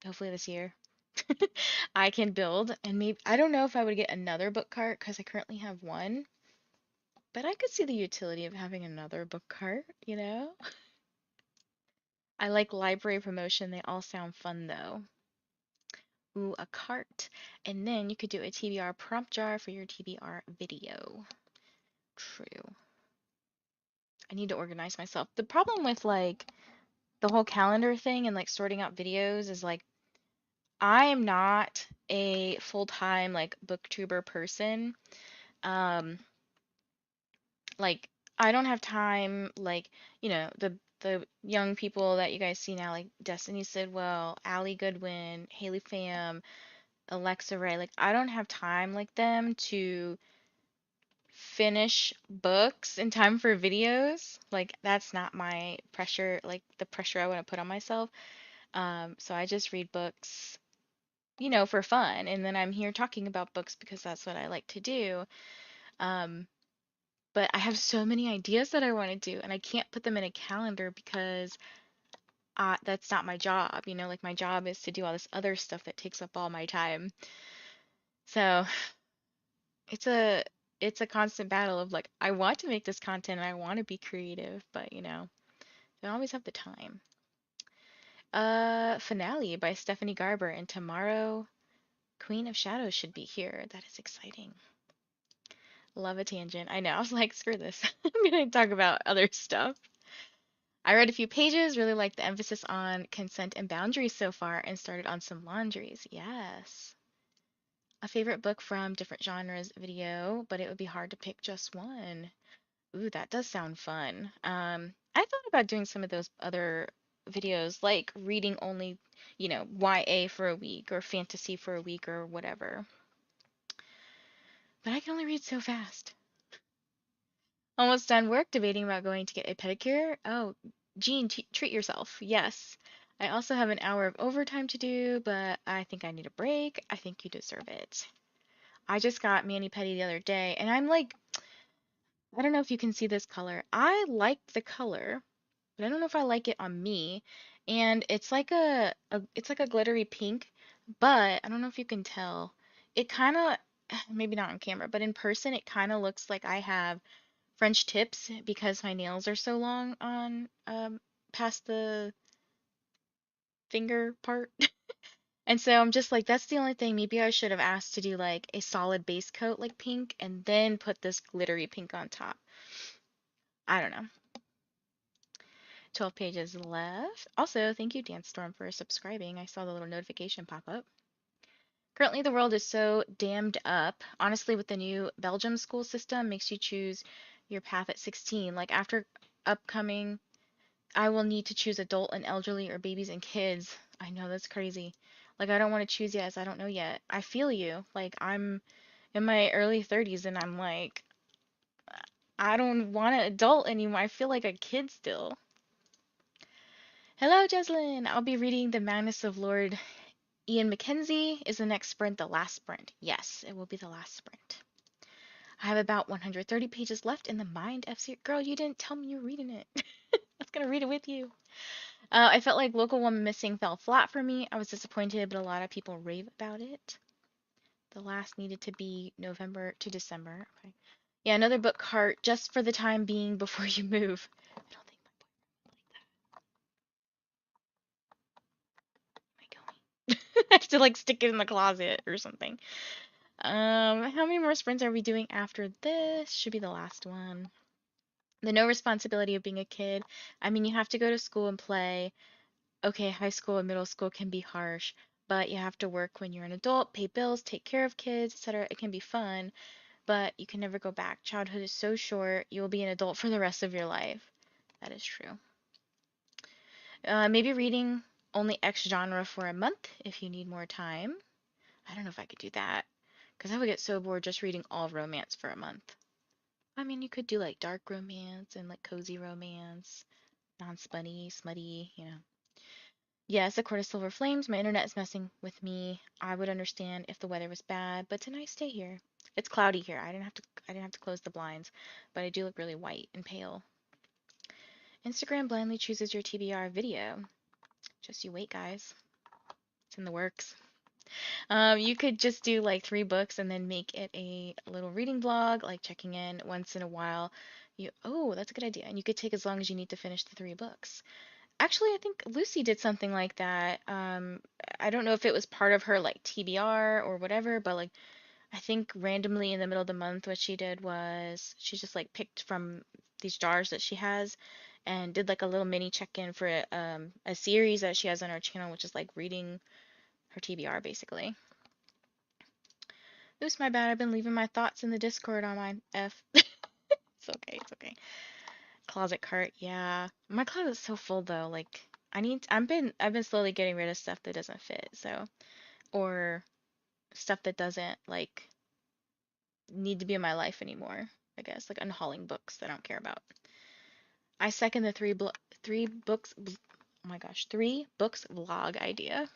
hopefully this year, I can build. And maybe, I don't know if I would get another book cart because I currently have one, but I could see the utility of having another book cart, you know? I like library promotion. They all sound fun though. Ooh, a cart. And then you could do a TBR prompt jar for your TBR video. True. I need to organize myself. The problem with like the whole calendar thing and like sorting out videos is like I am not a full-time like booktuber person. Um, like I don't have time like, the young people that you guys see now like Destiny Sidwell, Allie Goodwin, Haley Pham, Alexa Ray. Like I don't have time like them to finish books in time for videos. Like that's not my pressure, like the pressure I want to put on myself. So I just read books, for fun, and then I'm here talking about books because that's what I like to do. Um, but I have so many ideas that I want to do, and I can't put them in a calendar because that's not my job. Like my job is to do all this other stuff that takes up all my time. So it's a it's a constant battle of like I want to make this content and I want to be creative, but I don't always have the time. Finale by Stephanie Garber, and tomorrow Queen of Shadows should be here. That is exciting. Love a tangent. I know. I was like, screw this. I'm gonna talk about other stuff. I read a few pages, really liked the emphasis on consent and boundaries so far, and started on some laundries. Yes. A favorite book from different genres video, but it would be hard to pick just one. Ooh, that does sound fun. I thought about doing some of those other videos, like reading only, YA for a week or fantasy for a week or whatever. But I can only read so fast. Almost done work, debating about going to get a pedicure. Oh, Jean, treat yourself. Yes. I also have an hour of overtime to do, but I think I need a break. I think you deserve it. I just got mani-pedi the other day, and I'm like, I don't know if you can see this color. I like the color, but I don't know if I like it on me. And it's like it's like a glittery pink, but I don't know if you can tell. It kind of, maybe not on camera, but in person, it kind of looks like I have French tips because my nails are so long on past the finger part. And so I'm just like, that's the only thing. Maybe I should have asked to do like a solid base coat like pink and then put this glittery pink on top. I don't know. 12 pages left. Also, thank you, Dance Storm, for subscribing. I saw the little notification pop up. Currently, the world is so damned up. Honestly, with the new Belgium school system, makes you choose your path at 16. Like after upcoming, I will need to choose adult and elderly or babies and kids. I know that's crazy. Like I don't want to choose yet as I don't know yet. I feel you. Like I'm in my early 30s and I'm like, I don't want an adult anymore. I feel like a kid still. Hello, Jeslyn. I'll be reading The Madness of Lord Ian Mackenzie. Is the next sprint the last sprint? Yes, it will be the last sprint. I have about 130 pages left in the Mind F series. Girl, you didn't tell me you're reading it. I was gonna read it with you. I felt like Local Woman Missing fell flat for me. I was disappointed, but a lot of people rave about it. The last needed to be November to December. Okay. Yeah, another book cart just for the time being before you move. I don't think my boyfriend would like that. Am I going? I have to like stick it in the closet or something. How many more sprints are we doing after this? Should be the last one. The no responsibility of being a kid. I mean, you have to go to school and play. Okay, high school and middle school can be harsh, but you have to work when you're an adult, pay bills, take care of kids, etc. It can be fun, but you can never go back. Childhood is so short, you will be an adult for the rest of your life. That is true. Maybe reading only X genre for a month if you need more time. I don't know if I could do that, because I would get so bored just reading all romance for a month. I mean, you could do like dark romance and like cozy romance, non-spunny, smutty. Yes, a Court of Silver Flames. My internet is messing with me. I would understand if the weather was bad, but tonight stay here. It's cloudy here. I didn't have to close the blinds, but I do look really white and pale. Instagram blindly chooses your TBR video. Just you wait, guys. It's in the works. You could just do like 3 books and then make it a little reading vlog, like checking in once in a while. Oh, that's a good idea. And you could take as long as you need to finish the 3 books. Actually, I think Lucy did something like that. I don't know if it was part of her like TBR or whatever, but like I think randomly in the middle of the month, what she did was she just like picked from these jars that she has and did like a little mini check-in for a series that she has on her channel, which is like reading her TBR basically. Oops, my bad. I've been leaving my thoughts in the Discord on my F. It's okay. It's okay. Closet cart, yeah. My closet's so full though. Like I've been slowly getting rid of stuff that doesn't fit, so or stuff that doesn't like need to be in my life anymore, I guess. Like unhauling books that I don't care about. I second the 3 books oh my gosh, 3 books vlog idea.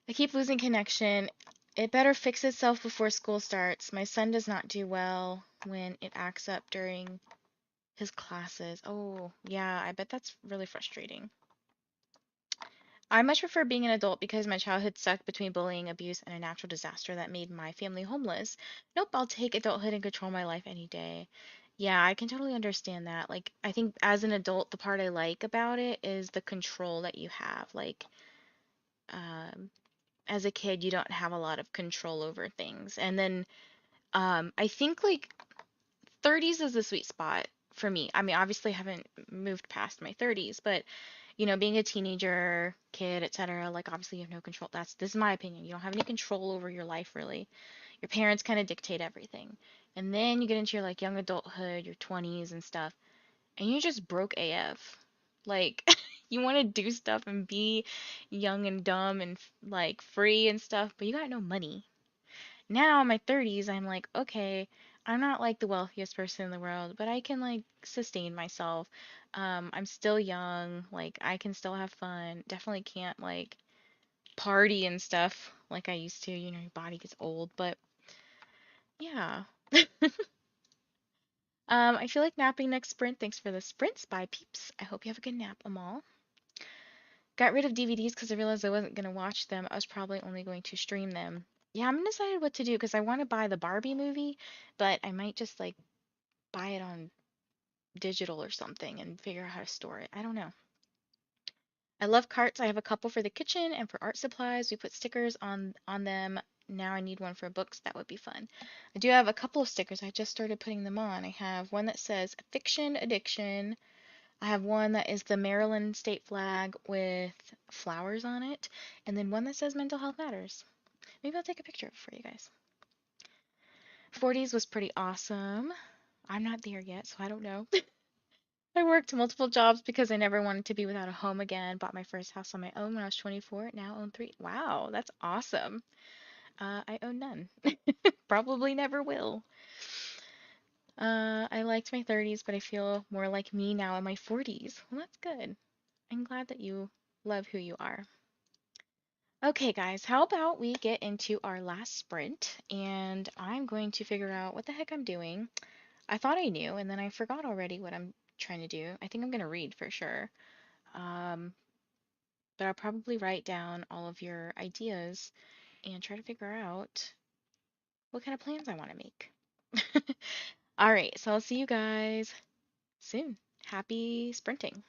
I keep losing connection. It better fix itself before school starts. My son does not do well when it acts up during his classes. Oh, yeah, I bet that's really frustrating. I much prefer being an adult because my childhood sucked between bullying, abuse, and a natural disaster that made my family homeless. Nope, I'll take adulthood and control my life any day. Yeah, I can totally understand that. Like, I think as an adult, the part I like about it is the control that you have. Like, um, as a kid, you don't have a lot of control over things. And then I think like 30s is the sweet spot for me. I mean, obviously I haven't moved past my 30s, but being a teenager, kid, etc., like obviously you have no control. This is my opinion. You don't have any control over your life really. Your parents kind of dictate everything. And then you get into your like young adulthood, your 20s and stuff, and you just broke AF. Like you want to do stuff and be young and dumb and like free and stuff, but you got no money. Now in my 30s, I'm like, okay, I'm not like the wealthiest person in the world, but I can like sustain myself. I'm still young, like I can still have fun. Definitely can't like party and stuff like I used to. Your body gets old, but yeah. I feel like napping next sprint. Thanks for the sprints. Bye, peeps. I hope you have a good nap, Amal. Got rid of DVDs because I realized I wasn't gonna watch them. I was probably only going to stream them. Yeah, I'm undecided what to do because I want to buy the Barbie movie, but I might just like buy it on digital or something and figure out how to store it. I don't know. I love carts. I have a couple for the kitchen and for art supplies. We put stickers on them. Now I need one for books. That would be fun. I do have a couple of stickers. I just started putting them on. I have one that says Fiction Addiction. I have one that is the Maryland state flag with flowers on it, and then one that says Mental Health Matters. Maybe I'll take a picture of it for you guys. 40s was pretty awesome. I'm not there yet, so I don't know. I worked multiple jobs because I never wanted to be without a home again. Bought my first house on my own when I was 24. Now own three. Wow, that's awesome. I own none. Probably never will. I liked my 30s, but I feel more like me now in my 40s. Well, that's good. I'm glad that you love who you are. Okay, guys, how about we get into our last sprint and I'm going to figure out what the heck I'm doing. I thought I knew, and then I forgot already what I'm trying to do. I think I'm going to read for sure. Um, but I'll probably write down all of your ideas and try to figure out what kind of plans I want to make. All right, so I'll see you guys soon. Happy sprinting.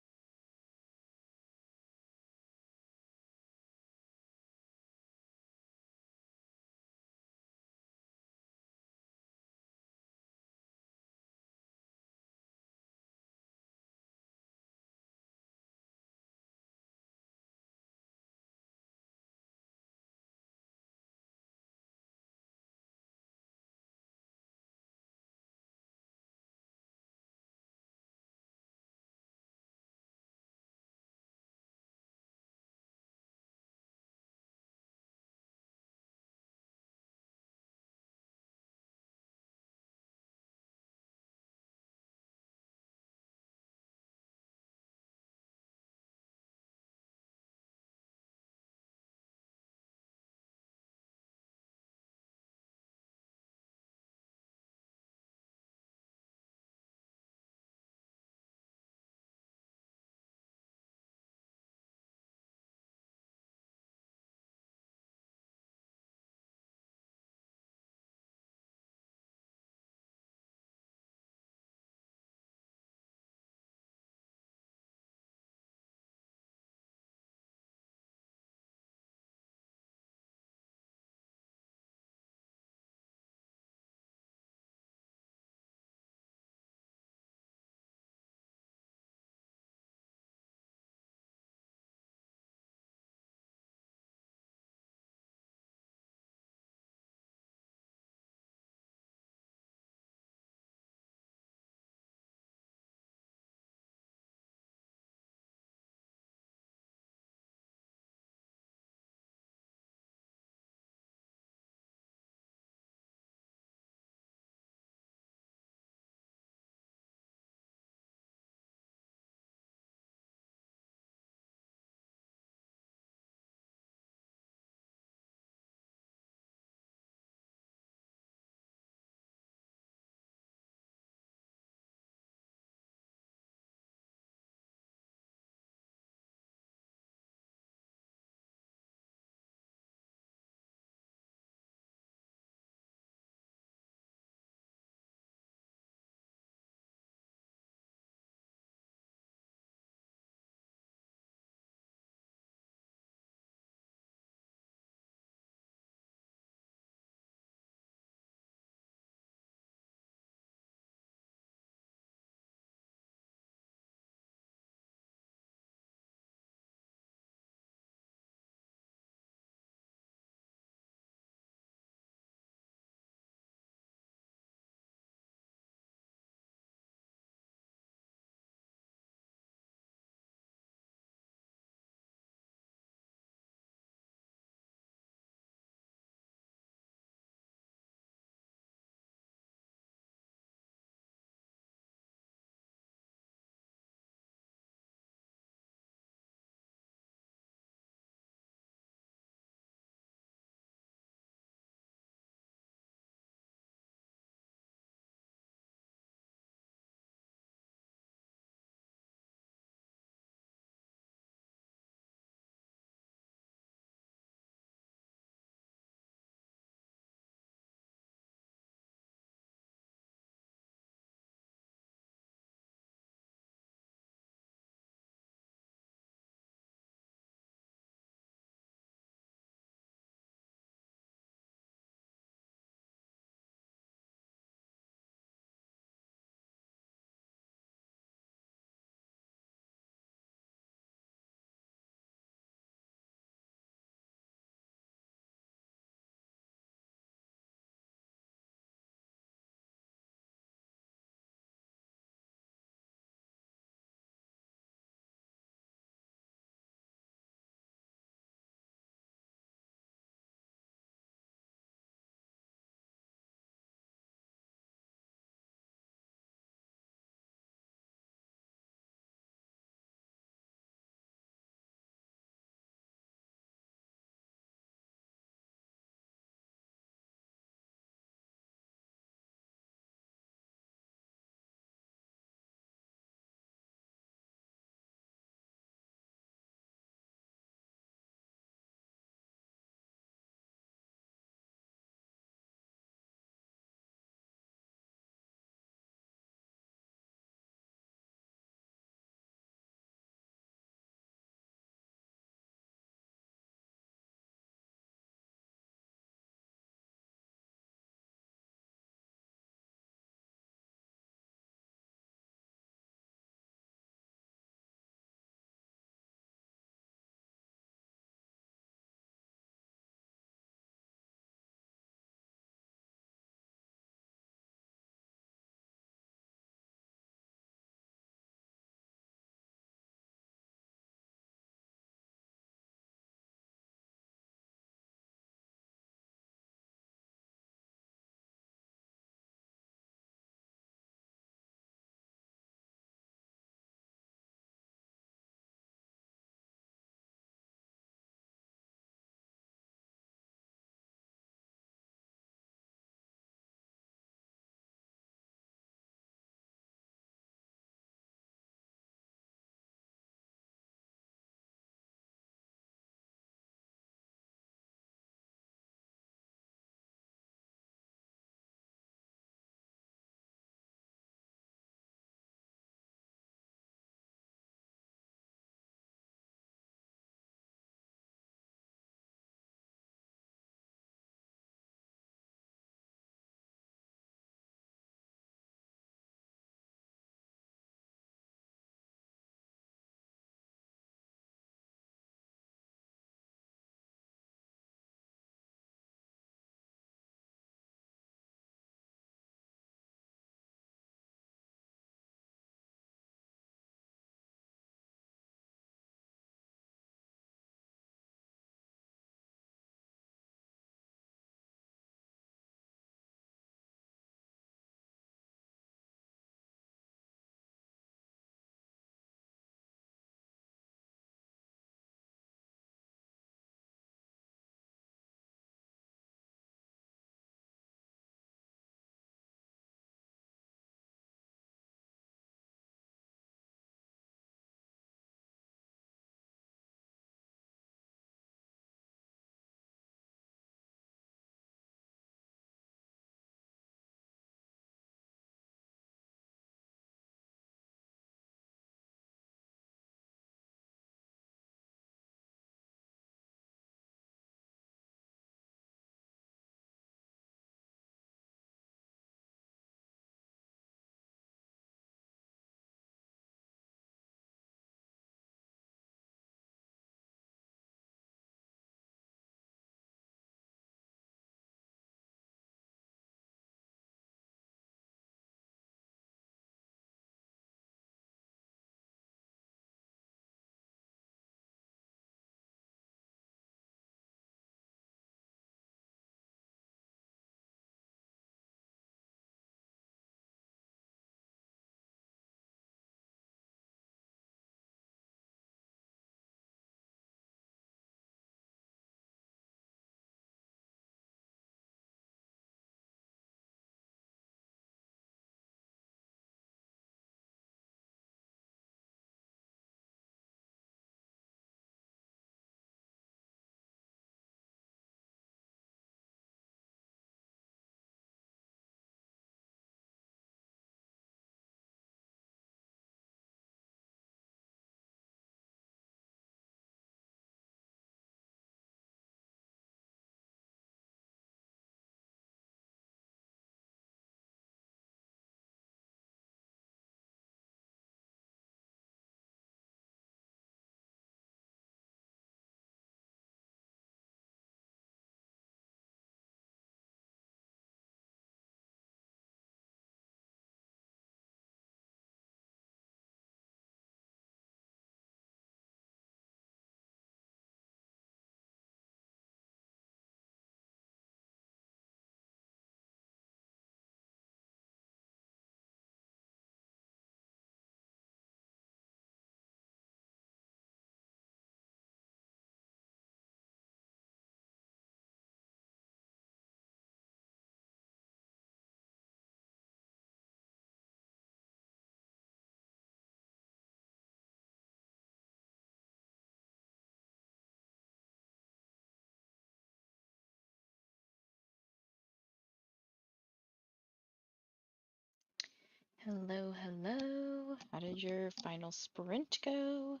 Hello, hello. How did your final sprint go?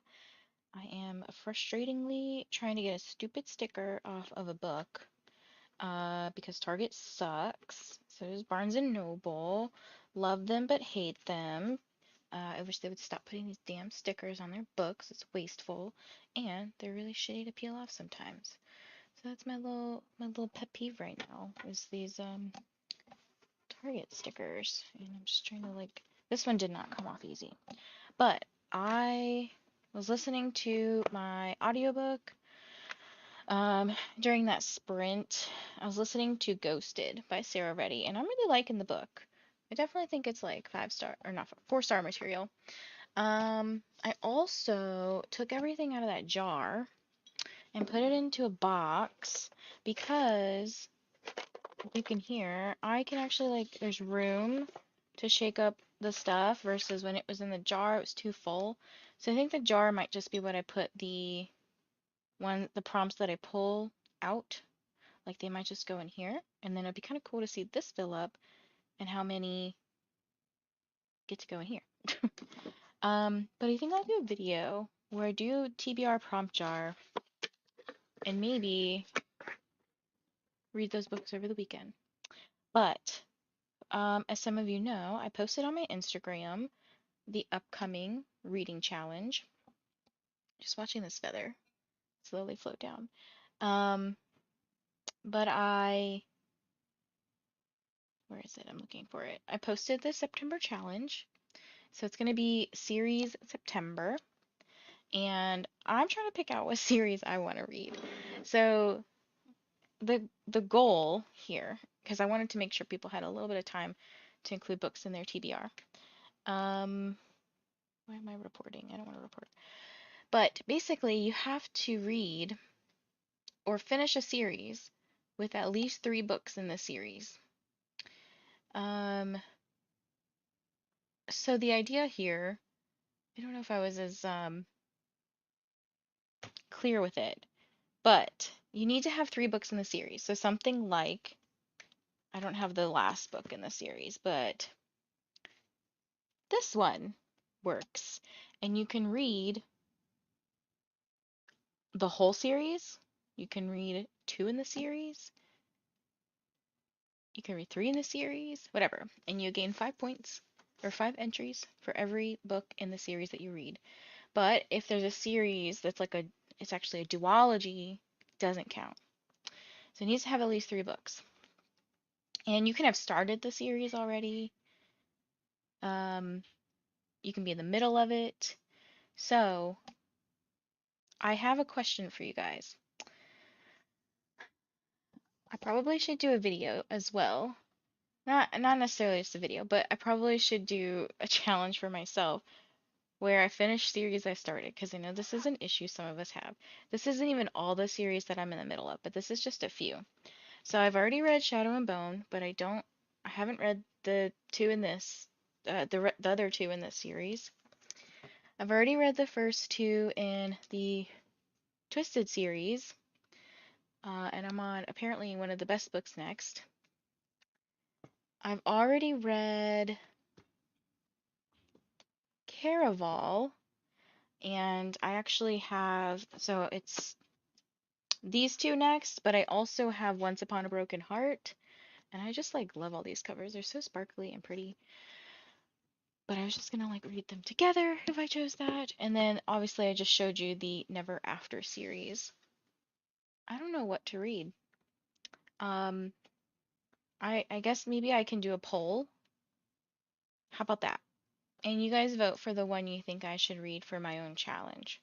I am frustratingly trying to get a stupid sticker off of a book because Target sucks. So does Barnes and Noble. Love them but hate them. I wish they would stop putting these damn stickers on their books. It's wasteful, and they're really shitty to peel off sometimes. So that's my little pet peeve right now is these Target stickers, and I'm just trying to like. This one did not come off easy, but I was listening to my audiobook during that sprint. I was listening to Ghosted by Sarah Reddy, and I'm really liking the book. I definitely think it's like 5-star or not 4-star material. I also took everything out of that jar and put it into a box because you can hear, I can actually like, there's room to shake up the stuff versus when it was in the jar, it was too full. So I think the jar might just be what I put the prompts that I pull out, like they might just go in here, and then it'd be kind of cool to see this fill up and how many get to go in here. But I think I'll do a video where I do TBR prompt jar and maybe read those books over the weekend. But as some of you know, I posted on my Instagram the upcoming reading challenge. Just watching this feather slowly float down. Um, but where is it? I'm looking for it. I posted the September challenge. So it's going to be series September. And I'm trying to pick out what series I want to read. So the goal here, because I wanted to make sure people had a little bit of time to include books in their TBR. Why am I reporting? I don't want to report. But basically, you have to read or finish a series with at least 3 books in the series. So the idea here, I don't know if I was as clear with it, but you need to have 3 books in the series. So something like, I don't have the last book in the series, but this one works. And you can read the whole series. You can read 2 in the series. You can read 3 in the series, whatever. And you gain 5 points or 5 entries for every book in the series that you read. But if there's a series that's like it's actually a duology, it doesn't count. So it needs to have at least 3 books. And you can have started the series already. You can be in the middle of it. So I have a question for you guys. I probably should do a video as well. Not necessarily just a video, but I probably should do a challenge for myself where I finish series I started, because I know this is an issue some of us have. This isn't even all the series that I'm in the middle of, but this is just a few. So I've already read Shadow and Bone, but I haven't read the 2 in this, the other 2 in this series. I've already read the first 2 in the Twisted series, and I'm on apparently one of the best books next. I've already read Caraval, and I actually have, so it's these 2 next, but I also have Once Upon a Broken Heart, and I just like love all these covers. They're so sparkly and pretty. But I was just gonna like read them together if I chose that. And then obviously I just showed you the Never After series. I don't know what to read. Um, I guess maybe I can do a poll. How about that? And you guys vote for the one you think I should read for my own challenge.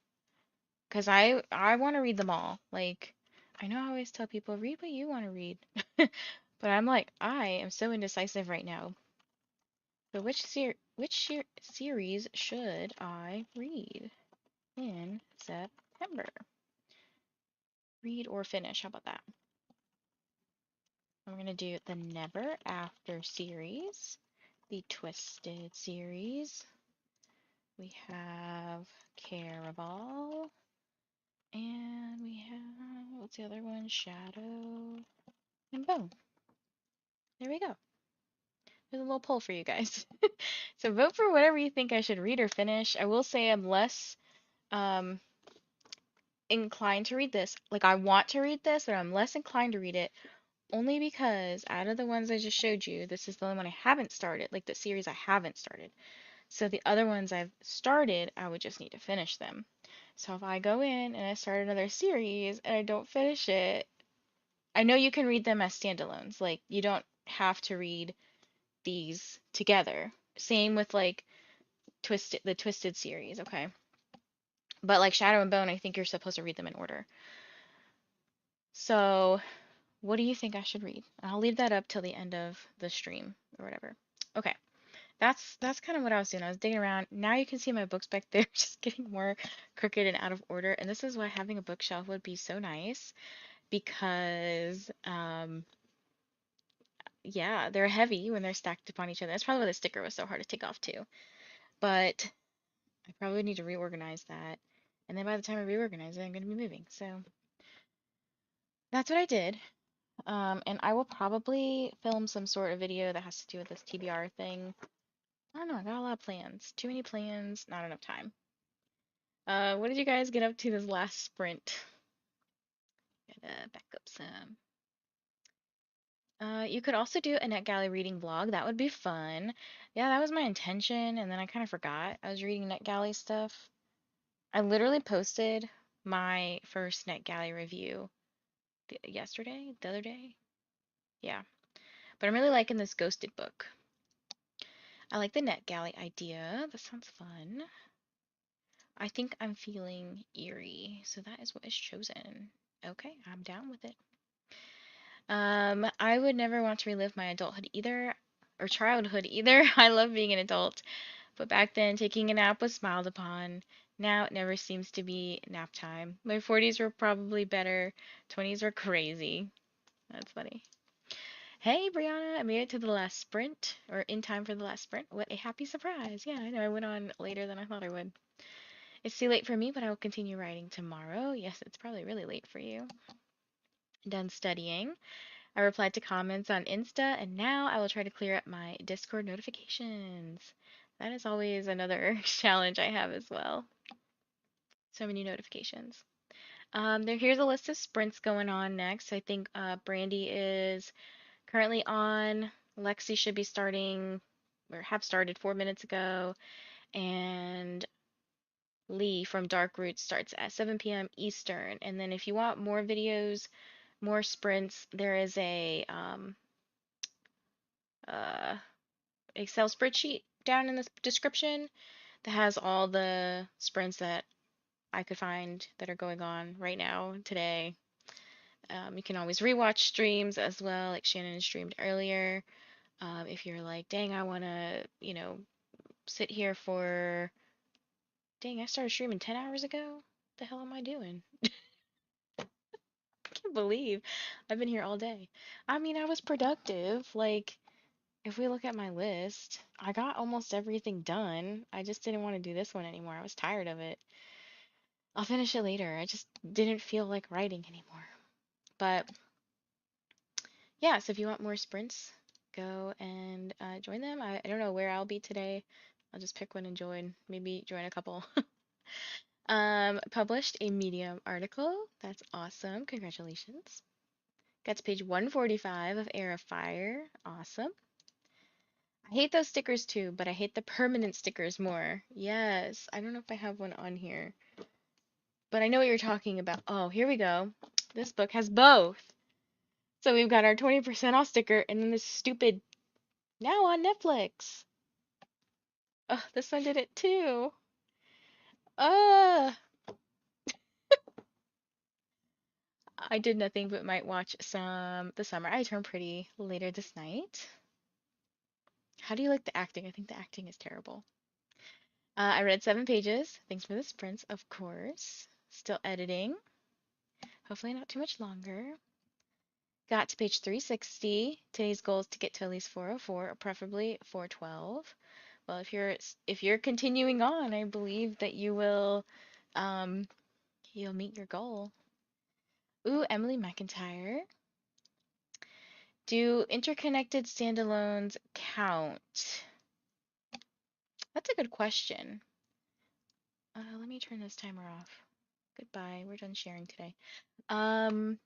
Because I want to read them all. Like, I know I always tell people, read what you want to read. But I'm like, I am so indecisive right now. So series should I read in September? Read or finish, how about that? I'm going to do the Never After series, the Twisted series. We have Caraval. And we have, what's the other one? Shadow and Bone. There we go. There's a little poll for you guys. So vote for whatever you think I should read or finish. I will say I'm less um inclined to read this. Like I want to read this, but I'm less inclined to read it only because out of the ones I just showed you, this is the only one I haven't started, like the series I haven't started. So the other ones I've started, I would just need to finish them. So if I go in and I start another series and I don't finish it, I know you can read them as standalones. Like you don't have to read these together. Same with like the Twisted series, okay? But like Shadow and Bone, I think you're supposed to read them in order. So, what do you think I should read? I'll leave that up till the end of the stream or whatever. Okay. That's kind of what I was doing. I was digging around. Now you can see my books back there just getting more crooked and out of order. And this is why having a bookshelf would be so nice because yeah, they're heavy when they're stacked upon each other. That's probably why the sticker was so hard to take off too. But I probably need to reorganize that. And then by the time I reorganize it, I'm going to be moving. So that's what I did. And I will probably film some sort of video that has to do with this TBR thing. I don't know, I got a lot of plans. Too many plans, not enough time. What did you guys get up to this last sprint? Gotta back up some. You could also do a NetGalley reading vlog. That would be fun. Yeah, that was my intention, and then I kind of forgot. I was reading NetGalley stuff. I literally posted my first NetGalley review yesterday, the other day. Yeah, but I'm really liking this ghosted book. I like the NetGalley idea. That sounds fun. I think I'm feeling eerie, so that is what is chosen. Okay, I'm down with it. I would never want to relive my adulthood either, or childhood either. I love being an adult, but back then taking a nap was smiled upon. Now it never seems to be nap time. My 40s were probably better. 20s were crazy. That's funny. Hey, Brianna, I made it to the last sprint, or in time for the last sprint. What a happy surprise. Yeah, I know I went on later than I thought I would. It's too late for me, but I will continue writing tomorrow. Yes, it's probably really late for you. Done studying. I replied to comments on Insta, and now I will try to clear up my Discord notifications. That is always another challenge I have as well. So many notifications. Here's a list of sprints going on next. I think Brandy is currently on. Lexi should be starting, or have started 4 minutes ago. And Lee from Dark Roots starts at 7 p.m. Eastern. And then if you want more videos, more sprints, there is a uh, Excel spreadsheet down in the description that has all the sprints that I could find that are going on right now today. You can always rewatch streams as well, like Shannon streamed earlier. If you're like, dang, I want to, sit here for, dang, I started streaming 10 hours ago. What the hell am I doing? I can't believe I've been here all day. I mean, I was productive. Like, if we look at my list, I got almost everything done. I just didn't want to do this one anymore. I was tired of it. I'll finish it later. I just didn't feel like writing anymore. But yeah, so if you want more sprints, go and join them. I don't know where I'll be today. I'll just pick one and join. Maybe join a couple. Published a Medium article. That's awesome. Congratulations. Got to page 145 of Air of Fire. Awesome. I hate those stickers too, but I hate the permanent stickers more. Yes, I don't know if I have one on here, but I know what you're talking about. Oh, here we go. This book has both. So we've got our 20% off sticker and then this stupid now on Netflix. Oh, this one did it too. Uh, I did nothing but might watch some The Summer I Turned Pretty later this night. How do you like the acting? I think the acting is terrible. I read 7 pages. Thanks for the sprints, of course. Still editing. Hopefully not too much longer. Got to page 360. Today's goal is to get to at least 404, or preferably 412. Well, if you're continuing on, I believe that um you'll meet your goal. Ooh, Emily McIntyre. Do interconnected standalones count? That's a good question. Let me turn this timer off. Goodbye. We're done sharing today. Can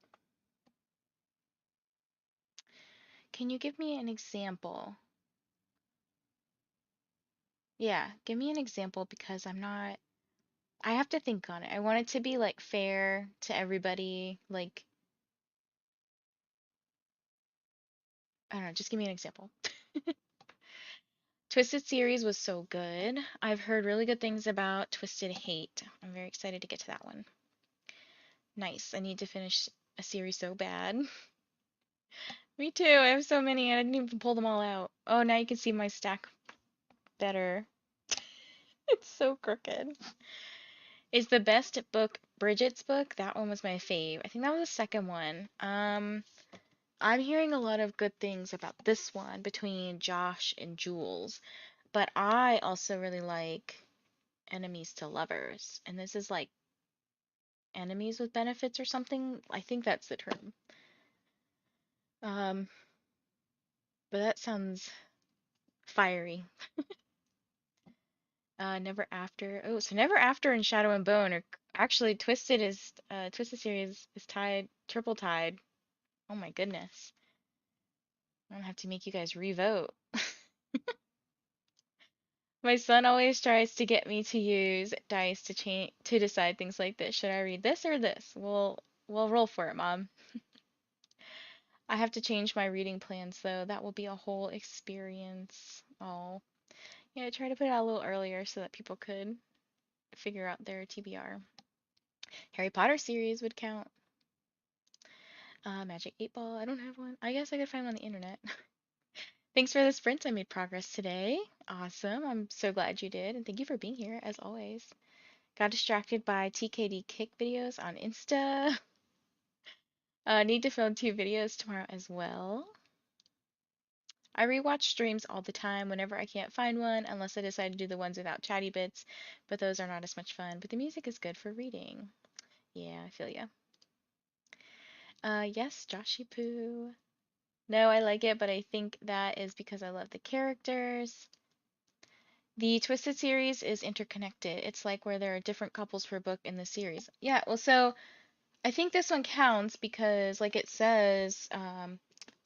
you give me an example? Yeah, give me an example because I have to think on it. I want it to be like fair to everybody. Like, I don't know, just give me an example. Twisted series was so good. I've heard really good things about Twisted Hate. I'm very excited to get to that one. Nice. I need to finish a series so bad. Me too. I have so many. I didn't even pull them all out. Oh, now you can see my stack better. It's so crooked. Is the best book Bridget's book? That one was my fave. I think that was the second one. I'm hearing a lot of good things about this one between Josh and Jules, but I also really like Enemies to Lovers, and this is like enemies with benefits or something. I think that's the term. Um, but that sounds fiery. Never After. Oh, so Never After and Shadow and Bone are actually Twisted series is tied, triple tied. Oh my goodness. I'm gonna have to make you guys revote. My son always tries to get me to use dice to change to decide things like this. Should I read this or this? We'll roll for it, Mom. I have to change my reading plans though. That will be a whole experience. Oh. Yeah, I try to put it out a little earlier so that people could figure out their TBR. Harry Potter series would count. Magic 8 Ball. I don't have one. I guess I could find one on the internet. Thanks for the sprint. I made progress today. Awesome. I'm so glad you did. And thank you for being here, as always. Got distracted by TKD kick videos on Insta. Need to film 2 videos tomorrow as well. I rewatch streams all the time whenever I can't find one, unless I decide to do the ones without chatty bits, but those are not as much fun. But the music is good for reading. Yeah, I feel ya. Yes, Joshy Poo. No, I like it, but I think that is because I love the characters. The Twisted series is interconnected. It's like where there are different couples per book in the series. Yeah, well, so I think this one counts because, like it says,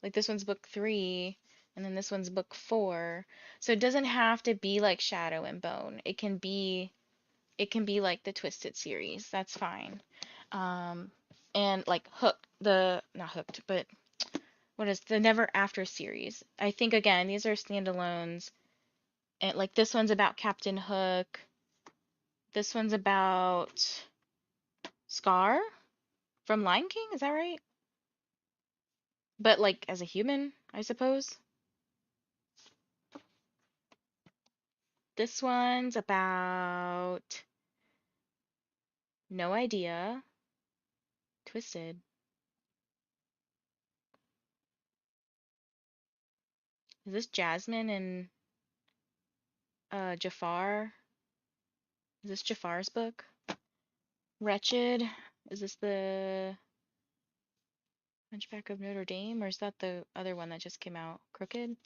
like this one's book 3, and then this one's book 4. So it doesn't have to be like Shadow and Bone. It can be like the Twisted series. That's fine. Um, and like not Hooked, but what is the Never After series? I think again, these are standalones. And like this one's about Captain Hook. This one's about Scar from Lion King, is that right? But like as a human, I suppose. This one's about no idea. Twisted. Is this Jasmine and Jafar? Is this Jafar's book? Wretched. Is this the Hunchback of Notre Dame, or is that the other one that just came out? Crooked? And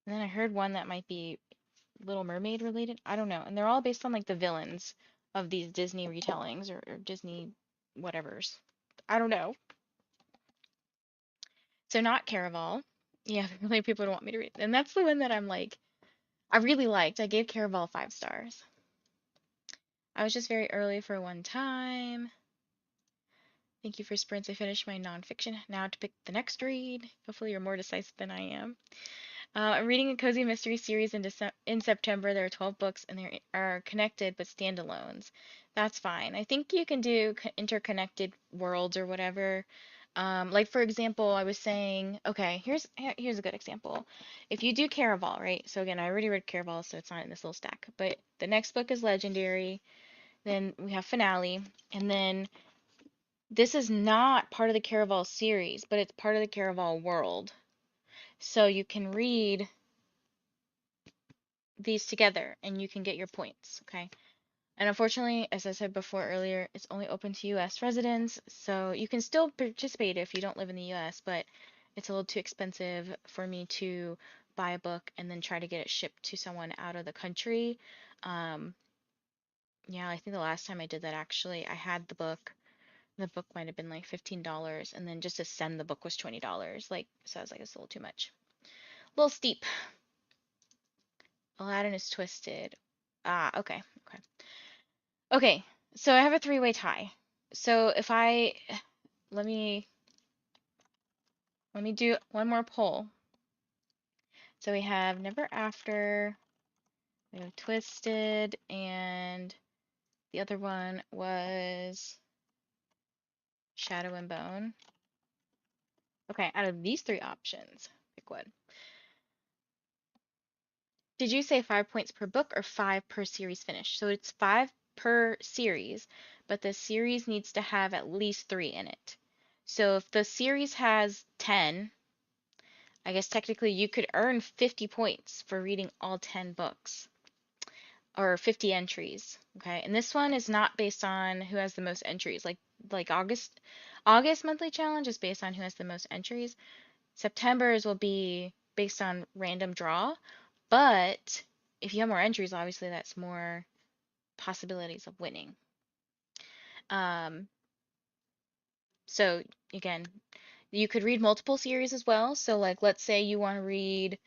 then I heard one that might be Little Mermaid related. I don't know. And they're all based on like the villains of these Disney retellings or Disney whatevers. I don't know. So not Caraval. Yeah, really people don't want me to read. And that's the one that I'm like, I really liked. I gave Caraval 5 stars. I was just very early for one time. Thank you for sprints. I finished my nonfiction. Now to pick the next read. Hopefully you're more decisive than I am. I'm reading a cozy mystery series in September. There are 12 books and they are connected but standalones. That's fine. I think you can do interconnected worlds or whatever. Like for example, I was saying, okay, here's a good example. If you do Caraval, right? So again, I already read Caraval, so it's not in this little stack. But the next book is Legendary. Then we have Finale, and then this is not part of the Caraval series, but it's part of the Caraval world. So you can read these together and you can get your points, okay? And unfortunately, as I said before earlier, it's only open to US residents, so you can still participate if you don't live in the US, but It's a little too expensive for me to buy a book and then try to get it shipped to someone out of the country. Um, yeah, I think the last time I did that actually, I had the book. The book might have been like $15, and then just to send the book was $20. Like, so I was like, it's a little too much. A little steep. Aladdin is twisted. Ah, okay, okay. Okay, so I have a three-way tie. So if I let me do one more poll. So we have Never After, we have Twisted, and the other one was Shadow and Bone. Okay, out of these three options, pick one. Did you say 5 points per book or five per series finish? So it's five per series, but the series needs to have at least three in it. So if the series has 10, I guess technically you could earn 50 points for reading all 10 books or 50 entries. Okay. And this one is not based on who has the most entries. Like August monthly challenge is based on who has the most entries. September's will be based on random draw, but if you have more entries, obviously that's more possibilities of winning. Um, so again, you could read multiple series as well. So like let's say you want to read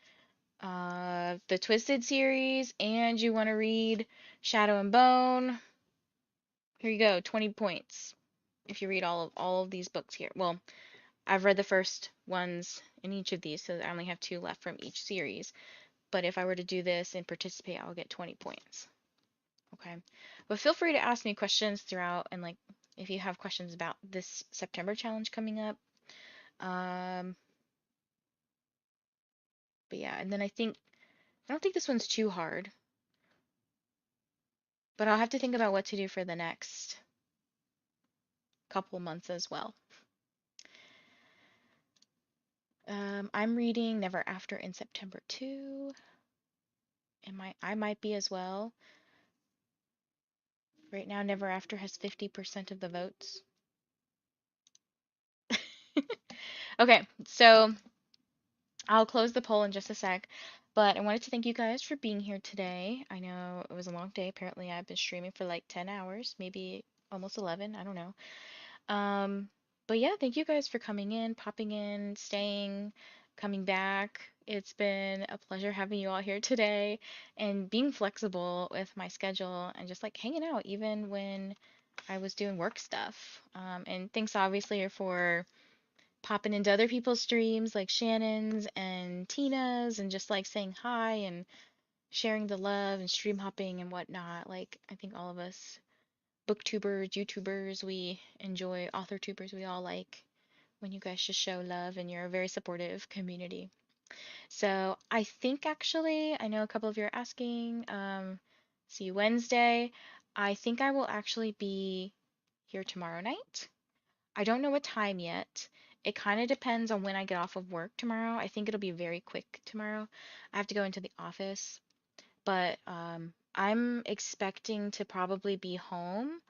the Twisted series and you want to read Shadow and Bone. Here you go, 20 points if you read all of these books here. Well, I've read the first ones in each of these, so I only have two left from each series. But if I were to do this and participate, I'll get 20 points. Okay. But feel free to ask me questions throughout, and like if you have questions about this September challenge coming up. Um, but yeah, and then I don't think this one's too hard, but I'll have to think about what to do for the next couple months as well. I'm reading Never After in September too. I might be as well. Right now, Never After has 50% of the votes. Okay, so I'll close the poll in just a sec, but I wanted to thank you guys for being here today. I know it was a long day. Apparently, I've been streaming for like 10 hours, maybe almost 11. I don't know. Um, but yeah, thank you guys for coming in, popping in, staying, coming back. It's been a pleasure having you all here today and being flexible with my schedule and just like hanging out even when I was doing work stuff. And thanks obviously for popping into other people's streams like Shannon's and Tina's and just like saying hi and sharing the love and stream hopping and whatnot. Like I think all of us booktubers, YouTubers, we enjoy author tubers, we all like when you guys just show love and you're a very supportive community. So I think actually, I know a couple of you are asking, see you Wednesday. I think I will actually be here tomorrow night. I don't know what time yet. It kind of depends on when I get off of work tomorrow. I think it'll be very quick tomorrow. I have to go into the office, but I'm expecting to probably be home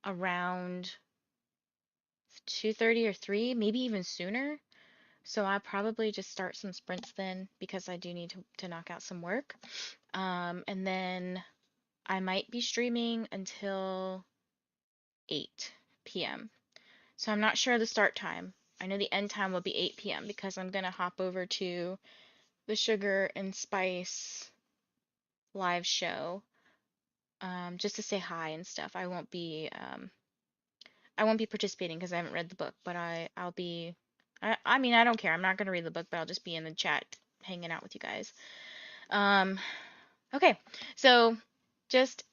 around 2:30 or 3, maybe even sooner. So I'll probably just start some sprints then because I do need to knock out some work. And then I might be streaming until 8 p.m. So I'm not sure the start time. I know the end time will be 8 p.m. because I'm gonna hop over to the Sugar and Spice live show just to say hi and stuff. I won't be participating because I haven't read the book, but I'll be I mean I don't care. I'm not gonna read the book, but I'll just be in the chat hanging out with you guys. Um okay. So just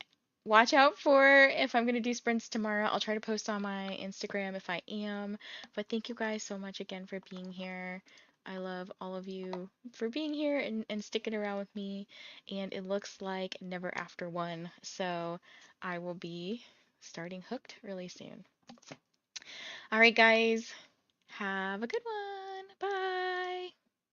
watch out for if I'm gonna do sprints tomorrow. I'll try to post on my Instagram if I am. But thank you guys so much again for being here. I love all of you for being here and sticking around with me. And it looks like Never After one. So I will be starting Hooked really soon. All right, guys. Have a good one.